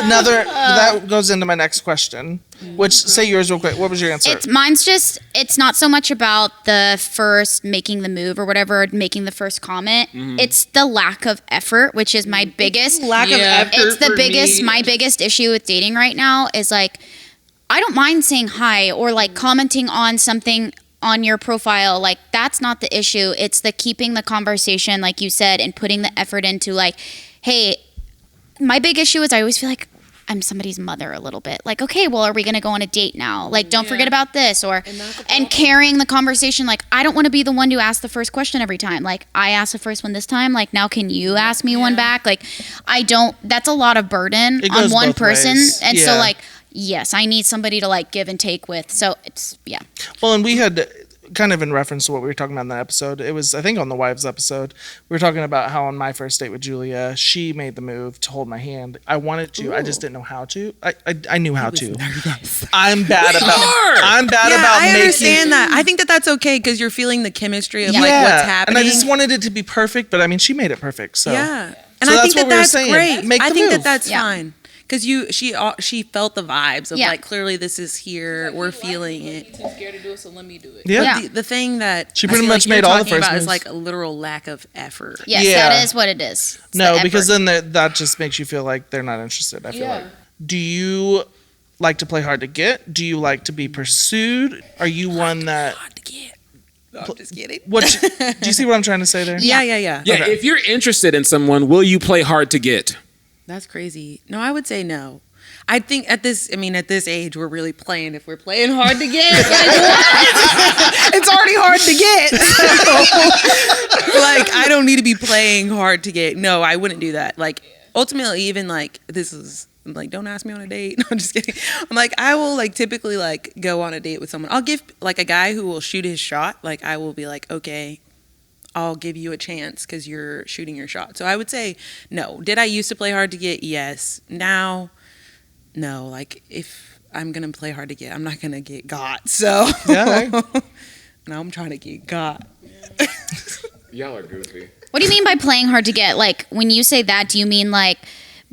[SPEAKER 4] another that goes into my next question, which say yours real quick. What was your answer?
[SPEAKER 3] It's not so much about the first making the move or whatever, making the first comment. It's the lack of effort, which is my biggest
[SPEAKER 2] Lack of
[SPEAKER 5] Yeah.
[SPEAKER 2] effort.
[SPEAKER 3] it's the
[SPEAKER 2] for
[SPEAKER 3] biggest
[SPEAKER 2] me.
[SPEAKER 3] my biggest issue with dating right now is like I don't mind saying hi or like commenting on something on your profile. Like that's not the issue. It's the keeping the conversation, like you said, and putting the effort into like, hey, my big issue is I always feel like I'm somebody's mother a little bit. Like, okay, well, are we going to go on a date now? Like, don't forget about this. Or, and carrying the conversation. Like, I don't want to be the one to ask the first question every time. Like, I asked the first one this time. Like, now can you ask me one back? Like, that's a lot of burden
[SPEAKER 4] It
[SPEAKER 3] on
[SPEAKER 4] goes
[SPEAKER 3] one
[SPEAKER 4] both
[SPEAKER 3] person.
[SPEAKER 4] ways.
[SPEAKER 3] And so,
[SPEAKER 4] Yeah.
[SPEAKER 3] like, yes, I need somebody to, like, give and take with. So, it's, yeah.
[SPEAKER 4] Well, and we had kind of in reference to what we were talking about in that episode. It was, I think, on the wives episode. We were talking about how on my first date with Julia, she made the move to hold my hand. I wanted to. I just didn't know how to. I knew how to. I'm bad about. I'm bad
[SPEAKER 2] Yeah,
[SPEAKER 4] about
[SPEAKER 2] I
[SPEAKER 4] making.
[SPEAKER 2] understand that. I think that that's okay because you're feeling the chemistry of
[SPEAKER 3] Yeah.
[SPEAKER 2] like
[SPEAKER 4] Yeah,
[SPEAKER 2] what's happening.
[SPEAKER 4] and I just wanted it to be perfect. But I mean, she made it perfect. So
[SPEAKER 2] Yeah, and
[SPEAKER 4] So
[SPEAKER 2] I
[SPEAKER 4] that's
[SPEAKER 2] think that
[SPEAKER 4] what we were
[SPEAKER 2] that's
[SPEAKER 4] saying.
[SPEAKER 2] great.
[SPEAKER 4] Make
[SPEAKER 2] I
[SPEAKER 4] the
[SPEAKER 2] think
[SPEAKER 4] move.
[SPEAKER 2] that that's
[SPEAKER 3] Yeah.
[SPEAKER 2] fine because she felt the vibes of
[SPEAKER 3] Yeah.
[SPEAKER 2] like clearly this is here. We're feeling it.
[SPEAKER 5] Too scared to do it, so let me do it.
[SPEAKER 4] Yeah.
[SPEAKER 3] Yeah.
[SPEAKER 2] The thing that
[SPEAKER 4] She
[SPEAKER 2] I
[SPEAKER 4] pretty
[SPEAKER 2] feel
[SPEAKER 4] much
[SPEAKER 2] like you're
[SPEAKER 4] made all the
[SPEAKER 2] talking
[SPEAKER 4] first
[SPEAKER 2] about
[SPEAKER 4] moves.
[SPEAKER 2] is like a literal lack of effort.
[SPEAKER 3] Yes,
[SPEAKER 4] Yeah.
[SPEAKER 3] that is what it is. It's
[SPEAKER 4] No,
[SPEAKER 3] the
[SPEAKER 4] because
[SPEAKER 3] effort.
[SPEAKER 4] then that just makes you feel like they're not interested. I feel like. Do you like to play hard to get? Do you like to be pursued? Are you one that?
[SPEAKER 2] Hard to get. No, I'm just kidding.
[SPEAKER 4] Do you see what I'm trying to say there?
[SPEAKER 2] Yeah.
[SPEAKER 1] Yeah,
[SPEAKER 4] Okay.
[SPEAKER 1] if you're interested in someone, will you play hard to get?
[SPEAKER 2] That's crazy. No, I would say no. I think at this age, we're really playing. If we're playing hard to get, like, what? It's already hard to get. So, like, I don't need to be playing hard to get. No, I wouldn't do that. Like, ultimately, even like this is like, don't ask me on a date. No, I'm just kidding. I'm like, I will like typically like go on a date with someone. I'll give like a guy who will shoot his shot. Like, I will be like, okay, I'll give you a chance because you're shooting your shot. So I would say no. Did I used to play hard to get? Yes. Now, no. Like if I'm gonna play hard to get, I'm not gonna get got. So
[SPEAKER 4] Yeah.
[SPEAKER 2] now I'm trying to get got.
[SPEAKER 1] Y'all are goofy.
[SPEAKER 3] What do you mean by playing hard to get? Like, when you say that, do you mean like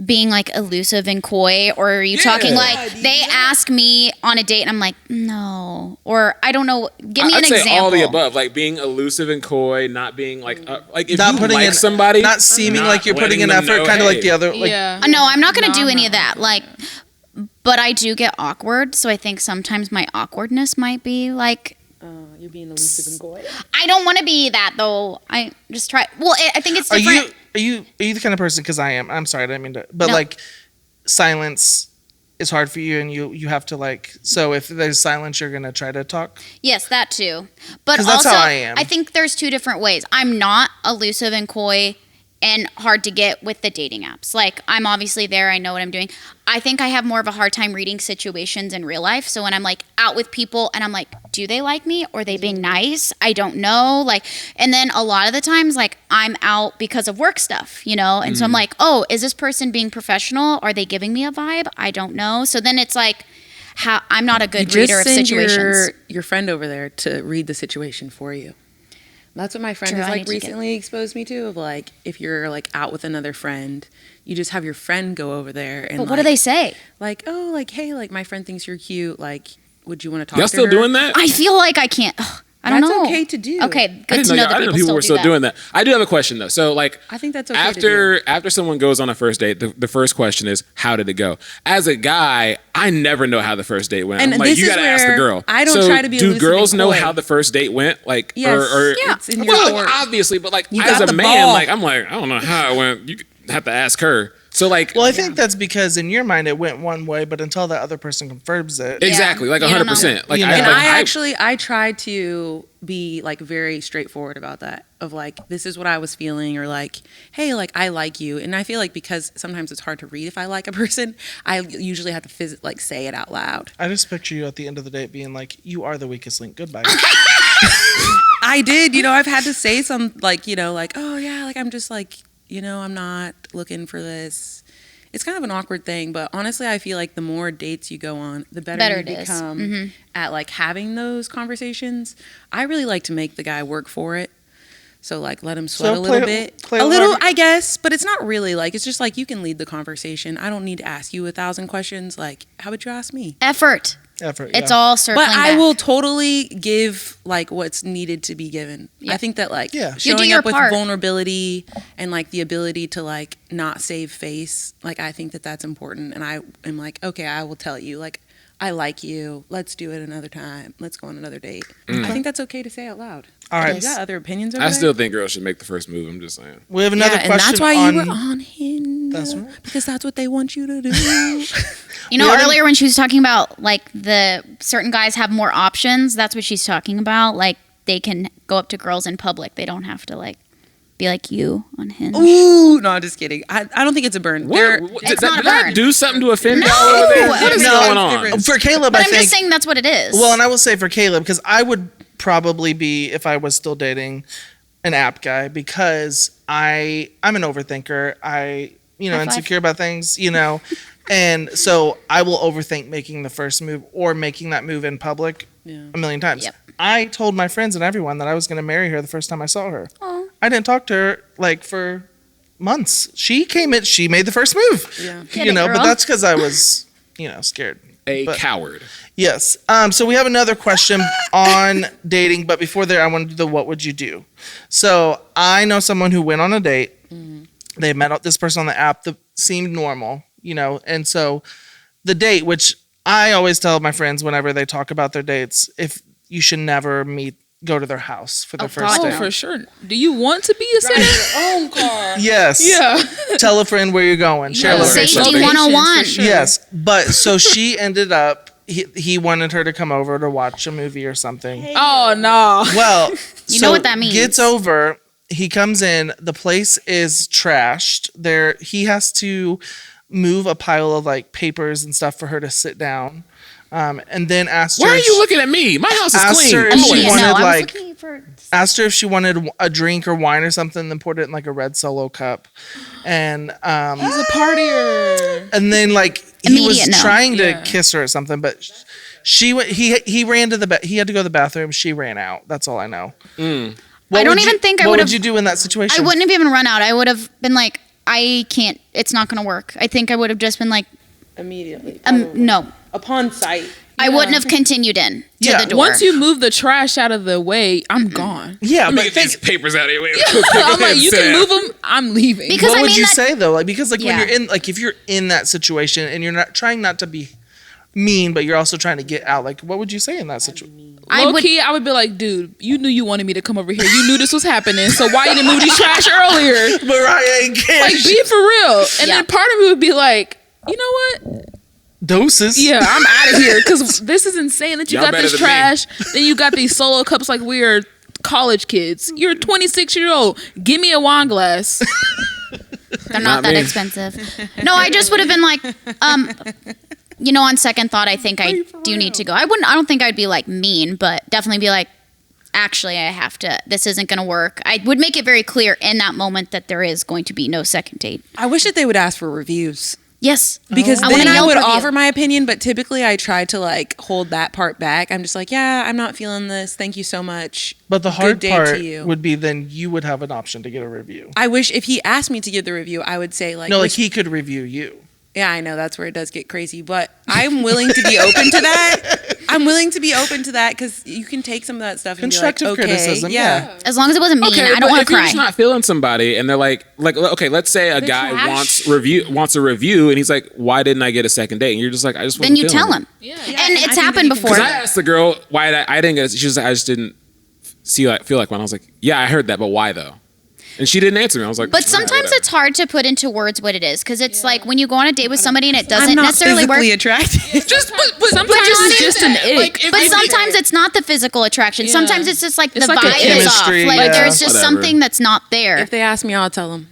[SPEAKER 3] being like elusive and coy, or are you talking like they ask me on a date and I'm like, no, or I don't know, give me
[SPEAKER 1] I'd
[SPEAKER 3] an
[SPEAKER 1] say
[SPEAKER 3] example.
[SPEAKER 1] all the above, like being elusive and coy, not being like if
[SPEAKER 4] Not
[SPEAKER 1] you
[SPEAKER 4] putting
[SPEAKER 1] like
[SPEAKER 4] in
[SPEAKER 1] somebody,
[SPEAKER 4] not seeming
[SPEAKER 1] not
[SPEAKER 4] like you're putting in
[SPEAKER 1] letting them
[SPEAKER 4] effort,
[SPEAKER 1] know,
[SPEAKER 4] kind of like
[SPEAKER 1] hey.
[SPEAKER 4] the other. Like,
[SPEAKER 5] Yeah.
[SPEAKER 3] No, I'm not gonna
[SPEAKER 5] No,
[SPEAKER 3] do
[SPEAKER 5] I'm
[SPEAKER 3] any
[SPEAKER 5] not.
[SPEAKER 3] of that. Like, but I do get awkward, so I think sometimes my awkwardness might be like,
[SPEAKER 2] You're being elusive and coy.
[SPEAKER 3] I don't want to be that though. I just try. Well, I think it's
[SPEAKER 4] Are
[SPEAKER 3] different.
[SPEAKER 4] you the kind of person? Because I am. I'm sorry, I didn't mean to. But
[SPEAKER 3] No.
[SPEAKER 4] like, silence is hard for you, and you have to like. So if there's silence, you're gonna try to talk.
[SPEAKER 3] Yes, that too. But
[SPEAKER 4] 'Cause that's
[SPEAKER 3] also,
[SPEAKER 4] how I am.
[SPEAKER 3] I think there's two different ways. I'm not elusive and coy and hard to get with the dating apps. Like, I'm obviously there. I know what I'm doing. I think I have more of a hard time reading situations in real life. So when I'm like out with people and I'm like, do they like me? Or are they being nice? I don't know. Like, and then a lot of the times, like, I'm out because of work stuff, you know? And so I'm like, oh, is this person being professional? Are they giving me a vibe? I don't know. So then it's like, I'm not a good reader of situations.
[SPEAKER 2] Your friend over there to read the situation for you. That's what my friend
[SPEAKER 3] True,
[SPEAKER 2] has
[SPEAKER 3] I
[SPEAKER 2] like
[SPEAKER 3] need to get-
[SPEAKER 2] recently exposed me to. Of like, if you're like out with another friend, you just have your friend go over there and.
[SPEAKER 3] But what do they say?
[SPEAKER 2] Like, oh, like, hey, like my friend thinks you're cute. Like, would you want to talk?
[SPEAKER 1] Y'all
[SPEAKER 2] to
[SPEAKER 1] still
[SPEAKER 2] her?
[SPEAKER 1] doing that?
[SPEAKER 3] I feel like I can't. Ugh, I don't
[SPEAKER 2] That's
[SPEAKER 3] know.
[SPEAKER 2] okay to do.
[SPEAKER 3] Okay,
[SPEAKER 1] I
[SPEAKER 3] good
[SPEAKER 1] didn't
[SPEAKER 3] to know
[SPEAKER 1] I
[SPEAKER 3] that
[SPEAKER 1] didn't know
[SPEAKER 3] people
[SPEAKER 1] people were
[SPEAKER 3] still
[SPEAKER 1] still
[SPEAKER 3] do
[SPEAKER 1] doing that. I do have a question though. So like,
[SPEAKER 2] I think that's okay to do.
[SPEAKER 1] after someone goes on a first date, the first question is, how did it go? As a guy, I never know how the first date went.
[SPEAKER 2] And
[SPEAKER 1] I'm like,
[SPEAKER 2] this
[SPEAKER 1] you
[SPEAKER 2] is
[SPEAKER 1] gotta ask the
[SPEAKER 2] where
[SPEAKER 1] girl.
[SPEAKER 2] I don't
[SPEAKER 1] So
[SPEAKER 2] try to be
[SPEAKER 1] do
[SPEAKER 2] elusive
[SPEAKER 1] girls
[SPEAKER 2] and
[SPEAKER 1] know
[SPEAKER 2] coy.
[SPEAKER 1] how the first date went? Like,
[SPEAKER 2] Yes.
[SPEAKER 1] or
[SPEAKER 3] Yeah.
[SPEAKER 2] It's in your
[SPEAKER 1] well,
[SPEAKER 2] court.
[SPEAKER 1] obviously, but like
[SPEAKER 2] You
[SPEAKER 1] as
[SPEAKER 2] got
[SPEAKER 1] a
[SPEAKER 2] the
[SPEAKER 1] man,
[SPEAKER 2] ball.
[SPEAKER 1] like I'm like, I don't know how it went. You have to ask her. So like,
[SPEAKER 4] Well, I think that's because in your mind it went one way, but until that other person confirms it.
[SPEAKER 1] exactly, like
[SPEAKER 3] You don't know.
[SPEAKER 1] 100%. Like,
[SPEAKER 4] You know.
[SPEAKER 1] I,
[SPEAKER 2] And
[SPEAKER 1] like,
[SPEAKER 2] I try to be like very straightforward about that, of like, this is what I was feeling, or like, hey, like I like you. And I feel like because sometimes it's hard to read if I like a person, I usually have to like say it out loud.
[SPEAKER 4] I just picture you at the end of the date being like, "You are the weakest link. Goodbye."
[SPEAKER 2] I did, I've had to say some like, like, oh yeah, like I'm just like, I'm not looking for this. It's kind of an awkward thing, but honestly, I feel like the more dates you go on, the better you
[SPEAKER 3] it is.
[SPEAKER 2] become at like having those conversations. I really like to make the guy work for it. So like let him sweat
[SPEAKER 4] So
[SPEAKER 2] a little
[SPEAKER 4] play-
[SPEAKER 2] bit.
[SPEAKER 4] play
[SPEAKER 2] A little,
[SPEAKER 4] hard.
[SPEAKER 2] I guess, but it's not really like, it's just like you can lead the conversation. I don't need to ask you 1,000 questions. Like, how about you ask me?
[SPEAKER 3] Effort.
[SPEAKER 4] Effort.
[SPEAKER 3] It's
[SPEAKER 4] yeah.
[SPEAKER 3] all circling
[SPEAKER 2] But I
[SPEAKER 3] back.
[SPEAKER 2] will totally give like what's needed to be given.
[SPEAKER 3] Yeah.
[SPEAKER 2] I think that like
[SPEAKER 4] Yeah.
[SPEAKER 3] You do
[SPEAKER 2] showing
[SPEAKER 3] your
[SPEAKER 2] up with
[SPEAKER 3] part.
[SPEAKER 2] vulnerability and like the ability to like not save face, like I think that that's important. And I am like, okay, I will tell you, like, I like you. Let's do it another time. Let's go on another date. I think that's okay to say out loud.
[SPEAKER 4] All right.
[SPEAKER 2] You got other opinions over
[SPEAKER 1] I
[SPEAKER 2] there?
[SPEAKER 1] still think girls should make the first move. I'm just saying.
[SPEAKER 4] We have another
[SPEAKER 2] yeah, and
[SPEAKER 4] question.
[SPEAKER 2] that's why
[SPEAKER 4] on,
[SPEAKER 2] you were on Hinge.
[SPEAKER 4] That's right.
[SPEAKER 2] Because that's what they want you to do.
[SPEAKER 3] You know,
[SPEAKER 4] We haven't-
[SPEAKER 3] earlier when she was talking about like the certain guys have more options, that's what she's talking about. Like they can go up to girls in public. They don't have to like be like you on Hinge.
[SPEAKER 2] Ooh, no, I'm just kidding. I don't think it's a burn. There-
[SPEAKER 3] It's not a
[SPEAKER 1] did I
[SPEAKER 3] burn.
[SPEAKER 1] do something to offend
[SPEAKER 3] No.
[SPEAKER 1] y'all over there? What is
[SPEAKER 3] No.
[SPEAKER 1] going on?
[SPEAKER 4] For Caleb,
[SPEAKER 3] But
[SPEAKER 4] I
[SPEAKER 3] I'm
[SPEAKER 4] think.
[SPEAKER 3] just saying that's what it is.
[SPEAKER 4] Well, and I will say for Caleb, because I would probably be, if I was still dating, an app guy, because I'm an overthinker. I,
[SPEAKER 3] High five.
[SPEAKER 4] insecure about things, and so I will overthink making the first move or making that move in public a million times.
[SPEAKER 3] Yep.
[SPEAKER 4] I told my friends and everyone that I was going to marry her the first time I saw her.
[SPEAKER 3] Aw.
[SPEAKER 4] I didn't talk to her like for months. She made the first move.
[SPEAKER 2] Yeah.
[SPEAKER 3] Get it,
[SPEAKER 4] but
[SPEAKER 3] girl.
[SPEAKER 4] that's because I was, scared.
[SPEAKER 1] A
[SPEAKER 4] But-
[SPEAKER 1] coward.
[SPEAKER 4] Yes. So we have another question on dating, but before there, I want to do the what would you do? So I know someone who went on a date. They met this person on the app that seemed normal, and so the date, which I always tell my friends whenever they talk about their dates, if you should never go to their house for their first
[SPEAKER 3] God,
[SPEAKER 5] Oh,
[SPEAKER 4] date.
[SPEAKER 5] for sure. Do you want to be a sitter?
[SPEAKER 2] own car.
[SPEAKER 4] Yes.
[SPEAKER 5] Yeah.
[SPEAKER 4] Tell a friend where you're going. Share
[SPEAKER 5] Yeah.
[SPEAKER 4] location.
[SPEAKER 3] Safety
[SPEAKER 5] Location,
[SPEAKER 3] 101.
[SPEAKER 5] for sure.
[SPEAKER 4] Yes, but so she ended up. He wanted her to come over to watch a movie or something.
[SPEAKER 5] Oh no.
[SPEAKER 4] Well,
[SPEAKER 3] You know what that means.
[SPEAKER 4] Gets over. He comes in. The place is trashed. He has to move a pile of like papers and stuff for her to sit down, and then asked her.
[SPEAKER 1] Why are
[SPEAKER 4] if
[SPEAKER 1] you
[SPEAKER 4] she-
[SPEAKER 1] looking at me? My house is
[SPEAKER 4] Asked
[SPEAKER 1] clean.
[SPEAKER 4] her if
[SPEAKER 1] Always.
[SPEAKER 4] she
[SPEAKER 3] Immediate
[SPEAKER 4] wanted,
[SPEAKER 3] no. I was
[SPEAKER 4] like-
[SPEAKER 3] looking for.
[SPEAKER 4] Asked her if she wanted a drink or wine or something, then poured it in like a red Solo cup, and
[SPEAKER 5] He's a partier.
[SPEAKER 4] and then like he was
[SPEAKER 3] Immediate no.
[SPEAKER 4] trying to
[SPEAKER 5] Yeah.
[SPEAKER 4] kiss her or something, but he ran to he had to go to the bathroom. She ran out. That's all I know. What
[SPEAKER 3] I don't
[SPEAKER 4] would
[SPEAKER 3] even
[SPEAKER 4] you-
[SPEAKER 3] think I
[SPEAKER 4] What
[SPEAKER 3] would've-
[SPEAKER 4] would you do in that situation?
[SPEAKER 3] I wouldn't have even run out. I would have been like, I can't. It's not going to work. I think I would have just been like,
[SPEAKER 2] Immediately.
[SPEAKER 3] no.
[SPEAKER 2] Upon sight.
[SPEAKER 3] I wouldn't have continued in to
[SPEAKER 4] Yeah,
[SPEAKER 3] the door.
[SPEAKER 5] Once you move the trash out of the way, I'm gone.
[SPEAKER 4] Yeah,
[SPEAKER 1] Let me
[SPEAKER 4] but
[SPEAKER 1] get these papers out of your way.
[SPEAKER 5] I'm like, you can move them. I'm leaving.
[SPEAKER 3] Because
[SPEAKER 4] what
[SPEAKER 3] I
[SPEAKER 4] would
[SPEAKER 3] mean
[SPEAKER 4] you
[SPEAKER 3] that-
[SPEAKER 4] say though? Like because like when
[SPEAKER 3] Yeah.
[SPEAKER 4] you're in like if you're in that situation and you're not trying not to be mean, but you're also trying to get out. Like what would you say in that situation?
[SPEAKER 5] Low key, I would be like, dude, you knew you wanted me to come over here. You knew this was happening. So why you didn't move these trash earlier?
[SPEAKER 4] Mariah and Cash.
[SPEAKER 5] Like, be for real. And
[SPEAKER 3] Yeah.
[SPEAKER 5] then part of me would be like, you know what?
[SPEAKER 4] Doses.
[SPEAKER 5] Yeah, I'm out of here because this is insane that you
[SPEAKER 1] Y'all
[SPEAKER 5] got
[SPEAKER 1] better
[SPEAKER 5] this
[SPEAKER 1] than me.
[SPEAKER 5] trash. Then you got these Solo cups like we're college kids. You're a 26-year-old. Give me a wine glass.
[SPEAKER 3] They're
[SPEAKER 1] Not
[SPEAKER 3] not that
[SPEAKER 1] me.
[SPEAKER 3] expensive. No, I just would have been like, on second thought, I think I do need to go. I don't think I'd be like mean, but definitely be like, actually, I have to, this isn't going to work. I would make it very clear in that moment that there is going to be no second date.
[SPEAKER 2] I wish that they would ask for reviews.
[SPEAKER 3] Yes.
[SPEAKER 2] Because
[SPEAKER 3] I want
[SPEAKER 2] then
[SPEAKER 3] a
[SPEAKER 2] I
[SPEAKER 3] Yelp
[SPEAKER 2] would
[SPEAKER 3] review.
[SPEAKER 2] offer my opinion, but typically I try to like hold that part back. I'm just like, yeah, I'm not feeling this. Thank you so much.
[SPEAKER 4] But the
[SPEAKER 2] Good
[SPEAKER 4] hard
[SPEAKER 2] day
[SPEAKER 4] part
[SPEAKER 2] to you.
[SPEAKER 4] would be then you would have an option to get a review.
[SPEAKER 2] I wish if he asked me to give the review, I would say like,
[SPEAKER 4] No, like
[SPEAKER 2] wish-
[SPEAKER 4] he could review you.
[SPEAKER 2] Yeah, I know that's where it does get crazy, but I'm willing to be open to that. I'm willing to be open to that because you can take some of that stuff and be like,
[SPEAKER 4] Constructive
[SPEAKER 2] okay,
[SPEAKER 4] criticism,
[SPEAKER 2] yeah.
[SPEAKER 3] As long as it wasn't mean, I
[SPEAKER 1] but
[SPEAKER 3] don't want
[SPEAKER 1] if
[SPEAKER 3] to
[SPEAKER 1] you're
[SPEAKER 3] cry.
[SPEAKER 1] just not feeling somebody, and they're like, okay, let's say a guy
[SPEAKER 2] trash.
[SPEAKER 1] wants a review, and he's like, why didn't I get a second date? And you're just like, I just
[SPEAKER 3] Then
[SPEAKER 1] wasn't
[SPEAKER 3] you
[SPEAKER 1] feeling
[SPEAKER 3] tell
[SPEAKER 1] it.
[SPEAKER 3] him.
[SPEAKER 5] Yeah.
[SPEAKER 3] And
[SPEAKER 2] I
[SPEAKER 3] it's
[SPEAKER 2] think that
[SPEAKER 3] happened
[SPEAKER 2] you can
[SPEAKER 3] before.
[SPEAKER 1] Because I asked the girl why I didn't get. She was like, I just didn't feel like one. I was like, yeah, I heard that, but why though? And she didn't answer me. I was like,
[SPEAKER 3] But sometimes it's hard to put into words what it is because it's like when you go on a date with somebody and it
[SPEAKER 2] I'm
[SPEAKER 3] doesn't
[SPEAKER 2] not
[SPEAKER 3] necessarily work.
[SPEAKER 2] physically attracted.
[SPEAKER 5] But sometimes it's just an ick.
[SPEAKER 3] But sometimes it's not the physical attraction.
[SPEAKER 5] Yeah.
[SPEAKER 3] Sometimes it's just like
[SPEAKER 5] It's
[SPEAKER 3] the
[SPEAKER 5] like a
[SPEAKER 3] vibe is off.
[SPEAKER 4] chemistry,
[SPEAKER 3] Like
[SPEAKER 4] yeah.
[SPEAKER 3] there's just
[SPEAKER 1] Whatever.
[SPEAKER 3] something that's not there.
[SPEAKER 2] If they ask me, I'll tell them.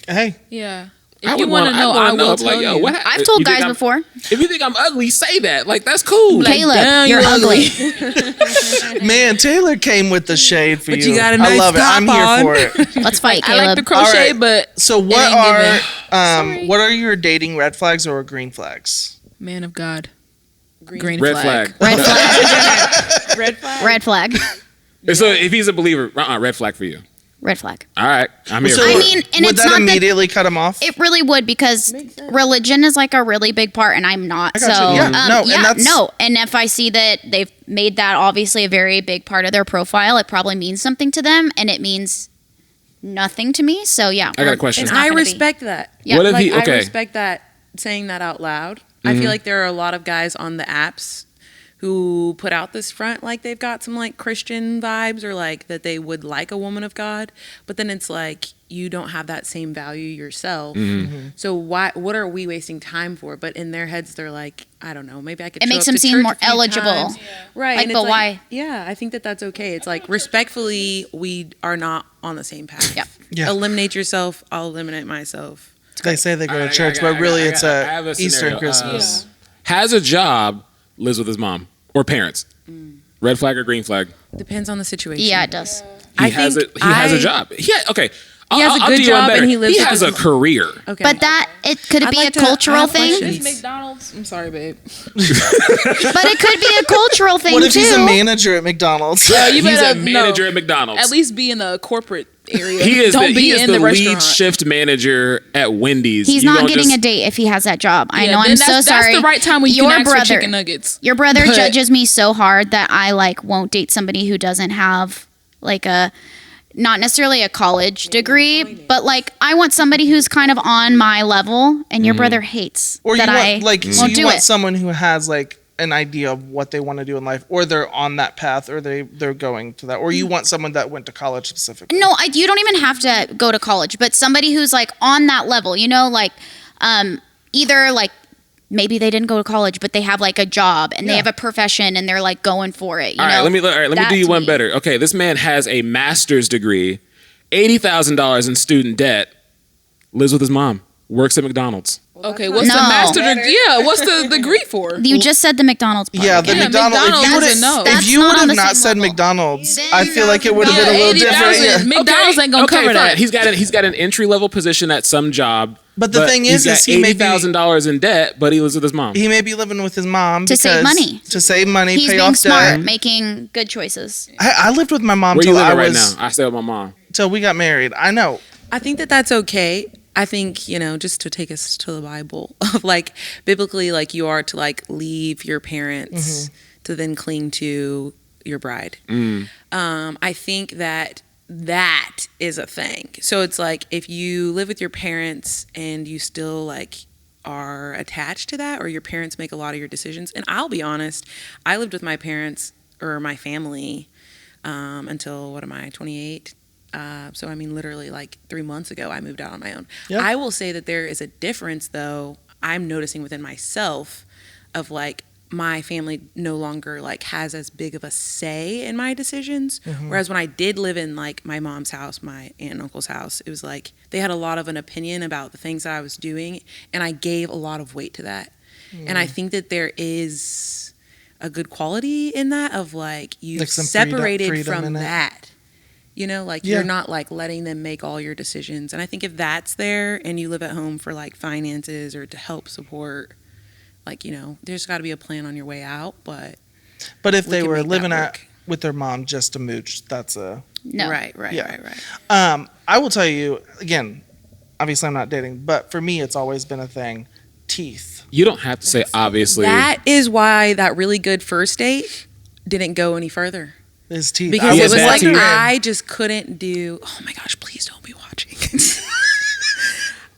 [SPEAKER 4] Hey,
[SPEAKER 5] Yeah.
[SPEAKER 1] I
[SPEAKER 5] If you
[SPEAKER 1] would
[SPEAKER 5] want to know, I will
[SPEAKER 1] like,
[SPEAKER 5] tell
[SPEAKER 1] yo,
[SPEAKER 5] you.
[SPEAKER 1] what happened?
[SPEAKER 3] I've told
[SPEAKER 1] You think
[SPEAKER 3] guys
[SPEAKER 1] I'm-
[SPEAKER 3] before,
[SPEAKER 1] If you think I'm ugly, say that. Like that's cool.
[SPEAKER 3] Caleb,
[SPEAKER 5] damn,
[SPEAKER 3] you're
[SPEAKER 5] you're
[SPEAKER 3] ugly.
[SPEAKER 4] man, Taylor came with the shade for
[SPEAKER 2] But
[SPEAKER 4] you.
[SPEAKER 2] you got a
[SPEAKER 4] I
[SPEAKER 2] nice
[SPEAKER 4] love it. I'm
[SPEAKER 2] top
[SPEAKER 4] here
[SPEAKER 2] on.
[SPEAKER 4] for it.
[SPEAKER 3] Let's fight,
[SPEAKER 5] I like
[SPEAKER 3] Caleb.
[SPEAKER 5] the crochet,
[SPEAKER 4] All right.
[SPEAKER 5] but
[SPEAKER 4] So what
[SPEAKER 5] ain't
[SPEAKER 4] are what are your dating red flags or green flags?
[SPEAKER 5] man of God. Green
[SPEAKER 1] Red
[SPEAKER 5] flag.
[SPEAKER 1] flag.
[SPEAKER 3] Red flag.
[SPEAKER 2] Red flag.
[SPEAKER 3] Red flag.
[SPEAKER 1] So if he's a believer, red flag for you.
[SPEAKER 3] Red flag.
[SPEAKER 1] All right, I'm here.
[SPEAKER 4] So
[SPEAKER 1] for
[SPEAKER 3] I
[SPEAKER 1] it.
[SPEAKER 3] mean, and
[SPEAKER 4] would
[SPEAKER 3] it's
[SPEAKER 4] that
[SPEAKER 3] not that
[SPEAKER 4] immediately cut him off?
[SPEAKER 3] it really would because religion is like a really big part, and I'm not.
[SPEAKER 4] got
[SPEAKER 3] So
[SPEAKER 4] you. Yeah, no, and that's-
[SPEAKER 3] no. And if I see that they've made that obviously a very big part of their profile, it probably means something to them, and it means nothing to me. So yeah,
[SPEAKER 1] I got a question.
[SPEAKER 3] it's
[SPEAKER 2] And
[SPEAKER 3] not
[SPEAKER 2] I
[SPEAKER 3] gonna be.
[SPEAKER 2] respect that.
[SPEAKER 3] Yeah.
[SPEAKER 1] What if
[SPEAKER 2] Like,
[SPEAKER 1] he? Okay.
[SPEAKER 2] I respect that saying that out loud. I feel like there are a lot of guys on the apps who put out this front like they've got some like Christian vibes or like that they would like a woman of God, but then it's like you don't have that same value yourself. So what are we wasting time for? But in their heads they're like, I don't know, maybe I could
[SPEAKER 3] It
[SPEAKER 2] show
[SPEAKER 3] makes
[SPEAKER 2] up
[SPEAKER 3] them
[SPEAKER 2] to
[SPEAKER 3] seem
[SPEAKER 2] church
[SPEAKER 3] more
[SPEAKER 2] a few
[SPEAKER 3] eligible.
[SPEAKER 2] times. Right.
[SPEAKER 3] Like,
[SPEAKER 2] and
[SPEAKER 3] but
[SPEAKER 2] it's
[SPEAKER 3] why?
[SPEAKER 2] Yeah, I think that that's okay. It's like respectfully we are not on the same path.
[SPEAKER 3] Yep.
[SPEAKER 4] Yeah.
[SPEAKER 2] Eliminate yourself, I'll eliminate myself.
[SPEAKER 4] They say they go to
[SPEAKER 1] I
[SPEAKER 4] church,
[SPEAKER 1] got-
[SPEAKER 4] but really
[SPEAKER 1] I
[SPEAKER 4] it's
[SPEAKER 1] have a
[SPEAKER 4] Easter
[SPEAKER 1] scenario.
[SPEAKER 4] and Christmas.
[SPEAKER 1] Has a job, lives with his mom or parents. Red flag or green flag?
[SPEAKER 2] Depends on the situation.
[SPEAKER 3] Yeah, it does.
[SPEAKER 2] I
[SPEAKER 1] He has
[SPEAKER 2] think
[SPEAKER 1] a
[SPEAKER 2] I-
[SPEAKER 1] job. Okay.
[SPEAKER 2] He has a
[SPEAKER 1] I'll
[SPEAKER 2] good
[SPEAKER 1] do you one
[SPEAKER 2] job
[SPEAKER 1] better.
[SPEAKER 2] and he lives with
[SPEAKER 1] has
[SPEAKER 2] his
[SPEAKER 1] a career.
[SPEAKER 2] Okay.
[SPEAKER 3] But could it
[SPEAKER 2] I'd
[SPEAKER 3] be
[SPEAKER 2] like
[SPEAKER 3] a
[SPEAKER 2] to- I
[SPEAKER 3] cultural
[SPEAKER 2] have
[SPEAKER 3] thing?
[SPEAKER 2] questions.
[SPEAKER 5] McDonald's. I'm sorry, babe.
[SPEAKER 3] But it could be a cultural thing
[SPEAKER 4] What if
[SPEAKER 3] too.
[SPEAKER 4] he's a manager at McDonald's?
[SPEAKER 5] You
[SPEAKER 1] He's
[SPEAKER 5] better
[SPEAKER 1] a manager at McDonald's.
[SPEAKER 5] At least be in the corporate area.
[SPEAKER 1] he is
[SPEAKER 5] Don't
[SPEAKER 1] the,
[SPEAKER 5] be
[SPEAKER 1] he is
[SPEAKER 5] in
[SPEAKER 1] the
[SPEAKER 5] the
[SPEAKER 1] lead
[SPEAKER 5] restaurant.
[SPEAKER 1] shift manager at Wendy's.
[SPEAKER 3] He's
[SPEAKER 1] You
[SPEAKER 3] not
[SPEAKER 1] don't
[SPEAKER 3] getting
[SPEAKER 1] just-
[SPEAKER 3] a date if he has that job. I
[SPEAKER 5] Yeah,
[SPEAKER 3] know.
[SPEAKER 5] then
[SPEAKER 3] I'm so
[SPEAKER 5] that's
[SPEAKER 3] sorry.
[SPEAKER 5] the right time when you
[SPEAKER 3] Your
[SPEAKER 5] can ask
[SPEAKER 3] brother,
[SPEAKER 5] for chicken nuggets.
[SPEAKER 3] Your brother
[SPEAKER 5] But-
[SPEAKER 3] judges me so hard that I like won't date somebody who doesn't have like a not necessarily a college degree, but like I want somebody who's kind of on my level, and your brother hates
[SPEAKER 4] Or you
[SPEAKER 3] that I
[SPEAKER 4] want like so
[SPEAKER 3] won't
[SPEAKER 4] you
[SPEAKER 3] do
[SPEAKER 4] want
[SPEAKER 3] it.
[SPEAKER 4] someone who has like an idea of what they want to do in life, or they're on that path, or they're going to that, or you want someone that went to college specifically.
[SPEAKER 3] No, you don't even have to go to college, but somebody who's like on that level, you know, like either like maybe they didn't go to college, but they have like a job and they have a profession and they're like going for it. You
[SPEAKER 1] All
[SPEAKER 3] know?
[SPEAKER 1] right, let me do
[SPEAKER 3] That's
[SPEAKER 1] you one
[SPEAKER 3] me.
[SPEAKER 1] better. Okay, this man has a master's degree, $80,000 in student debt, lives with his mom, works at McDonald's.
[SPEAKER 5] Okay, what's
[SPEAKER 3] No.
[SPEAKER 5] the master degree? Yeah, what's the degree for?
[SPEAKER 3] You just said the McDonald's part.
[SPEAKER 4] Yeah, the
[SPEAKER 5] Yeah,
[SPEAKER 4] McDonald's.
[SPEAKER 5] McDonald's
[SPEAKER 4] If you
[SPEAKER 5] doesn't know.
[SPEAKER 4] would
[SPEAKER 3] That's
[SPEAKER 4] if you
[SPEAKER 3] not
[SPEAKER 4] would
[SPEAKER 3] on
[SPEAKER 4] have
[SPEAKER 3] the
[SPEAKER 4] not
[SPEAKER 3] same
[SPEAKER 4] said
[SPEAKER 3] level.
[SPEAKER 4] McDonald's,
[SPEAKER 2] Then
[SPEAKER 4] I
[SPEAKER 2] you
[SPEAKER 4] feel like it would have
[SPEAKER 5] Yeah,
[SPEAKER 4] been a little
[SPEAKER 5] 80,000.
[SPEAKER 4] different. Yeah.
[SPEAKER 5] McDonald's ain't gonna cover
[SPEAKER 1] fine.
[SPEAKER 5] that.
[SPEAKER 1] He's got an entry level position at some job.
[SPEAKER 4] But the thing is
[SPEAKER 1] he's got
[SPEAKER 4] he may be-
[SPEAKER 1] $80,000 in debt, but he lives with his mom.
[SPEAKER 4] He may be living with his mom
[SPEAKER 3] To save
[SPEAKER 4] because-
[SPEAKER 3] money.
[SPEAKER 4] To save money,
[SPEAKER 3] He's
[SPEAKER 4] pay
[SPEAKER 3] being
[SPEAKER 4] off
[SPEAKER 3] smart,
[SPEAKER 4] debt.
[SPEAKER 3] making good choices.
[SPEAKER 4] I lived with my mom
[SPEAKER 1] Where you
[SPEAKER 4] till
[SPEAKER 1] living
[SPEAKER 4] I
[SPEAKER 1] right
[SPEAKER 4] was
[SPEAKER 1] now? I stay with my mom.
[SPEAKER 4] till we got married. I know.
[SPEAKER 2] I think that that's okay. I think, you know, just to take us to the Bible, of like biblically, like you are to like leave your parents to then cling to your bride. I think that is a thing. So it's like if you live with your parents and you still like are attached to that, or your parents make a lot of your decisions. And I'll be honest, I lived with my parents or my family until, 28? So I mean, literally like 3 months ago, I moved out on my own.
[SPEAKER 4] Yeah.
[SPEAKER 2] I will say that there is a difference, though. I'm noticing within myself, of like my family no longer like has as big of a say in my decisions. Whereas when I did live in like my mom's house, my aunt and uncle's house, it was like they had a lot of an opinion about the things that I was doing, and I gave a lot of weight to that. And I think that there is a good quality in that, of like you
[SPEAKER 4] Like some
[SPEAKER 2] separated
[SPEAKER 4] freedom in
[SPEAKER 2] from
[SPEAKER 4] it.
[SPEAKER 2] that. You know, like
[SPEAKER 4] Yeah.
[SPEAKER 2] you're not like letting them make all your decisions. And I think if that's there and you live at home for like finances or to help support, like, you know, there's got to be a plan on your way out. But
[SPEAKER 4] But if
[SPEAKER 2] We
[SPEAKER 4] they
[SPEAKER 2] can
[SPEAKER 4] were
[SPEAKER 2] make that
[SPEAKER 4] living
[SPEAKER 2] work.
[SPEAKER 4] with their mom just to mooch, that's a.
[SPEAKER 3] No.
[SPEAKER 2] right.
[SPEAKER 4] Yeah.
[SPEAKER 2] Right.
[SPEAKER 4] I will tell you again. Obviously, I'm not dating, but for me, it's always been a thing. teeth.
[SPEAKER 1] You don't have to say obviously.
[SPEAKER 2] That is why that really good first date didn't go any further.
[SPEAKER 4] His teeth.
[SPEAKER 2] Because
[SPEAKER 1] He
[SPEAKER 2] it
[SPEAKER 1] has
[SPEAKER 2] was
[SPEAKER 1] bad
[SPEAKER 2] like
[SPEAKER 1] teeth.
[SPEAKER 2] I just couldn't do. Oh my gosh! Please don't be watching.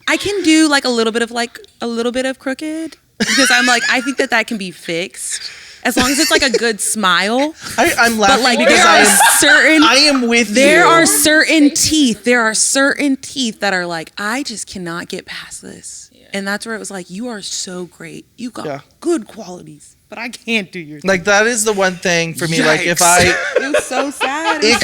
[SPEAKER 2] I can do like a little bit of crooked because I'm like I think that can be fixed as long as it's like a good smile.
[SPEAKER 4] I'm laughing
[SPEAKER 2] But like
[SPEAKER 4] because I am with you.
[SPEAKER 2] There are certain teeth. There are certain teeth that are like I just cannot get past this, and that's where it was like you are so great. You got good qualities. But I can't do your
[SPEAKER 4] like that is the one thing for me.
[SPEAKER 1] Yikes.
[SPEAKER 4] Like if
[SPEAKER 2] It was so sad.
[SPEAKER 4] it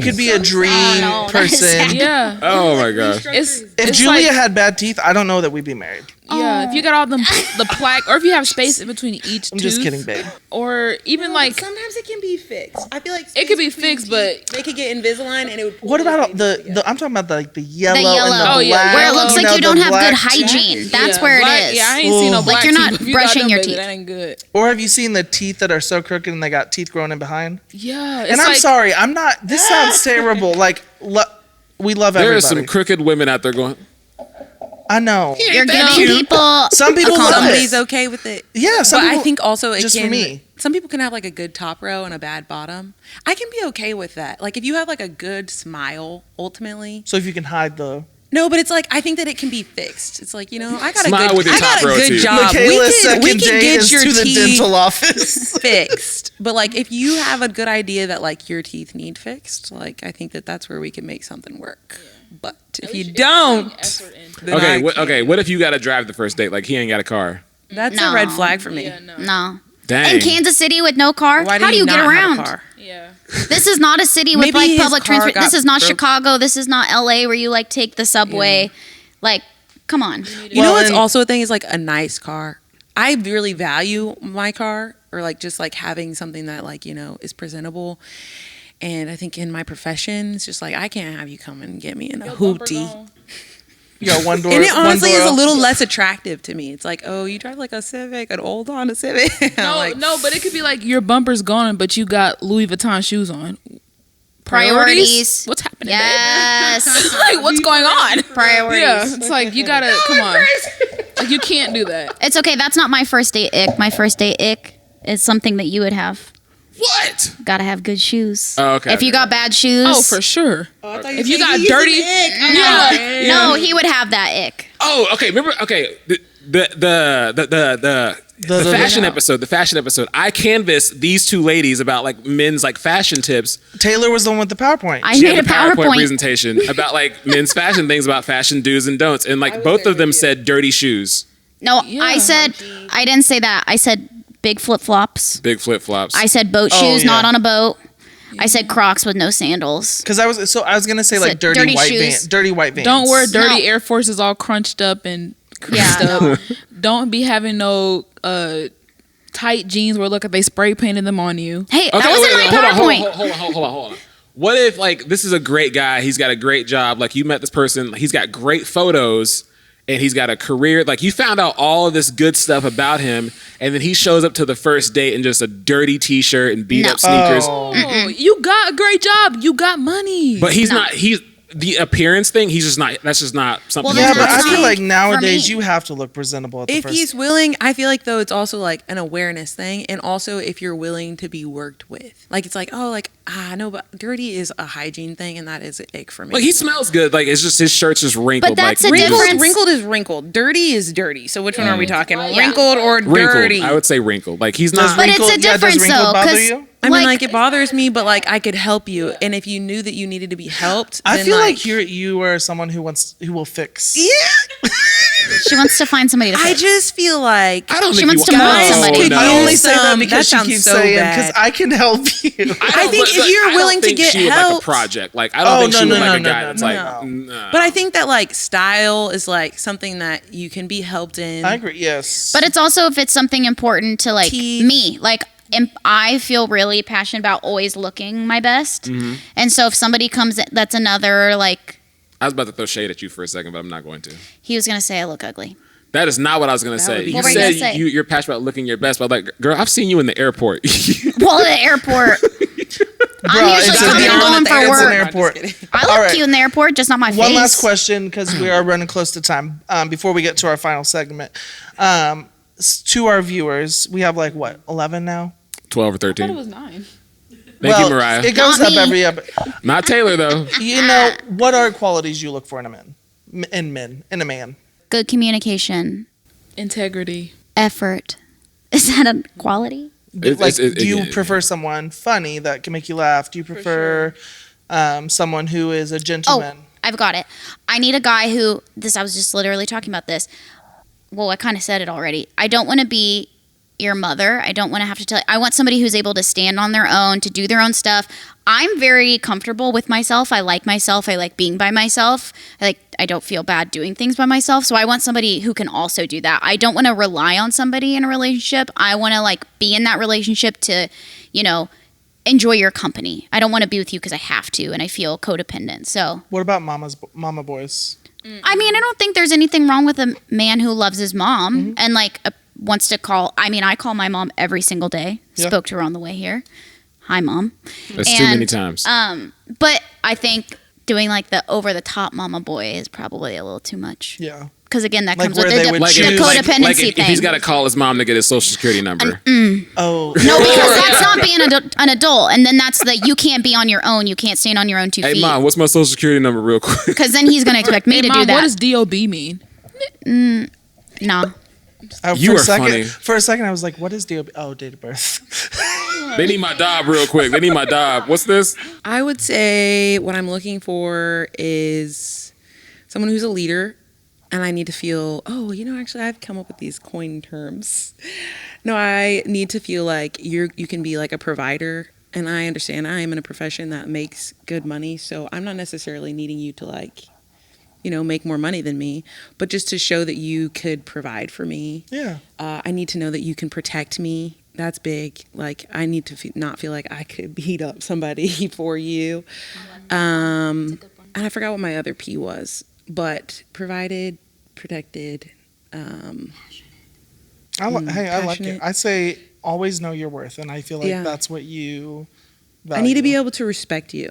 [SPEAKER 4] could be a dream
[SPEAKER 3] sad. That is
[SPEAKER 4] person.
[SPEAKER 3] sad.
[SPEAKER 5] Yeah.
[SPEAKER 1] Oh my gosh.
[SPEAKER 4] If Julia had bad teeth, I don't know that we'd be married.
[SPEAKER 5] Yeah, if you got all the plaque, or if you have space in between each
[SPEAKER 4] I'm
[SPEAKER 5] tooth.
[SPEAKER 4] just kidding, babe.
[SPEAKER 5] Or even like,
[SPEAKER 2] sometimes it can be fixed. I feel like
[SPEAKER 5] it could be fixed, but
[SPEAKER 2] they could get Invisalign and it would.
[SPEAKER 4] What about the I'm talking about the yellow and the
[SPEAKER 3] yellow.
[SPEAKER 5] Oh, yeah.
[SPEAKER 4] black.
[SPEAKER 3] Where it looks like you don't
[SPEAKER 4] the
[SPEAKER 3] have good
[SPEAKER 4] black
[SPEAKER 3] hygiene. That's
[SPEAKER 5] yeah,
[SPEAKER 3] where
[SPEAKER 5] black-
[SPEAKER 3] it is.
[SPEAKER 5] Yeah, I ain't seen no
[SPEAKER 4] Like,
[SPEAKER 5] black
[SPEAKER 3] you're not
[SPEAKER 5] teeth. If you got
[SPEAKER 3] brushing
[SPEAKER 5] them,
[SPEAKER 3] your
[SPEAKER 5] baby,
[SPEAKER 3] teeth.
[SPEAKER 5] That ain't good.
[SPEAKER 4] Or have you seen the teeth that are so crooked and they got teeth growing in behind?
[SPEAKER 5] Yeah,
[SPEAKER 4] And I'm sorry, I'm not. This sounds terrible. Like we love
[SPEAKER 1] There
[SPEAKER 4] everybody.
[SPEAKER 1] are some crooked women out there going,
[SPEAKER 4] I know.
[SPEAKER 3] You're giving people.
[SPEAKER 4] Some people love
[SPEAKER 2] Somebody's
[SPEAKER 4] it.
[SPEAKER 2] okay with it.
[SPEAKER 4] Yeah, some
[SPEAKER 2] But I
[SPEAKER 4] people-
[SPEAKER 2] think also it
[SPEAKER 4] just
[SPEAKER 2] can.
[SPEAKER 4] for me.
[SPEAKER 2] Some people can have like a good top row and a bad bottom. I can be okay with that. Like if you have like a good smile, ultimately.
[SPEAKER 4] So if you can hide the
[SPEAKER 2] No, but it's like I think that it can be fixed. It's like I got
[SPEAKER 1] Smile
[SPEAKER 2] a good,
[SPEAKER 1] with your
[SPEAKER 2] I got
[SPEAKER 1] top
[SPEAKER 2] a
[SPEAKER 1] row
[SPEAKER 2] good
[SPEAKER 1] teeth.
[SPEAKER 2] job.
[SPEAKER 4] Michaela's
[SPEAKER 2] we
[SPEAKER 4] second
[SPEAKER 2] can
[SPEAKER 4] date
[SPEAKER 2] get
[SPEAKER 4] is
[SPEAKER 2] your
[SPEAKER 4] to the
[SPEAKER 2] teeth
[SPEAKER 4] dental office.
[SPEAKER 2] fixed. But like if you have a good idea that like your teeth need fixed, like I think that that's where we can make something work. But if you don't, then
[SPEAKER 1] okay,
[SPEAKER 2] I can't.
[SPEAKER 1] what if you got to drive the first date? Like he ain't got a car.
[SPEAKER 2] That's
[SPEAKER 3] No.
[SPEAKER 2] a red flag for me.
[SPEAKER 5] Yeah, no.
[SPEAKER 3] No.
[SPEAKER 1] Dang.
[SPEAKER 3] In Kansas City with no car,
[SPEAKER 2] Why
[SPEAKER 3] how do you
[SPEAKER 2] not
[SPEAKER 3] get
[SPEAKER 2] have a
[SPEAKER 3] around?
[SPEAKER 2] car?
[SPEAKER 5] Yeah.
[SPEAKER 3] This is not a city with
[SPEAKER 2] Maybe
[SPEAKER 3] like
[SPEAKER 2] his
[SPEAKER 3] public
[SPEAKER 2] car
[SPEAKER 3] transport.
[SPEAKER 2] got
[SPEAKER 3] This is not
[SPEAKER 2] broke.
[SPEAKER 3] Chicago. This is not LA where you like take the subway. Like, come on.
[SPEAKER 2] You know what's
[SPEAKER 4] and-
[SPEAKER 2] also a thing is like a nice car. I really value my car or like just like having something that like, is presentable. And I think in my profession, it's just like I can't have you come and get me in a hoopty.
[SPEAKER 4] You got one door.
[SPEAKER 2] And it honestly
[SPEAKER 4] one door
[SPEAKER 2] is a
[SPEAKER 4] up.
[SPEAKER 2] little less attractive to me. It's like, oh, you drive like a Civic, an old Honda Civic. I'm like,
[SPEAKER 5] No, but it could be like your bumper's gone, but you got Louis Vuitton shoes on.
[SPEAKER 3] Priorities.
[SPEAKER 5] What's happening,
[SPEAKER 3] Yes.
[SPEAKER 5] babe? Like, what's going on?
[SPEAKER 3] Priorities.
[SPEAKER 5] Yeah, it's like you gotta come on. Like you can't do that.
[SPEAKER 3] It's okay. That's not my first date ick. My first date ick is something that you would have.
[SPEAKER 1] What?
[SPEAKER 3] Gotta have good shoes.
[SPEAKER 1] Oh, okay,
[SPEAKER 3] If you
[SPEAKER 1] okay.
[SPEAKER 3] got bad shoes.
[SPEAKER 5] Oh, for sure. If you got
[SPEAKER 2] he's
[SPEAKER 5] dirty,
[SPEAKER 2] an
[SPEAKER 3] No, he would have that ick.
[SPEAKER 1] Oh, okay. Remember? Okay, the fashion episode. The fashion episode. I canvassed these two ladies about like men's like fashion tips.
[SPEAKER 4] Taylor was the one with the PowerPoint.
[SPEAKER 3] I
[SPEAKER 1] She
[SPEAKER 3] made
[SPEAKER 1] had
[SPEAKER 3] a
[SPEAKER 1] a PowerPoint
[SPEAKER 3] PowerPoint.
[SPEAKER 1] presentation about like men's fashion things, about fashion do's and don'ts, and like both of them said dirty shoes,
[SPEAKER 3] No,
[SPEAKER 5] Yeah.
[SPEAKER 3] I said, I didn't say that. I said big flip flops.
[SPEAKER 1] big flip flops.
[SPEAKER 3] I said boat
[SPEAKER 4] Oh,
[SPEAKER 3] shoes,
[SPEAKER 4] yeah.
[SPEAKER 3] not on a boat. I said Crocs with no sandals.
[SPEAKER 4] Because I was gonna say like
[SPEAKER 3] So, dirty
[SPEAKER 4] white
[SPEAKER 3] shoes.
[SPEAKER 4] dirty white vans.
[SPEAKER 5] don't wear dirty
[SPEAKER 3] No.
[SPEAKER 5] Air Forces all crunched up and
[SPEAKER 3] Yeah,
[SPEAKER 5] creased up.
[SPEAKER 3] no.
[SPEAKER 5] Don't be having no tight jeans where look like they spray painted them on you.
[SPEAKER 3] Hey,
[SPEAKER 1] Okay,
[SPEAKER 3] that wasn't
[SPEAKER 1] wait,
[SPEAKER 3] my
[SPEAKER 1] hold on,
[SPEAKER 3] PowerPoint.
[SPEAKER 1] hold on. What if like this is a great guy? He's got a great job. Like you met this person. He's got great photos. And he's got a career. Like you found out all of this good stuff about him, and then he shows up to the first date in just a dirty T-shirt and beat
[SPEAKER 3] No.
[SPEAKER 1] up sneakers.
[SPEAKER 5] Oh, you got a great job. You got money.
[SPEAKER 1] But he's
[SPEAKER 3] No.
[SPEAKER 1] not. He's the appearance thing. He's just not. That's just not something.
[SPEAKER 3] Well,
[SPEAKER 4] Yeah,
[SPEAKER 3] then
[SPEAKER 4] but I
[SPEAKER 3] that's
[SPEAKER 4] feel
[SPEAKER 3] not
[SPEAKER 4] like
[SPEAKER 3] for
[SPEAKER 4] nowadays
[SPEAKER 3] me.
[SPEAKER 4] you have to look presentable at the
[SPEAKER 2] if
[SPEAKER 4] first.
[SPEAKER 2] he's willing, I feel like though it's also like an awareness thing, and also if you're willing to be worked with, like it's like no, but dirty is a hygiene thing, and that is an ick for me.
[SPEAKER 1] Like he smells good. Like it's just his shirt's just wrinkled.
[SPEAKER 3] But that's
[SPEAKER 1] like,
[SPEAKER 3] a
[SPEAKER 2] wrinkled,
[SPEAKER 3] difference.
[SPEAKER 2] wrinkled is wrinkled. Dirty is dirty. So which one are we talking?
[SPEAKER 3] Yeah.
[SPEAKER 2] Wrinkled or
[SPEAKER 1] wrinkled.
[SPEAKER 2] dirty?
[SPEAKER 1] I would say wrinkled. Like he's
[SPEAKER 4] Does
[SPEAKER 1] not.
[SPEAKER 3] But
[SPEAKER 4] wrinkled-
[SPEAKER 3] it's a
[SPEAKER 4] yeah, does
[SPEAKER 3] difference
[SPEAKER 4] wrinkled
[SPEAKER 3] though,
[SPEAKER 4] bother
[SPEAKER 3] because
[SPEAKER 4] you?
[SPEAKER 2] I mean, like it bothers me, but like I could help you, and if you knew that you needed to be helped,
[SPEAKER 4] I
[SPEAKER 2] then,
[SPEAKER 4] feel like you are someone who will fix.
[SPEAKER 2] Yeah,
[SPEAKER 3] she wants to find somebody to
[SPEAKER 2] I
[SPEAKER 3] fix.
[SPEAKER 2] just feel like
[SPEAKER 1] I don't
[SPEAKER 3] She
[SPEAKER 1] think
[SPEAKER 3] wants
[SPEAKER 1] you
[SPEAKER 3] to
[SPEAKER 1] want
[SPEAKER 3] mold somebody.
[SPEAKER 1] No.
[SPEAKER 4] I only say that
[SPEAKER 2] That
[SPEAKER 4] because she
[SPEAKER 2] sounds
[SPEAKER 4] keeps
[SPEAKER 2] so
[SPEAKER 4] saying
[SPEAKER 2] bad.
[SPEAKER 4] because I can help you.
[SPEAKER 2] I think if you're willing to get
[SPEAKER 1] she would like a
[SPEAKER 2] help,
[SPEAKER 1] project. Like I don't
[SPEAKER 4] Oh,
[SPEAKER 1] think
[SPEAKER 4] no,
[SPEAKER 1] she would
[SPEAKER 4] no,
[SPEAKER 1] like a
[SPEAKER 4] no,
[SPEAKER 1] guy
[SPEAKER 4] no,
[SPEAKER 1] that's
[SPEAKER 4] no,
[SPEAKER 1] like.
[SPEAKER 4] no.
[SPEAKER 1] Nah.
[SPEAKER 2] but I think that like style is like something that you can be helped in.
[SPEAKER 4] I agree. Yes,
[SPEAKER 3] But it's also if it's something important to like
[SPEAKER 2] Teeth.
[SPEAKER 3] me. Like I feel really passionate about always looking my best.
[SPEAKER 1] Mm-hmm.
[SPEAKER 3] And so if somebody comes in, that's another like
[SPEAKER 1] I was about to throw shade at you for a second, but I'm not going to.
[SPEAKER 3] he was gonna say I look ugly.
[SPEAKER 1] That is not what I was going to
[SPEAKER 2] would
[SPEAKER 1] say.
[SPEAKER 2] be
[SPEAKER 1] You
[SPEAKER 3] What were you gonna
[SPEAKER 1] said
[SPEAKER 3] say?
[SPEAKER 1] you're passionate about looking your best, but like, girl, I've seen you in the airport.
[SPEAKER 3] Well, at the airport. I'm usually
[SPEAKER 4] it's
[SPEAKER 3] coming and going for
[SPEAKER 4] It's an
[SPEAKER 3] work.
[SPEAKER 4] airport.
[SPEAKER 3] I look
[SPEAKER 4] All right.
[SPEAKER 3] cute in the airport, just not my face.
[SPEAKER 4] One last question, because we are running close to time. Before we get to our final segment, to our viewers, we have 11 now.
[SPEAKER 1] 12 or
[SPEAKER 5] I thought
[SPEAKER 1] 13.
[SPEAKER 5] it was 9.
[SPEAKER 1] Thank you, Mariah.
[SPEAKER 4] It goes
[SPEAKER 3] Not
[SPEAKER 4] up
[SPEAKER 3] me.
[SPEAKER 4] every episode.
[SPEAKER 1] Not Taylor though.
[SPEAKER 4] You know, what are qualities you look for in a man? In a man.
[SPEAKER 3] Good communication,
[SPEAKER 5] Integrity.
[SPEAKER 3] effort. Is that a quality?
[SPEAKER 4] Do you prefer someone funny that can make you laugh? Do you prefer someone who is a gentleman?
[SPEAKER 3] Oh, I've got it. I need a guy who, I was just literally talking about this. Well, I kind of said it already. I don't want to be your mother. I don't want to have to tell you. I want somebody who's able to stand on their own, to do their own stuff. I'm very comfortable with myself. I like myself. I like being by myself. I don't feel bad doing things by myself. So I want somebody who can also do that. I don't want to rely on somebody in a relationship. I want to be in that relationship to, enjoy your company. I don't want to be with you because I have to and I feel codependent. So
[SPEAKER 4] What about mama boys?
[SPEAKER 3] I mean, I don't think there's anything wrong with a man who loves his mom and wants to call. I mean, I call my mom every single day.
[SPEAKER 4] Yeah.
[SPEAKER 3] Spoke to her on the way here. Hi, Mom.
[SPEAKER 1] That's too many times.
[SPEAKER 3] But I think doing the over the top mama boy is probably a little too much.
[SPEAKER 4] Yeah.
[SPEAKER 3] Because again, that
[SPEAKER 4] Like
[SPEAKER 3] comes with
[SPEAKER 4] where they would
[SPEAKER 3] the
[SPEAKER 4] choose-
[SPEAKER 3] codependency
[SPEAKER 1] if
[SPEAKER 3] thing.
[SPEAKER 1] he's got to call his mom to get his social security number.
[SPEAKER 4] Oh.
[SPEAKER 3] No, because that's not being an adult, and then that's you can't be on your own. You can't stand on your own 2
[SPEAKER 1] Hey
[SPEAKER 3] feet.
[SPEAKER 1] mom, what's my social security number real quick?
[SPEAKER 3] Because then he's gonna expect me
[SPEAKER 5] Hey,
[SPEAKER 3] to
[SPEAKER 5] Mom,
[SPEAKER 3] do that.
[SPEAKER 5] what does DOB mean?
[SPEAKER 3] Nah.
[SPEAKER 1] You are funny.
[SPEAKER 4] For a second, I was like, what is DOB? Oh, date of birth.
[SPEAKER 1] They need my dob real quick. They need my dob. What's this?
[SPEAKER 2] I would say what I'm looking for is someone who's a leader, and I need to feel, actually I've come up with these coin terms. No, I need to feel like you can be a provider, and I understand I am in a profession that makes good money, so I'm not necessarily needing you to make more money than me, but just to show that you could provide for me.
[SPEAKER 4] Yeah.
[SPEAKER 2] I need to know that you can protect me. That's big. I need to not feel like I could beat up somebody for you. And I forgot what my other P was, but provided, protected.
[SPEAKER 4] I like it.
[SPEAKER 2] Passionate.
[SPEAKER 4] I say always know your worth, and I feel like
[SPEAKER 2] Yeah.
[SPEAKER 4] that's what you
[SPEAKER 2] I need to be
[SPEAKER 4] value.
[SPEAKER 2] able to respect you.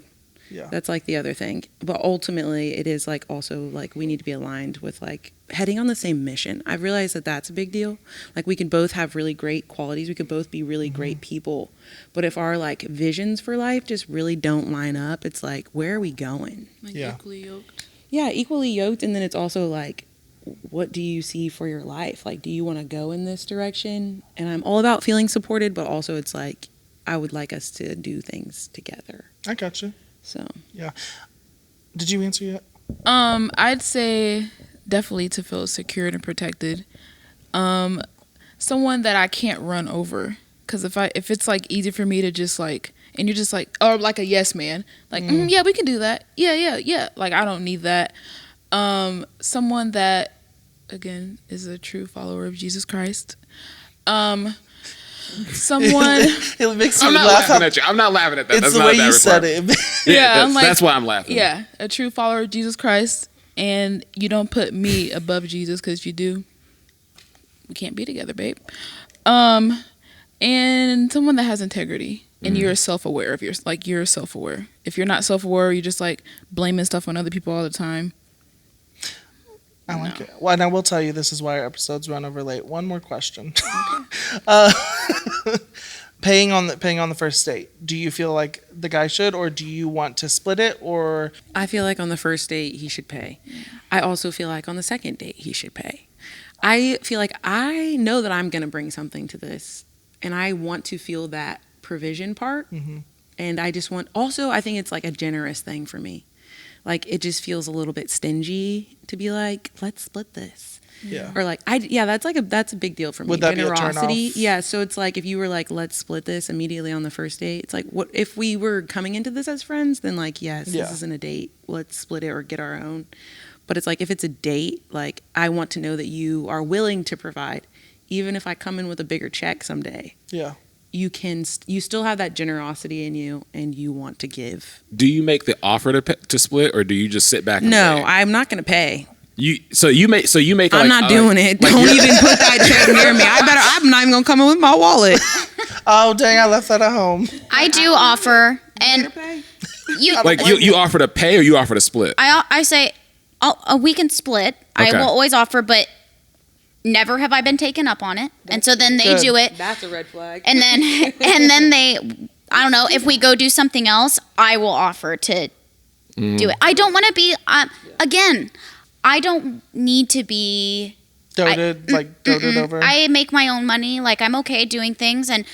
[SPEAKER 4] Yeah.
[SPEAKER 2] That's the other thing. But ultimately, it is also we need to be aligned with heading on the same mission. I've realized that that's a big deal. We can both have really great qualities. We could both be really great people. But if our visions for life just really don't line up, it's where are we going?
[SPEAKER 4] Yeah.
[SPEAKER 5] Equally yoked.
[SPEAKER 2] Yeah, equally yoked. And then it's also what do you see for your life? Do you want to go in this direction? And I'm all about feeling supported, but also it's I would like us to do things together.
[SPEAKER 4] I got you.
[SPEAKER 2] So
[SPEAKER 4] Yeah. Did you answer yet?
[SPEAKER 5] I'd say definitely to feel secured and protected. Someone that I can't run over. Because if it's easy for me to just and you're just or a yes man, yeah, we can do that. Yeah. I don't need that. Someone that again is a true follower of Jesus Christ. Someone.
[SPEAKER 4] It makes me
[SPEAKER 1] I'm not
[SPEAKER 4] laugh.
[SPEAKER 1] laughing at you. I'm not laughing at that.
[SPEAKER 4] It's
[SPEAKER 1] That's
[SPEAKER 4] the
[SPEAKER 1] not
[SPEAKER 4] way
[SPEAKER 1] that
[SPEAKER 4] you said
[SPEAKER 1] requirement.
[SPEAKER 4] it.
[SPEAKER 1] Yeah,
[SPEAKER 5] I'm
[SPEAKER 1] that's why I'm laughing.
[SPEAKER 5] Yeah, a true follower of Jesus Christ, and you don't put me above Jesus, because if you do, we can't be together, babe. And someone that has integrity, and you're self-aware of you're self-aware. If you're not self-aware, you're just blaming stuff on other people all the time.
[SPEAKER 4] I like it. Well, and I will tell you, this is why our episodes run over late. One more question. Paying on the first date. Do you feel like the guy should, or do you want to split it, or?
[SPEAKER 2] I feel on the first date he should pay. I also feel on the second date he should pay. I feel I know that I'm going to bring something to this, and I want to feel that provision part.
[SPEAKER 4] Mm-hmm.
[SPEAKER 2] And I just want, also I think it's a generous thing for me. It just feels a little bit stingy to be let's split this.
[SPEAKER 4] Yeah.
[SPEAKER 2] Or that's a big deal for me.
[SPEAKER 4] Would that be a
[SPEAKER 2] generosity?
[SPEAKER 4] turn-off?
[SPEAKER 2] Yeah. So it's if you were let's split this immediately on the first date. It's what if we were coming into this as friends? Then yes,
[SPEAKER 4] Yeah.
[SPEAKER 2] this isn't a date. Let's split it or get our own. But it's if it's a date, I want to know that you are willing to provide, even if I come in with a bigger check someday.
[SPEAKER 4] Yeah.
[SPEAKER 2] You still have that generosity in you, and you want to give.
[SPEAKER 1] Do you make the offer to split, or do you just sit back? And
[SPEAKER 2] No,
[SPEAKER 1] pay?
[SPEAKER 2] I'm not going to pay.
[SPEAKER 1] You make.
[SPEAKER 2] I'm not doing it. Don't even put that check near me. I'm not even gonna come in with my wallet.
[SPEAKER 4] Oh dang! I left that at home.
[SPEAKER 3] I do offer, And you
[SPEAKER 1] Like you offer to pay or you offer to split?
[SPEAKER 3] I say, we can split. I
[SPEAKER 1] Okay.
[SPEAKER 3] will always offer, but never have I been taken up on it. And so then they
[SPEAKER 4] Good.
[SPEAKER 3] do it.
[SPEAKER 2] That's a red flag.
[SPEAKER 3] And then they, I don't know, if we go do something else, I will offer to do it. I don't want to be, again, I don't need to be
[SPEAKER 4] Doted over.
[SPEAKER 3] I make my own money. Like, I'm okay doing things, and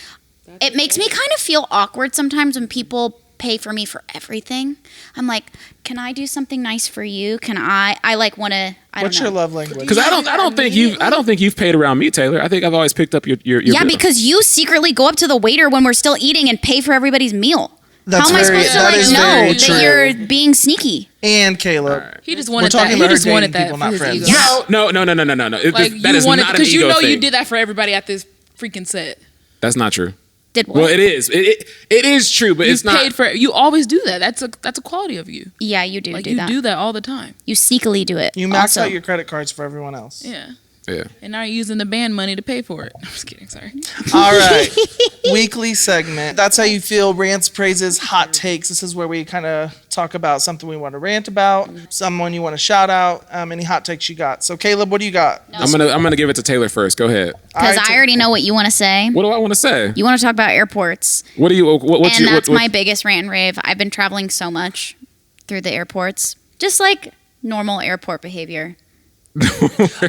[SPEAKER 3] it makes me kind of feel awkward sometimes when people pay for me for everything. I'm like, can I do something nice for you? Can I like want to?
[SPEAKER 4] What's your love language?
[SPEAKER 1] Because I don't think you've paid around me, Taylor. I think I've always picked up your
[SPEAKER 3] Yeah,
[SPEAKER 1] bill.
[SPEAKER 3] because you secretly go up to the waiter when we're still eating and pay for everybody's meal.
[SPEAKER 4] That's
[SPEAKER 3] How am I
[SPEAKER 4] very-
[SPEAKER 3] supposed to
[SPEAKER 4] that
[SPEAKER 3] like
[SPEAKER 4] is
[SPEAKER 3] know
[SPEAKER 4] very
[SPEAKER 3] that
[SPEAKER 4] true.
[SPEAKER 3] you're being sneaky?
[SPEAKER 4] And Caleb.
[SPEAKER 5] He just
[SPEAKER 4] We're
[SPEAKER 5] wanted
[SPEAKER 4] talking
[SPEAKER 5] that. He
[SPEAKER 4] about her
[SPEAKER 5] just wanted
[SPEAKER 4] dating people,
[SPEAKER 5] that
[SPEAKER 4] not
[SPEAKER 5] for his
[SPEAKER 4] friends.
[SPEAKER 5] ego.
[SPEAKER 3] Yeah.
[SPEAKER 1] No.
[SPEAKER 5] Like
[SPEAKER 1] That is not an
[SPEAKER 5] because
[SPEAKER 1] ego thing.
[SPEAKER 5] you did that for everybody at this freaking set.
[SPEAKER 1] That's not true.
[SPEAKER 3] Did what?
[SPEAKER 1] Well, it is. It is true, but
[SPEAKER 5] You
[SPEAKER 1] it's not.
[SPEAKER 5] paid for. You always do that. That's a quality of you.
[SPEAKER 3] Yeah, you do
[SPEAKER 5] Like
[SPEAKER 3] do
[SPEAKER 5] you
[SPEAKER 3] that.
[SPEAKER 5] do that all the time.
[SPEAKER 3] You sneakily do it.
[SPEAKER 4] You max
[SPEAKER 3] also.
[SPEAKER 4] out your credit cards for everyone else.
[SPEAKER 5] Yeah.
[SPEAKER 1] Yeah.
[SPEAKER 5] And now you're using the band money to pay for it. I'm just kidding. Sorry.
[SPEAKER 4] All right. Weekly segment. That's how you feel. Rants, praises, hot takes. This is where we kind of talk about something we want to rant about, someone you want to shout out, any hot takes you got. So Caleb, what do you got?
[SPEAKER 1] I'm gonna give it to Taylor first. Go ahead.
[SPEAKER 3] Because
[SPEAKER 4] All right,
[SPEAKER 3] I already know what you want to say.
[SPEAKER 1] What do I want to say?
[SPEAKER 3] You want to talk about airports.
[SPEAKER 1] What do you? What's
[SPEAKER 3] And
[SPEAKER 1] your?
[SPEAKER 3] that's
[SPEAKER 1] what-
[SPEAKER 3] my biggest rant and rave. I've been traveling so much through the airports. Just like normal airport behavior.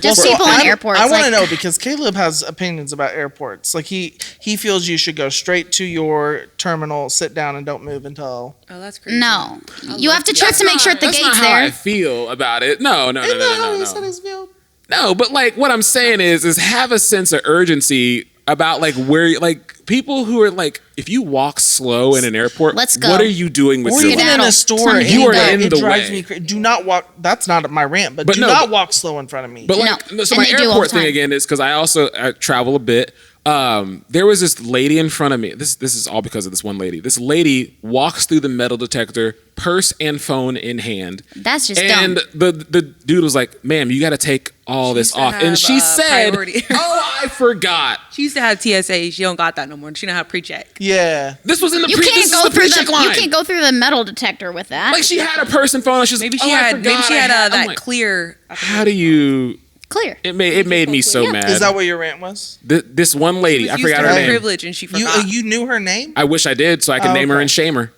[SPEAKER 3] Just people in airports.
[SPEAKER 4] I want to
[SPEAKER 3] like,
[SPEAKER 4] know because Caleb has opinions about airports. Like he feels you should go straight to your terminal, sit down, and don't move until.
[SPEAKER 2] Oh, that's crazy.
[SPEAKER 3] No. You have to check to make sure the
[SPEAKER 1] That's not
[SPEAKER 3] gate's
[SPEAKER 1] how I
[SPEAKER 3] there.
[SPEAKER 1] feel about it. No.
[SPEAKER 4] Isn't that how he said his view?
[SPEAKER 1] No, but like what I'm saying is have a sense of urgency about like where like people who are like if you walk slow in an airport,
[SPEAKER 3] Let's go.
[SPEAKER 1] what are you doing with
[SPEAKER 4] Or
[SPEAKER 1] your
[SPEAKER 4] even
[SPEAKER 1] life?
[SPEAKER 4] in a
[SPEAKER 3] Skedaddle.
[SPEAKER 4] store,
[SPEAKER 3] Time to
[SPEAKER 1] You are
[SPEAKER 3] get
[SPEAKER 1] in
[SPEAKER 4] it
[SPEAKER 1] the
[SPEAKER 4] drives
[SPEAKER 1] way.
[SPEAKER 4] me crazy. Do not walk. That's not my rant, but
[SPEAKER 1] But
[SPEAKER 4] do
[SPEAKER 1] no,
[SPEAKER 4] not
[SPEAKER 1] but-
[SPEAKER 4] walk slow in front of me.
[SPEAKER 1] But like,
[SPEAKER 3] No,
[SPEAKER 1] so
[SPEAKER 3] and
[SPEAKER 1] my
[SPEAKER 3] they do all
[SPEAKER 1] airport
[SPEAKER 3] the
[SPEAKER 1] thing
[SPEAKER 3] time.
[SPEAKER 1] again is because I travel a bit. There was this lady in front of me. This is all because of this one lady. This lady walks through the metal detector, purse and phone in hand.
[SPEAKER 3] That's just
[SPEAKER 1] And
[SPEAKER 3] dumb.
[SPEAKER 1] the dude was like, "Ma'am, you got to take all this
[SPEAKER 2] used to
[SPEAKER 1] off." And
[SPEAKER 2] have,
[SPEAKER 1] she said,
[SPEAKER 2] priority.
[SPEAKER 1] "Oh, I forgot.
[SPEAKER 2] She used to have TSA. She don't got that no more. She know how to pre-check.
[SPEAKER 4] Yeah.
[SPEAKER 1] This was in the
[SPEAKER 3] You
[SPEAKER 1] this
[SPEAKER 3] can't
[SPEAKER 1] is
[SPEAKER 3] go
[SPEAKER 1] the
[SPEAKER 3] through
[SPEAKER 1] pre-check
[SPEAKER 3] the
[SPEAKER 1] line."
[SPEAKER 3] you can't go through the metal detector with that.
[SPEAKER 1] Like she had a purse and phone. And she's
[SPEAKER 2] Maybe
[SPEAKER 1] like,
[SPEAKER 2] she
[SPEAKER 1] "Oh, I
[SPEAKER 2] had. Maybe
[SPEAKER 1] forgot
[SPEAKER 2] she had
[SPEAKER 1] I'm
[SPEAKER 2] that
[SPEAKER 1] like,
[SPEAKER 2] clear.
[SPEAKER 1] How do you?
[SPEAKER 3] Clear.
[SPEAKER 1] It made me so mad.
[SPEAKER 4] Is that what your rant was?
[SPEAKER 1] This one lady? I forgot her name.
[SPEAKER 2] Privilege, and she
[SPEAKER 4] You
[SPEAKER 2] forgot.
[SPEAKER 4] you knew her name?
[SPEAKER 1] I wish I did, so I could
[SPEAKER 4] Oh,
[SPEAKER 1] name her
[SPEAKER 4] okay.
[SPEAKER 1] and shame her.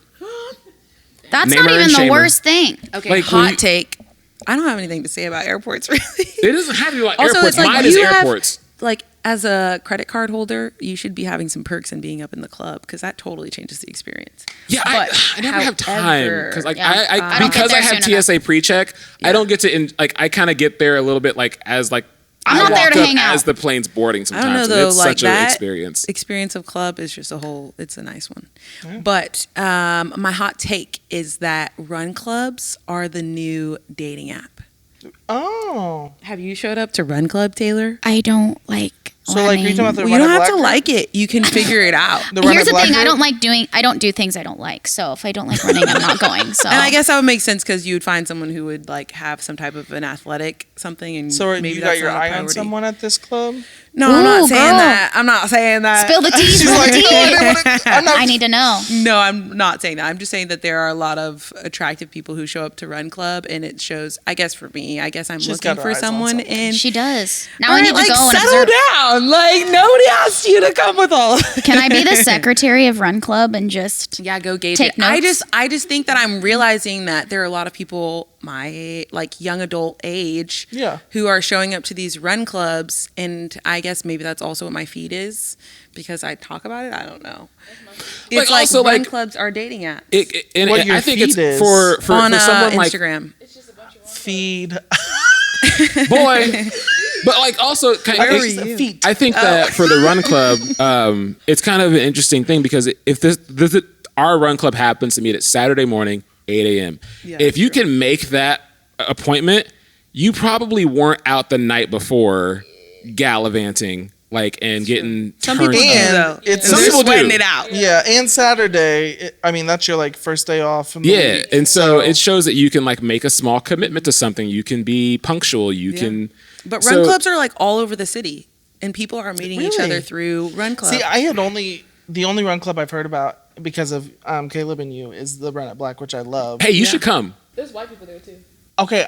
[SPEAKER 3] That's
[SPEAKER 1] Name
[SPEAKER 3] not
[SPEAKER 1] her
[SPEAKER 3] even
[SPEAKER 1] and
[SPEAKER 3] the
[SPEAKER 1] shame her.
[SPEAKER 3] worst thing.
[SPEAKER 2] Okay,
[SPEAKER 1] Like, when
[SPEAKER 2] hot
[SPEAKER 1] you-
[SPEAKER 2] take. I don't have anything to say about airports really.
[SPEAKER 1] It doesn't have to be like
[SPEAKER 2] Also,
[SPEAKER 1] airports.
[SPEAKER 2] it's like
[SPEAKER 1] Mine is
[SPEAKER 2] you have-
[SPEAKER 1] airports.
[SPEAKER 2] Like as a credit card holder, you should be having some perks and being up in the club because that totally changes the experience.
[SPEAKER 1] Yeah,
[SPEAKER 2] But
[SPEAKER 1] I never have time because like
[SPEAKER 3] Yeah.
[SPEAKER 1] I
[SPEAKER 3] I don't
[SPEAKER 1] because
[SPEAKER 3] get
[SPEAKER 1] I
[SPEAKER 3] there
[SPEAKER 1] have
[SPEAKER 3] soon
[SPEAKER 1] TSA pre-check. I don't get to I kind of get there a little bit like as like
[SPEAKER 3] I'm
[SPEAKER 1] I
[SPEAKER 3] not there
[SPEAKER 1] walk
[SPEAKER 3] to
[SPEAKER 1] up
[SPEAKER 3] hang out.
[SPEAKER 1] as the plane's boarding
[SPEAKER 2] I
[SPEAKER 1] sometimes.
[SPEAKER 2] don't know
[SPEAKER 1] and
[SPEAKER 2] though,
[SPEAKER 1] it's
[SPEAKER 2] like
[SPEAKER 1] such
[SPEAKER 2] that
[SPEAKER 1] an experience.
[SPEAKER 2] experience of club is just it's a nice one. But my hot take is that run clubs are the new dating app.
[SPEAKER 4] Oh.
[SPEAKER 2] Have you showed up to Run Club, Taylor?
[SPEAKER 3] I don't like.
[SPEAKER 4] So like you're talking about the
[SPEAKER 2] Well, you
[SPEAKER 4] Run
[SPEAKER 2] don't
[SPEAKER 4] It
[SPEAKER 2] have to
[SPEAKER 4] Black
[SPEAKER 2] like it. You can figure it out.
[SPEAKER 4] The Run
[SPEAKER 3] Here's
[SPEAKER 4] It
[SPEAKER 3] the
[SPEAKER 4] Black
[SPEAKER 3] thing:
[SPEAKER 4] group?
[SPEAKER 3] I don't do things I don't like. So if I don't like running, I'm not going. So
[SPEAKER 2] And I guess that would make sense because you would find someone who would like have some type of an athletic something, and
[SPEAKER 4] So
[SPEAKER 2] maybe
[SPEAKER 4] you
[SPEAKER 2] that's
[SPEAKER 4] got your
[SPEAKER 2] not a
[SPEAKER 4] eye on
[SPEAKER 2] priority.
[SPEAKER 4] someone at this club?
[SPEAKER 2] No, I'm not
[SPEAKER 3] Ooh,
[SPEAKER 2] saying
[SPEAKER 3] girl.
[SPEAKER 2] that. I'm not saying that.
[SPEAKER 3] spill the tea.
[SPEAKER 4] She's
[SPEAKER 3] Spill
[SPEAKER 4] like,
[SPEAKER 3] the
[SPEAKER 4] "No, I
[SPEAKER 3] tea.
[SPEAKER 4] didn't wanna- I'm not
[SPEAKER 3] I need to know.
[SPEAKER 2] No, I'm not saying that. I'm just saying that there are a lot of attractive people who show up to Run Club, and it shows. I guess for me, I guess I'm
[SPEAKER 4] She's
[SPEAKER 2] looking
[SPEAKER 4] got her
[SPEAKER 2] for
[SPEAKER 4] eyes on
[SPEAKER 2] someone,
[SPEAKER 4] someone.
[SPEAKER 2] and
[SPEAKER 3] She does. Now
[SPEAKER 2] All
[SPEAKER 3] I
[SPEAKER 2] right,
[SPEAKER 3] need to
[SPEAKER 2] like,
[SPEAKER 3] go and
[SPEAKER 2] settle
[SPEAKER 3] observe.
[SPEAKER 2] down. Like nobody asked you to come with all.
[SPEAKER 3] Can I be the secretary of Run Club and just?
[SPEAKER 2] Yeah, go gauge
[SPEAKER 3] Take
[SPEAKER 2] it.
[SPEAKER 3] notes.
[SPEAKER 2] I just think that I'm realizing that there are a lot of people my like young adult age
[SPEAKER 4] Yeah.
[SPEAKER 2] who are showing up to these run clubs, and I guess maybe that's also what my feed is because I talk about it. I don't know. It's like
[SPEAKER 1] also,
[SPEAKER 2] run
[SPEAKER 1] like-
[SPEAKER 2] clubs are dating apps
[SPEAKER 1] And
[SPEAKER 4] What your
[SPEAKER 1] I think
[SPEAKER 4] feed
[SPEAKER 1] it's
[SPEAKER 4] is
[SPEAKER 1] for
[SPEAKER 2] on
[SPEAKER 1] someone like
[SPEAKER 2] Instagram.
[SPEAKER 4] Feed.
[SPEAKER 1] boy, but like also
[SPEAKER 2] Where were you?
[SPEAKER 4] Feet.
[SPEAKER 1] I think that for the run club, it's kind of an interesting thing because if our run club happens to meet at Saturday morning, 8 a.m.
[SPEAKER 2] Yeah,
[SPEAKER 1] if you
[SPEAKER 2] true.
[SPEAKER 1] can make that appointment, you probably weren't out the night before gallivanting, like and getting
[SPEAKER 2] Some
[SPEAKER 1] turned
[SPEAKER 2] people do
[SPEAKER 1] up.
[SPEAKER 2] though.
[SPEAKER 4] It's-
[SPEAKER 2] And
[SPEAKER 1] Some
[SPEAKER 2] they're
[SPEAKER 1] people do.
[SPEAKER 2] sweating it out.
[SPEAKER 4] Yeah, and Saturday. I mean, that's your like first day off. From the
[SPEAKER 1] Yeah,
[SPEAKER 4] week.
[SPEAKER 1] and so it shows that you can like make a small commitment to something. You can be punctual. You can.
[SPEAKER 2] But
[SPEAKER 1] So-
[SPEAKER 2] run clubs are like all over the city, and people are meeting each
[SPEAKER 4] Really?
[SPEAKER 2] other through run clubs.
[SPEAKER 4] See, the only run club I've heard about because of Caleb and you is the Run It Black, which I love.
[SPEAKER 1] Hey, you should come.
[SPEAKER 5] There's white people there too.
[SPEAKER 4] Okay,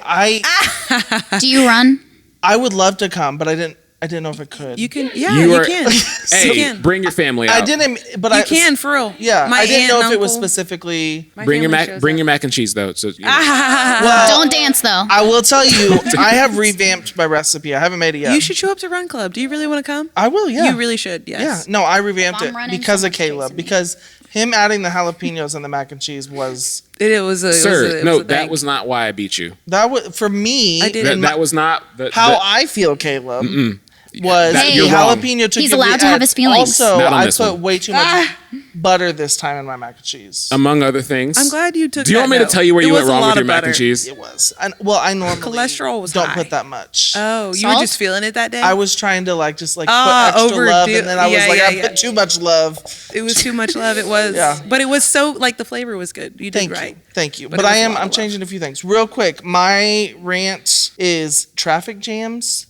[SPEAKER 3] Do you run?
[SPEAKER 4] I would love to come, but I didn't know if I could.
[SPEAKER 2] You can, you can.
[SPEAKER 1] Hey,
[SPEAKER 2] You can.
[SPEAKER 1] bring your family out.
[SPEAKER 4] I didn't, but
[SPEAKER 2] You can, for real.
[SPEAKER 4] Yeah,
[SPEAKER 2] My
[SPEAKER 4] I didn't
[SPEAKER 2] aunt
[SPEAKER 4] know
[SPEAKER 2] and
[SPEAKER 4] if it was
[SPEAKER 2] uncle-
[SPEAKER 4] specifically.
[SPEAKER 2] My
[SPEAKER 1] Bring your
[SPEAKER 2] family
[SPEAKER 1] mac.
[SPEAKER 2] shows
[SPEAKER 1] Bring
[SPEAKER 2] up.
[SPEAKER 1] your mac and cheese though. So
[SPEAKER 4] Well,
[SPEAKER 3] Don't dance though.
[SPEAKER 4] I will tell you, I have revamped my recipe. I haven't made it yet.
[SPEAKER 2] You should show up to Run Club. Do you really want to come?
[SPEAKER 4] I will. Yeah.
[SPEAKER 2] You really should. Yes.
[SPEAKER 4] Yeah. No, I revamped
[SPEAKER 3] If I'm
[SPEAKER 4] it
[SPEAKER 3] running,
[SPEAKER 4] because of
[SPEAKER 3] someone's
[SPEAKER 4] Caleb.
[SPEAKER 3] chasing me.
[SPEAKER 4] Because him adding the jalapenos and the mac and cheese was
[SPEAKER 2] It was a.
[SPEAKER 1] Sir, no, that
[SPEAKER 2] thing.
[SPEAKER 1] was not why I beat you.
[SPEAKER 4] that was for me.
[SPEAKER 2] I did.
[SPEAKER 1] That, that was not the,
[SPEAKER 4] how
[SPEAKER 1] the-
[SPEAKER 4] I feel, Caleb. Was
[SPEAKER 1] That-
[SPEAKER 4] the
[SPEAKER 1] you're wrong.
[SPEAKER 4] jalapeno took
[SPEAKER 3] He's
[SPEAKER 4] you
[SPEAKER 3] allowed to have his feelings.
[SPEAKER 4] Also,
[SPEAKER 1] Not on
[SPEAKER 4] I
[SPEAKER 1] this
[SPEAKER 4] put
[SPEAKER 1] one.
[SPEAKER 4] way too much butter this time in my mac and cheese.
[SPEAKER 1] among other things.
[SPEAKER 2] I'm glad you took.
[SPEAKER 1] Do you
[SPEAKER 2] that
[SPEAKER 1] want me to
[SPEAKER 2] note.
[SPEAKER 1] tell you where
[SPEAKER 2] It
[SPEAKER 1] you went
[SPEAKER 2] was a
[SPEAKER 1] wrong
[SPEAKER 2] lot
[SPEAKER 1] with your
[SPEAKER 2] of
[SPEAKER 1] mac
[SPEAKER 2] butter.
[SPEAKER 1] and cheese?
[SPEAKER 4] It was. I normally
[SPEAKER 2] Cholesterol was
[SPEAKER 4] don't
[SPEAKER 2] high.
[SPEAKER 4] put that much.
[SPEAKER 2] Oh, you were
[SPEAKER 3] Salt?
[SPEAKER 2] just feeling it that day.
[SPEAKER 4] I was trying to put extra
[SPEAKER 2] overdo-
[SPEAKER 4] love, and then I was
[SPEAKER 2] yeah,
[SPEAKER 4] like,
[SPEAKER 2] yeah,
[SPEAKER 4] I
[SPEAKER 2] yeah.
[SPEAKER 4] put too much love.
[SPEAKER 2] It was too much love. It was.
[SPEAKER 4] Yeah.
[SPEAKER 2] But it was so like the flavor was good. You did
[SPEAKER 4] Thank
[SPEAKER 2] right.
[SPEAKER 4] you, thank you.
[SPEAKER 2] But
[SPEAKER 4] But
[SPEAKER 2] it was a lot of
[SPEAKER 4] I'm
[SPEAKER 2] love.
[SPEAKER 4] changing a few things real quick. My rant is traffic jams.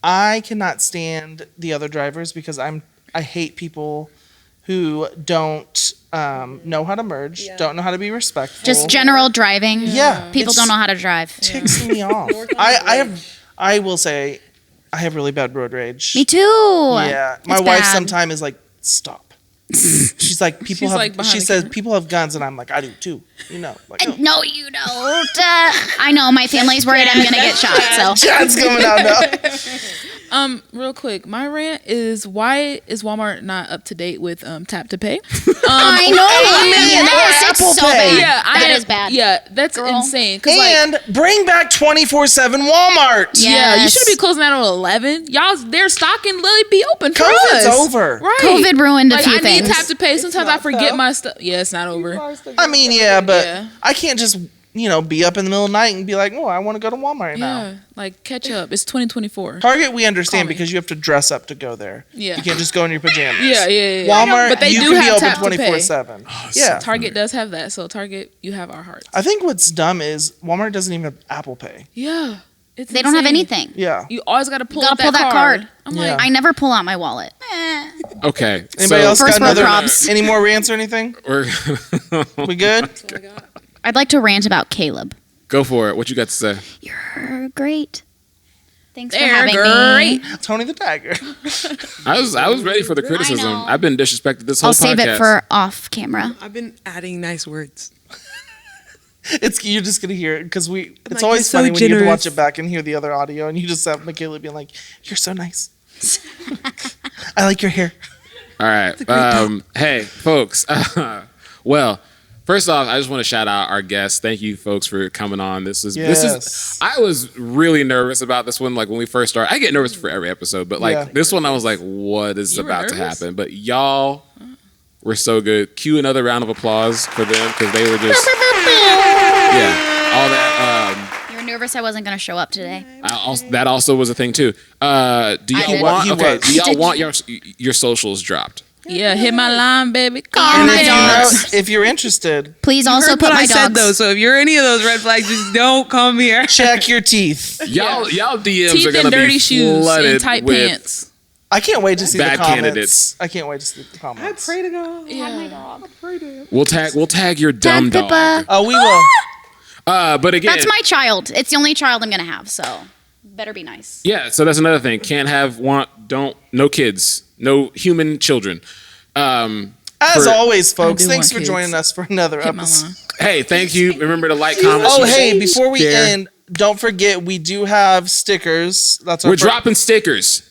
[SPEAKER 4] I cannot stand the other drivers because I hate people who don't know how to merge, don't know how to be respectful.
[SPEAKER 3] Just general driving.
[SPEAKER 4] Yeah,
[SPEAKER 3] People
[SPEAKER 4] it's-
[SPEAKER 3] don't know how to drive.
[SPEAKER 4] ticks me off. I will say I have really bad road rage.
[SPEAKER 3] Me too.
[SPEAKER 4] Yeah, my
[SPEAKER 3] It's
[SPEAKER 4] wife
[SPEAKER 3] bad.
[SPEAKER 4] sometimes is like, stop. She's like, people
[SPEAKER 5] She's
[SPEAKER 4] have.
[SPEAKER 5] like behind
[SPEAKER 4] she
[SPEAKER 5] the
[SPEAKER 4] says
[SPEAKER 5] camera.
[SPEAKER 4] people have guns, and I'm like, I do too. You know, like. Oh.
[SPEAKER 3] No, you don't. I know my family's worried I'm gonna get shot. So
[SPEAKER 4] Chad's coming out now.
[SPEAKER 5] Real quick, my rant is why is Walmart not up to date with Tap to Pay?
[SPEAKER 3] I know. Yes, it's
[SPEAKER 4] Apple
[SPEAKER 3] so
[SPEAKER 4] Pay.
[SPEAKER 3] bad. That is bad.
[SPEAKER 5] Yeah, that's
[SPEAKER 3] Girl.
[SPEAKER 5] insane. 'Cause, like,
[SPEAKER 4] And bring back 24/7 Walmart.
[SPEAKER 5] yeah, you
[SPEAKER 3] Yes.
[SPEAKER 5] should be closing out at 11. Y'all, their stocking literally be open for
[SPEAKER 4] COVID's
[SPEAKER 5] us.
[SPEAKER 4] over.
[SPEAKER 5] Right.
[SPEAKER 3] COVID ruined a
[SPEAKER 5] Like,
[SPEAKER 3] few
[SPEAKER 5] I need
[SPEAKER 3] things.
[SPEAKER 5] Tap to Pay. Sometimes I
[SPEAKER 4] not,
[SPEAKER 5] forget
[SPEAKER 4] though.
[SPEAKER 5] my stuff. Yeah, it's not over.
[SPEAKER 4] I mean, yeah, but
[SPEAKER 5] Yeah.
[SPEAKER 4] I can't just be up in the middle of the night and be like, oh, I want to go to Walmart now.
[SPEAKER 5] Yeah, like catch up. It's 2024.
[SPEAKER 4] Target, we understand
[SPEAKER 5] Call me.
[SPEAKER 4] because you have to dress up to go there.
[SPEAKER 5] Yeah.
[SPEAKER 4] You can't just go in your pajamas.
[SPEAKER 5] Yeah.
[SPEAKER 4] Walmart,
[SPEAKER 5] But they
[SPEAKER 4] you
[SPEAKER 5] do
[SPEAKER 4] can be
[SPEAKER 5] have
[SPEAKER 4] open
[SPEAKER 5] Tap to Pay.
[SPEAKER 4] 24/7. Yeah.
[SPEAKER 5] Target does have that, so Target, you have our hearts.
[SPEAKER 4] I think what's dumb is Walmart doesn't even have Apple Pay.
[SPEAKER 5] Yeah, it's
[SPEAKER 3] They don't have
[SPEAKER 5] insane.
[SPEAKER 3] anything.
[SPEAKER 4] Yeah.
[SPEAKER 5] You always got to pull
[SPEAKER 3] Gotta
[SPEAKER 5] out
[SPEAKER 3] pull that card.
[SPEAKER 5] I'm
[SPEAKER 4] Yeah.
[SPEAKER 5] like,
[SPEAKER 3] I never pull out my wallet.
[SPEAKER 1] Okay.
[SPEAKER 4] Anybody else
[SPEAKER 3] First
[SPEAKER 4] got
[SPEAKER 3] world
[SPEAKER 4] another?
[SPEAKER 3] props.
[SPEAKER 4] Any more rants or anything? We good?
[SPEAKER 3] I'd like to rant about Caleb.
[SPEAKER 1] Go for it. What you got to say?
[SPEAKER 3] You're great. Thanks for
[SPEAKER 5] they're
[SPEAKER 3] having
[SPEAKER 5] great.
[SPEAKER 3] me.
[SPEAKER 4] Tony the Tiger.
[SPEAKER 1] I was ready for the criticism.
[SPEAKER 3] know.
[SPEAKER 1] I've been disrespected this whole
[SPEAKER 3] I'll
[SPEAKER 1] podcast.
[SPEAKER 3] save it for off camera.
[SPEAKER 2] I've been adding nice words.
[SPEAKER 4] You're just gonna hear it because it's
[SPEAKER 2] like,
[SPEAKER 4] always
[SPEAKER 2] you're so
[SPEAKER 1] Oh,
[SPEAKER 4] funny when you get to watch
[SPEAKER 2] generous.
[SPEAKER 4] it back and hear the other audio and you just have Mikaela being like, "You're so nice. I like your hair."
[SPEAKER 1] All right. Hey, folks. Well, first off, I just want to shout out our guests. Thank you, folks, for coming on. This is. I was really nervous about this one. Like when we first started, I get nervous for every episode, but like
[SPEAKER 4] Yeah.
[SPEAKER 1] this one, I was like, "What is
[SPEAKER 5] You were
[SPEAKER 1] about to
[SPEAKER 5] nervous?
[SPEAKER 1] happen?" But y'all were so good. Cue another round of applause for them because they were just. Yeah, all that.
[SPEAKER 3] You were nervous I wasn't going to show up today.
[SPEAKER 1] That also was a thing too. Do
[SPEAKER 3] did.
[SPEAKER 1] y'all want?
[SPEAKER 4] He
[SPEAKER 1] Okay.
[SPEAKER 4] was.
[SPEAKER 1] Do y'all want your socials dropped?
[SPEAKER 5] Yeah, hit my line, baby.
[SPEAKER 3] Oh
[SPEAKER 5] Call
[SPEAKER 3] my
[SPEAKER 5] me.
[SPEAKER 3] dogs.
[SPEAKER 4] If you're interested,
[SPEAKER 3] Please also
[SPEAKER 2] Heard
[SPEAKER 3] put
[SPEAKER 2] what
[SPEAKER 3] my
[SPEAKER 2] I
[SPEAKER 3] dogs.
[SPEAKER 2] said though, so if you're any of those red flags, just don't come here.
[SPEAKER 4] check your teeth.
[SPEAKER 1] Y'all DMs are
[SPEAKER 5] Teeth
[SPEAKER 1] gonna
[SPEAKER 5] and dirty
[SPEAKER 1] be
[SPEAKER 5] shoes
[SPEAKER 1] flooded
[SPEAKER 5] and tight
[SPEAKER 1] with
[SPEAKER 5] pants.
[SPEAKER 4] I can't wait to see the
[SPEAKER 1] Bad
[SPEAKER 4] comments.
[SPEAKER 1] candidates.
[SPEAKER 4] I can't wait to see the comments.
[SPEAKER 2] to God.
[SPEAKER 5] Yeah.
[SPEAKER 1] We'll tag your dumb
[SPEAKER 3] Tag
[SPEAKER 1] dog.
[SPEAKER 3] Pippa.
[SPEAKER 4] Oh, we will.
[SPEAKER 1] But again,
[SPEAKER 3] That's my child. It's the only child I'm going to have, so better be nice.
[SPEAKER 1] yeah. So that's another thing. Can't have, no kids, no human children.
[SPEAKER 4] As
[SPEAKER 1] For-
[SPEAKER 4] always, folks,
[SPEAKER 5] do
[SPEAKER 4] thanks
[SPEAKER 5] want
[SPEAKER 4] for
[SPEAKER 5] kids.
[SPEAKER 4] joining us for another
[SPEAKER 5] Hit my
[SPEAKER 4] episode.
[SPEAKER 5] line.
[SPEAKER 1] Hey, thank you. Remember to like, comment.
[SPEAKER 4] Oh,
[SPEAKER 1] share.
[SPEAKER 4] hey, before we
[SPEAKER 1] Share.
[SPEAKER 4] end, don't forget we do have stickers. That's our
[SPEAKER 1] We're dropping stickers.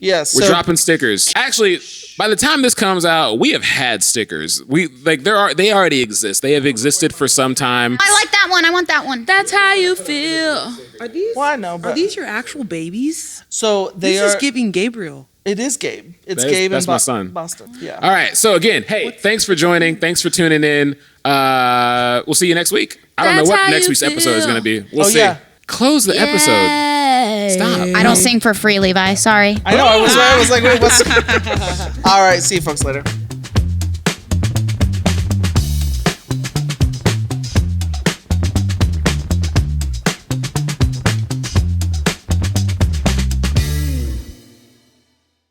[SPEAKER 4] Yes,
[SPEAKER 1] We're
[SPEAKER 4] so
[SPEAKER 1] dropping stickers. Actually, by the time this comes out, we have had stickers. They already exist. They have existed for some time.
[SPEAKER 3] I like that one. I want that one.
[SPEAKER 5] That's how you feel.
[SPEAKER 2] Are these?
[SPEAKER 4] Well, I know,
[SPEAKER 2] Are
[SPEAKER 4] but
[SPEAKER 2] these your actual babies?
[SPEAKER 4] so they
[SPEAKER 2] This
[SPEAKER 4] are.
[SPEAKER 2] is giving Gabriel.
[SPEAKER 4] It is Gabe. It's
[SPEAKER 1] That is-
[SPEAKER 4] Gabe
[SPEAKER 1] that's
[SPEAKER 4] in
[SPEAKER 1] my son.
[SPEAKER 4] Boston. Yeah.
[SPEAKER 1] All right. So again, hey, thanks for joining. Thanks for tuning in. We'll see you next week. I don't
[SPEAKER 5] That's
[SPEAKER 1] know what
[SPEAKER 5] how
[SPEAKER 1] next
[SPEAKER 5] you
[SPEAKER 1] week's episode is
[SPEAKER 5] feel.
[SPEAKER 1] going to be. We'll
[SPEAKER 4] Oh,
[SPEAKER 1] see.
[SPEAKER 4] yeah.
[SPEAKER 1] Close the episode. Stop.
[SPEAKER 3] I don't sing for free, Levi. Sorry.
[SPEAKER 4] I know. I was like, wait, what's? All right. See you folks later.